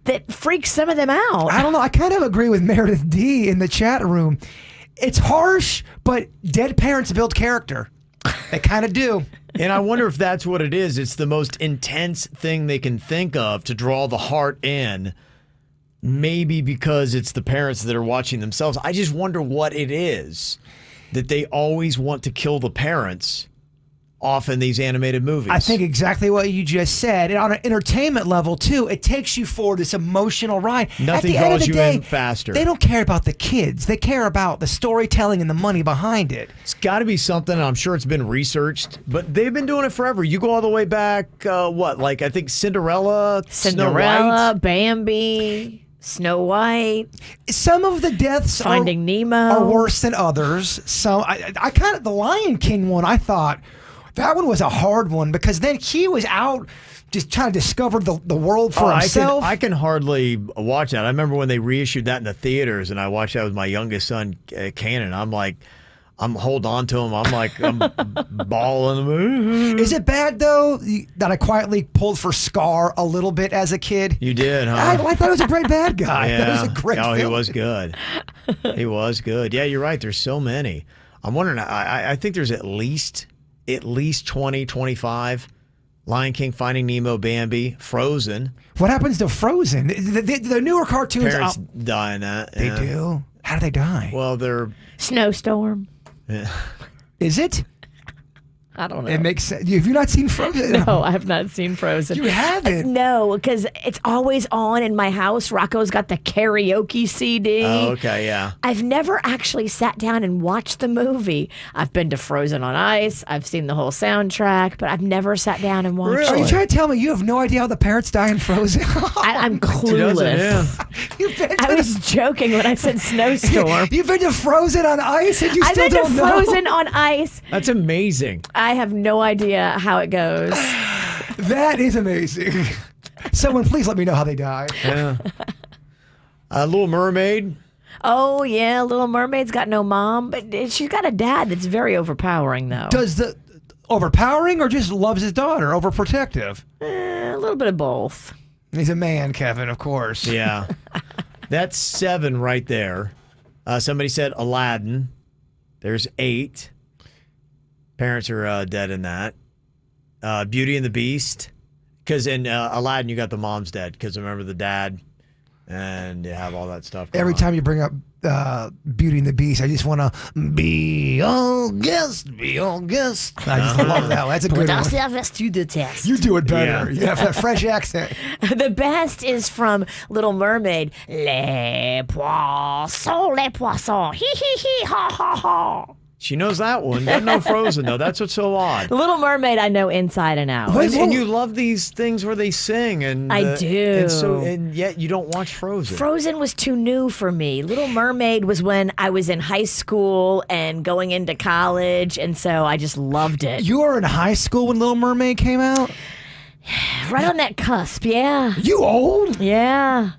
that freaks some of them out. I don't know. I kind of agree with Meredith D in the chat room. It's harsh, but dead parents build character. They kind of do. And I wonder if that's what it is. It's the most intense thing they can think of to draw the heart in. Maybe because it's the parents that are watching themselves. I just wonder what it is that they always want to kill the parents off in these animated movies. I think exactly what you just said. And on an entertainment level, too, it takes you for this emotional ride. Nothing At the end of draws the you day, in faster. They don't care about the kids. They care about the storytelling and the money behind it. It's got to be something, I'm sure it's been researched, but they've been doing it forever. You go all the way back, I think Cinderella, Snow White? Bambi, Snow White. Some of the deaths Finding Nemo are worse than others. So I kind of, the Lion King one, I thought, that one was a hard one because then he was out just trying to discover the world for himself. I can hardly watch that. I remember when they reissued that in the theaters, and I watched that with my youngest son, Cannon. I'm holding on to him. I'm bawling. Is it bad, though, that I quietly pulled for Scar a little bit as a kid? You did, huh? I thought he was a great bad guy. Yeah. That was a great film. He was good. He was good. Yeah, you're right. There's so many. I'm wondering, I think there's at least 20, 25. Lion King, Finding Nemo, Bambi, Frozen. What happens to Frozen? The newer cartoons... Parents die in that. They do? How do they die? Well, they're... Snowstorm. Yeah. Is it? I don't know. It makes sense. Have you not seen Frozen? No, I have not seen Frozen. You haven't? No, because it's always on in my house. Rocco's got the karaoke CD. Oh, okay, yeah. I've never actually sat down and watched the movie. I've been to Frozen on Ice. I've seen the whole soundtrack, but I've never sat down and watched it. Are you trying to tell me you have no idea how the parents die in Frozen? I'm clueless. I was joking when I said snowstorm. You've been to Frozen on Ice and you still don't know? I've been to Frozen on Ice. That's amazing. I have no idea how it goes. That is amazing. Someone please let me know how they die. Yeah. Little Mermaid. Oh, yeah. Little Mermaid's got no mom, but she's got a dad that's very overpowering, though. Does the overpowering or just loves his daughter, overprotective? A little bit of both. He's a man, Kevin, of course. Yeah. That's 7 right there. Somebody said Aladdin. There's 8. Parents are dead in that. Beauty and the Beast. Because in Aladdin, you got the mom's dead. Because remember the dad. And you have all that stuff. Every time you bring up Beauty and the Beast, I just want to be August, be August. I just love that one. That's a good one. You do it better. You have that French accent. The best is from Little Mermaid. Les poissons, hee hee hee, ha ha ha. She knows that one. Doesn't know Frozen, though. That's what's so odd. Little Mermaid, I know inside and out. And you love these things where they sing. And I do. And yet you don't watch Frozen. Frozen was too new for me. Little Mermaid was when I was in high school and going into college, and so I just loved it. You were in high school when Little Mermaid came out? Right on that cusp, yeah. You old? Yeah.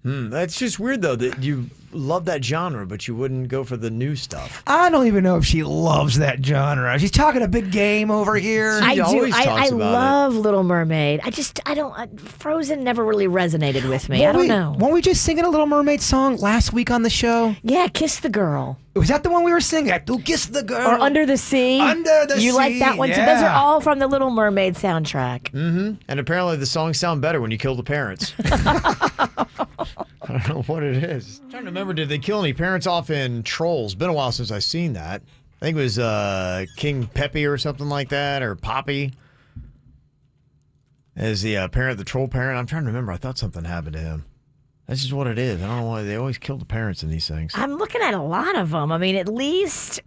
That's just weird, though, that you love that genre, but you wouldn't go for the new stuff. I don't even know if she loves that genre. She's talking a big game over here. I do. I love Little Mermaid. I don't. Frozen never really resonated with me. I don't know. Weren't we just singing a Little Mermaid song last week on the show? Yeah, Kiss the Girl. Was that the one we were singing? To Kiss the Girl. Or Under the Sea. Under the Sea. You like that one too? Those are all from the Little Mermaid soundtrack. Mm-hmm. And apparently the songs sound better when you kill the parents. I don't know what it is. I'm trying to remember, did they kill any parents off in Trolls? Been a while since I've seen that. I think it was King Peppy or something like that, or Poppy as the parent, the troll parent. I'm trying to remember. I thought something happened to him. That's just what it is. I don't know why they always kill the parents in these things. I'm looking at a lot of them. I mean, at least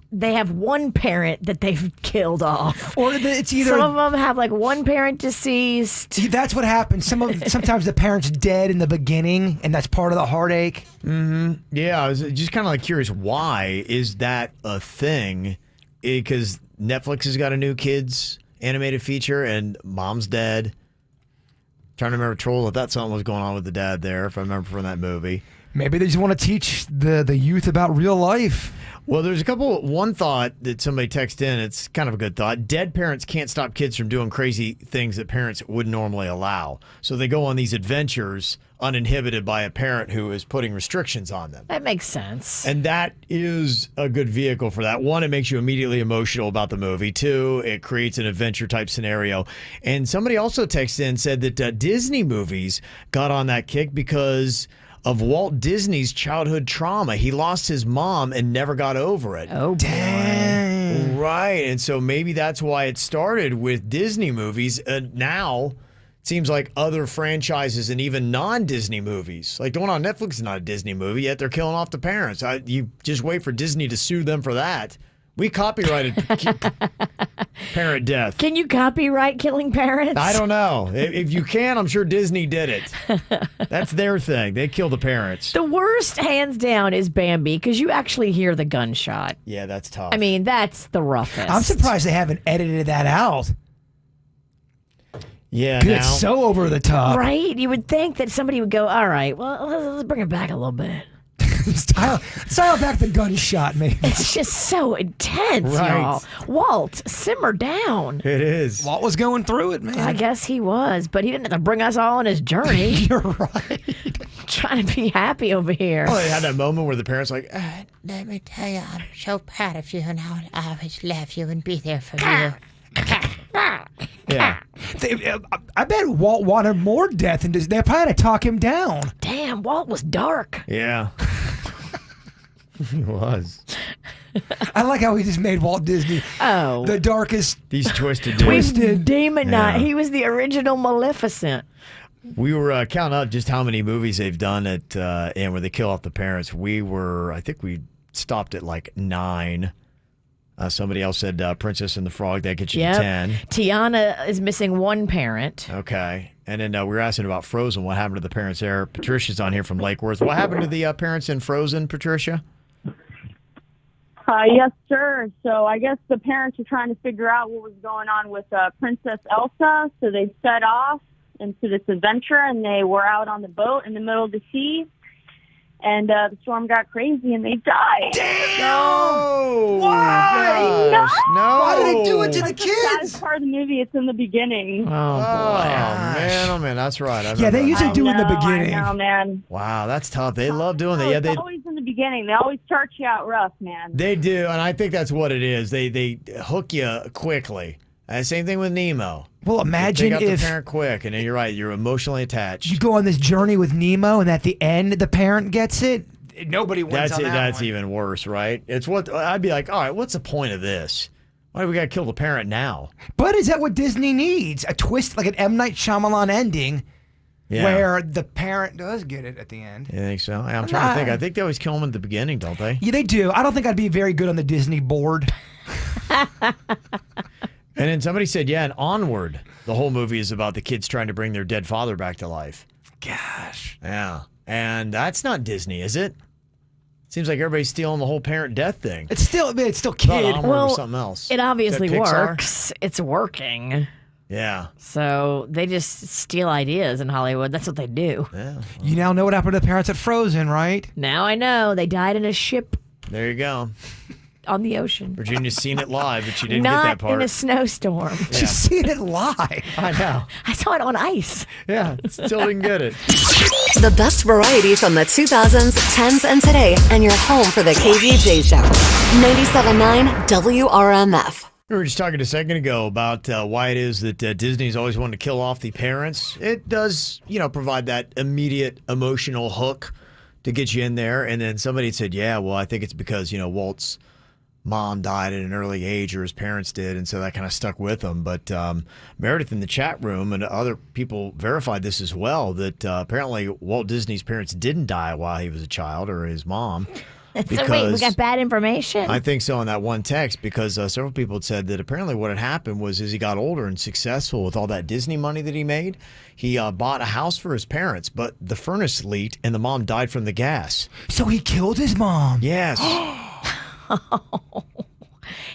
they have one parent that they've killed off. Or it's either some of them have like one parent deceased. That's what happens. Sometimes the parent's dead in the beginning, and that's part of the heartache. Mm-hmm. Yeah, I was just kind of like curious, why is that a thing? Because Netflix has got a new kids animated feature, and mom's dead. Trying to remember Trolls. I thought something was going on with the dad there, if I remember from that movie. Maybe they just want to teach the youth about real life. Well, there's one thought that somebody texted in. It's kind of a good thought. Dead parents can't stop kids from doing crazy things that parents would normally allow. So they go on these adventures uninhibited by a parent who is putting restrictions on them. That makes sense. And that is a good vehicle for that. One, it makes you immediately emotional about the movie. Two, it creates an adventure type scenario. And somebody also texted in and said that Disney movies got on that kick because of Walt Disney's childhood trauma. He lost his mom and never got over it. Oh, dang. Right. And so maybe that's why it started with Disney movies. Now it seems like other franchises and even non-Disney movies, like the one on Netflix is not a Disney movie, yet they're killing off the parents. You just wait for Disney to sue them for that. We copyrighted parent death. Can you copyright killing parents? I don't know. If you can, I'm sure Disney did it. That's their thing. They kill the parents. The worst, hands down, is Bambi, because you actually hear the gunshot. Yeah, that's tough. I mean, that's the roughest. I'm surprised they haven't edited that out. Yeah, it's so over the top. Right? You would think that somebody would go, all right, well, let's bring it back a little bit. Style back the gunshot, maybe. It's just so intense, y'all. Walt, simmer down. It is. Walt was going through it, man. I guess he was, but he didn't have to bring us all on his journey. You're right. Trying to be happy over here. Oh, they had that moment where the parents are like, let me tell you, I'm so proud of you, and I'll always love you and be there for you. Yeah. I bet Walt wanted more death, and they probably had to talk him down. Damn, Walt was dark. Yeah. He was. I like how he just made Walt Disney the darkest. These twisted demonized. He was the original Maleficent. We were counting up just how many movies they've done and where they kill off the parents. I think we stopped at like 9. Somebody else said Princess and the Frog. That gets you to 10. Tiana is missing one parent. Okay. And then we were asking about Frozen. What happened to the parents there? Patricia's on here from Lake Worth. What happened to the parents in Frozen, Patricia? Yes, sir. So I guess the parents were trying to figure out what was going on with Princess Elsa. So they set off into this adventure, and they were out on the boat in the middle of the sea. And the storm got crazy, and they died. Damn! No! Why? No! Why did they do it to the That's the saddest kids? part of the movie. It's in the beginning. Oh, boy. Oh, man, that's right. Yeah, they usually do in the I beginning. know, man. Wow, that's tough. They love doing that. No, Yeah, it's always in the beginning. They always start you out rough, man. They do, and I think that's what it is. They hook you quickly. Same thing with Nemo. Well, imagine they got if the parent quick, and then you're right. You're emotionally attached. you go on this journey with Nemo, and at the end, the parent gets it. Nobody wins on that That's one. even worse, right? It's what I'd be like. All right, what's the point of this? Why do we got to kill the parent now? But is that what Disney needs? A twist, like an M. Night Shyamalan ending, where the parent does get it at the end. You think so? I'm trying to think. I think they always kill them at the beginning, don't they? Yeah, they do. I don't think I'd be very good on the Disney board. And then somebody said, yeah, and Onward, the whole movie is about the kids trying to bring their dead father back to life. Gosh. Yeah. And that's not Disney, is it? Seems like everybody's stealing the whole parent death thing. It's still kid. Onward was something else. It obviously Is that Pixar? works. It's working. Yeah. So they just steal ideas in Hollywood. That's what they do. Yeah. You now know what happened to the parents at Frozen, right? Now I know. They died in a ship There you go. on the ocean. Virginia's seen it live, but she didn't Not get that part. in a snowstorm. She's seen it live. I know. I saw it on ice. Yeah, still didn't get it. The best variety from the 2000s, 10s, and today, and you're home for the KVJ Show. 97.9 WRMF. We were just talking a second ago about why it is that Disney's always wanted to kill off the parents. It does, provide that immediate emotional hook to get you in there. And then somebody said, yeah, well, I think it's because, Walt's mom died at an early age, or his parents did, and so that kind of stuck with him. But Meredith in the chat room and other people verified this as well, that apparently Walt Disney's parents didn't die while he was a child, or his mom. So wait, we got bad information? I think so in that one text, because several people had said that apparently what had happened was, as he got older and successful with all that Disney money that he made, he bought a house for his parents, but the furnace leaked and the mom died from the gas. So he killed his mom. Yes.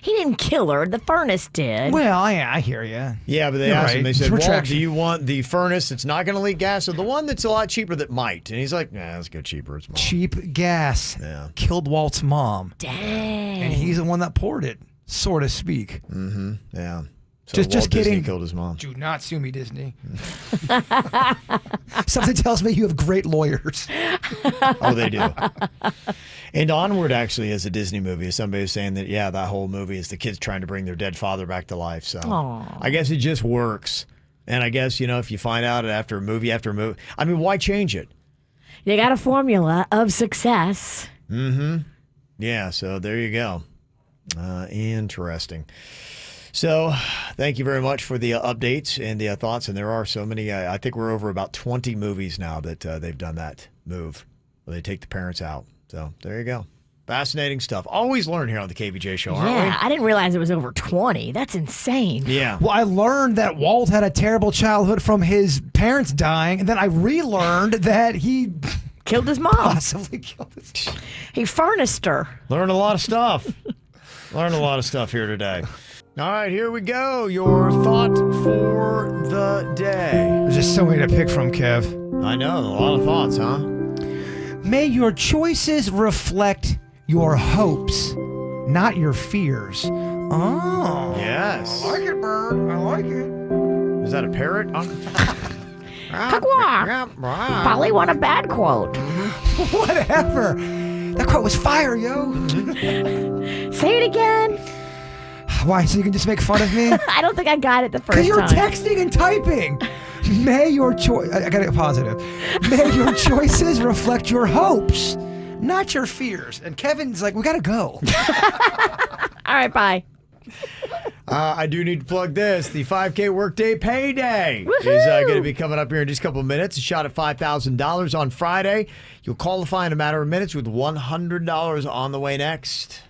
He didn't kill her. The furnace did. Well, I hear you. Yeah, but they You're asked right. him, they said, Walt, Retraction. do you want the furnace that's not going to leak gas or the one that's a lot cheaper that might? And he's like, nah, let's go cheaper. It's mom. Cheap gas killed Walt's mom. Dang. And he's the one that poured it, so to speak. Mm-hmm. Yeah. So Just Walt Disney kidding. killed his mom. Do not sue me, Disney. Something tells me you have great lawyers. Oh, they do. And Onward actually is a Disney movie. Somebody was saying that, yeah, that whole movie is the kids trying to bring their dead father back to life. So Aww. I guess it just works. And I guess, if you find out after movie, I mean, why change it? You got a formula of success. Mm-hmm. Yeah, so there you go. Interesting. So thank you very much for the updates and the thoughts. And there are so many. I think we're over about 20 movies now that they've done that move where they take the parents out. So there you go. Fascinating stuff. Always learn here on the KBJ Show, aren't we? Yeah, I didn't realize it was over 20. That's insane. Yeah. Well, I learned that Walt had a terrible childhood from his parents dying, and then I relearned that he killed his mom. Possibly killed his mom. He furnished her. Learned a lot of stuff. Learned a lot of stuff here today. All right, here we go. Your thought for the day. There's just so many to pick from, Kev. I know. A lot of thoughts, huh? May your choices reflect your hopes, not your fears. Oh. Yes. I like it, Bird. I like it. Is that a parrot? Probably want a bad quote. Whatever. That quote was fire, yo. Say it again. Why, so you can just make fun of me? I don't think I got it the first Because you're time. texting and typing. May your choice... I got it positive. May your choices reflect your hopes, not your fears. And Kevin's like, we got to go. All right, bye. I do need to plug this. The 5K Workday Payday is going to be coming up here in just a couple of minutes. A shot at $5,000 on Friday. You'll qualify in a matter of minutes with $100 on the way next.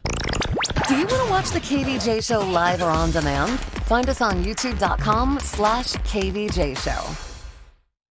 Do you want to watch the KVJ Show live or on demand? Find us on youtube.com/KVJ Show.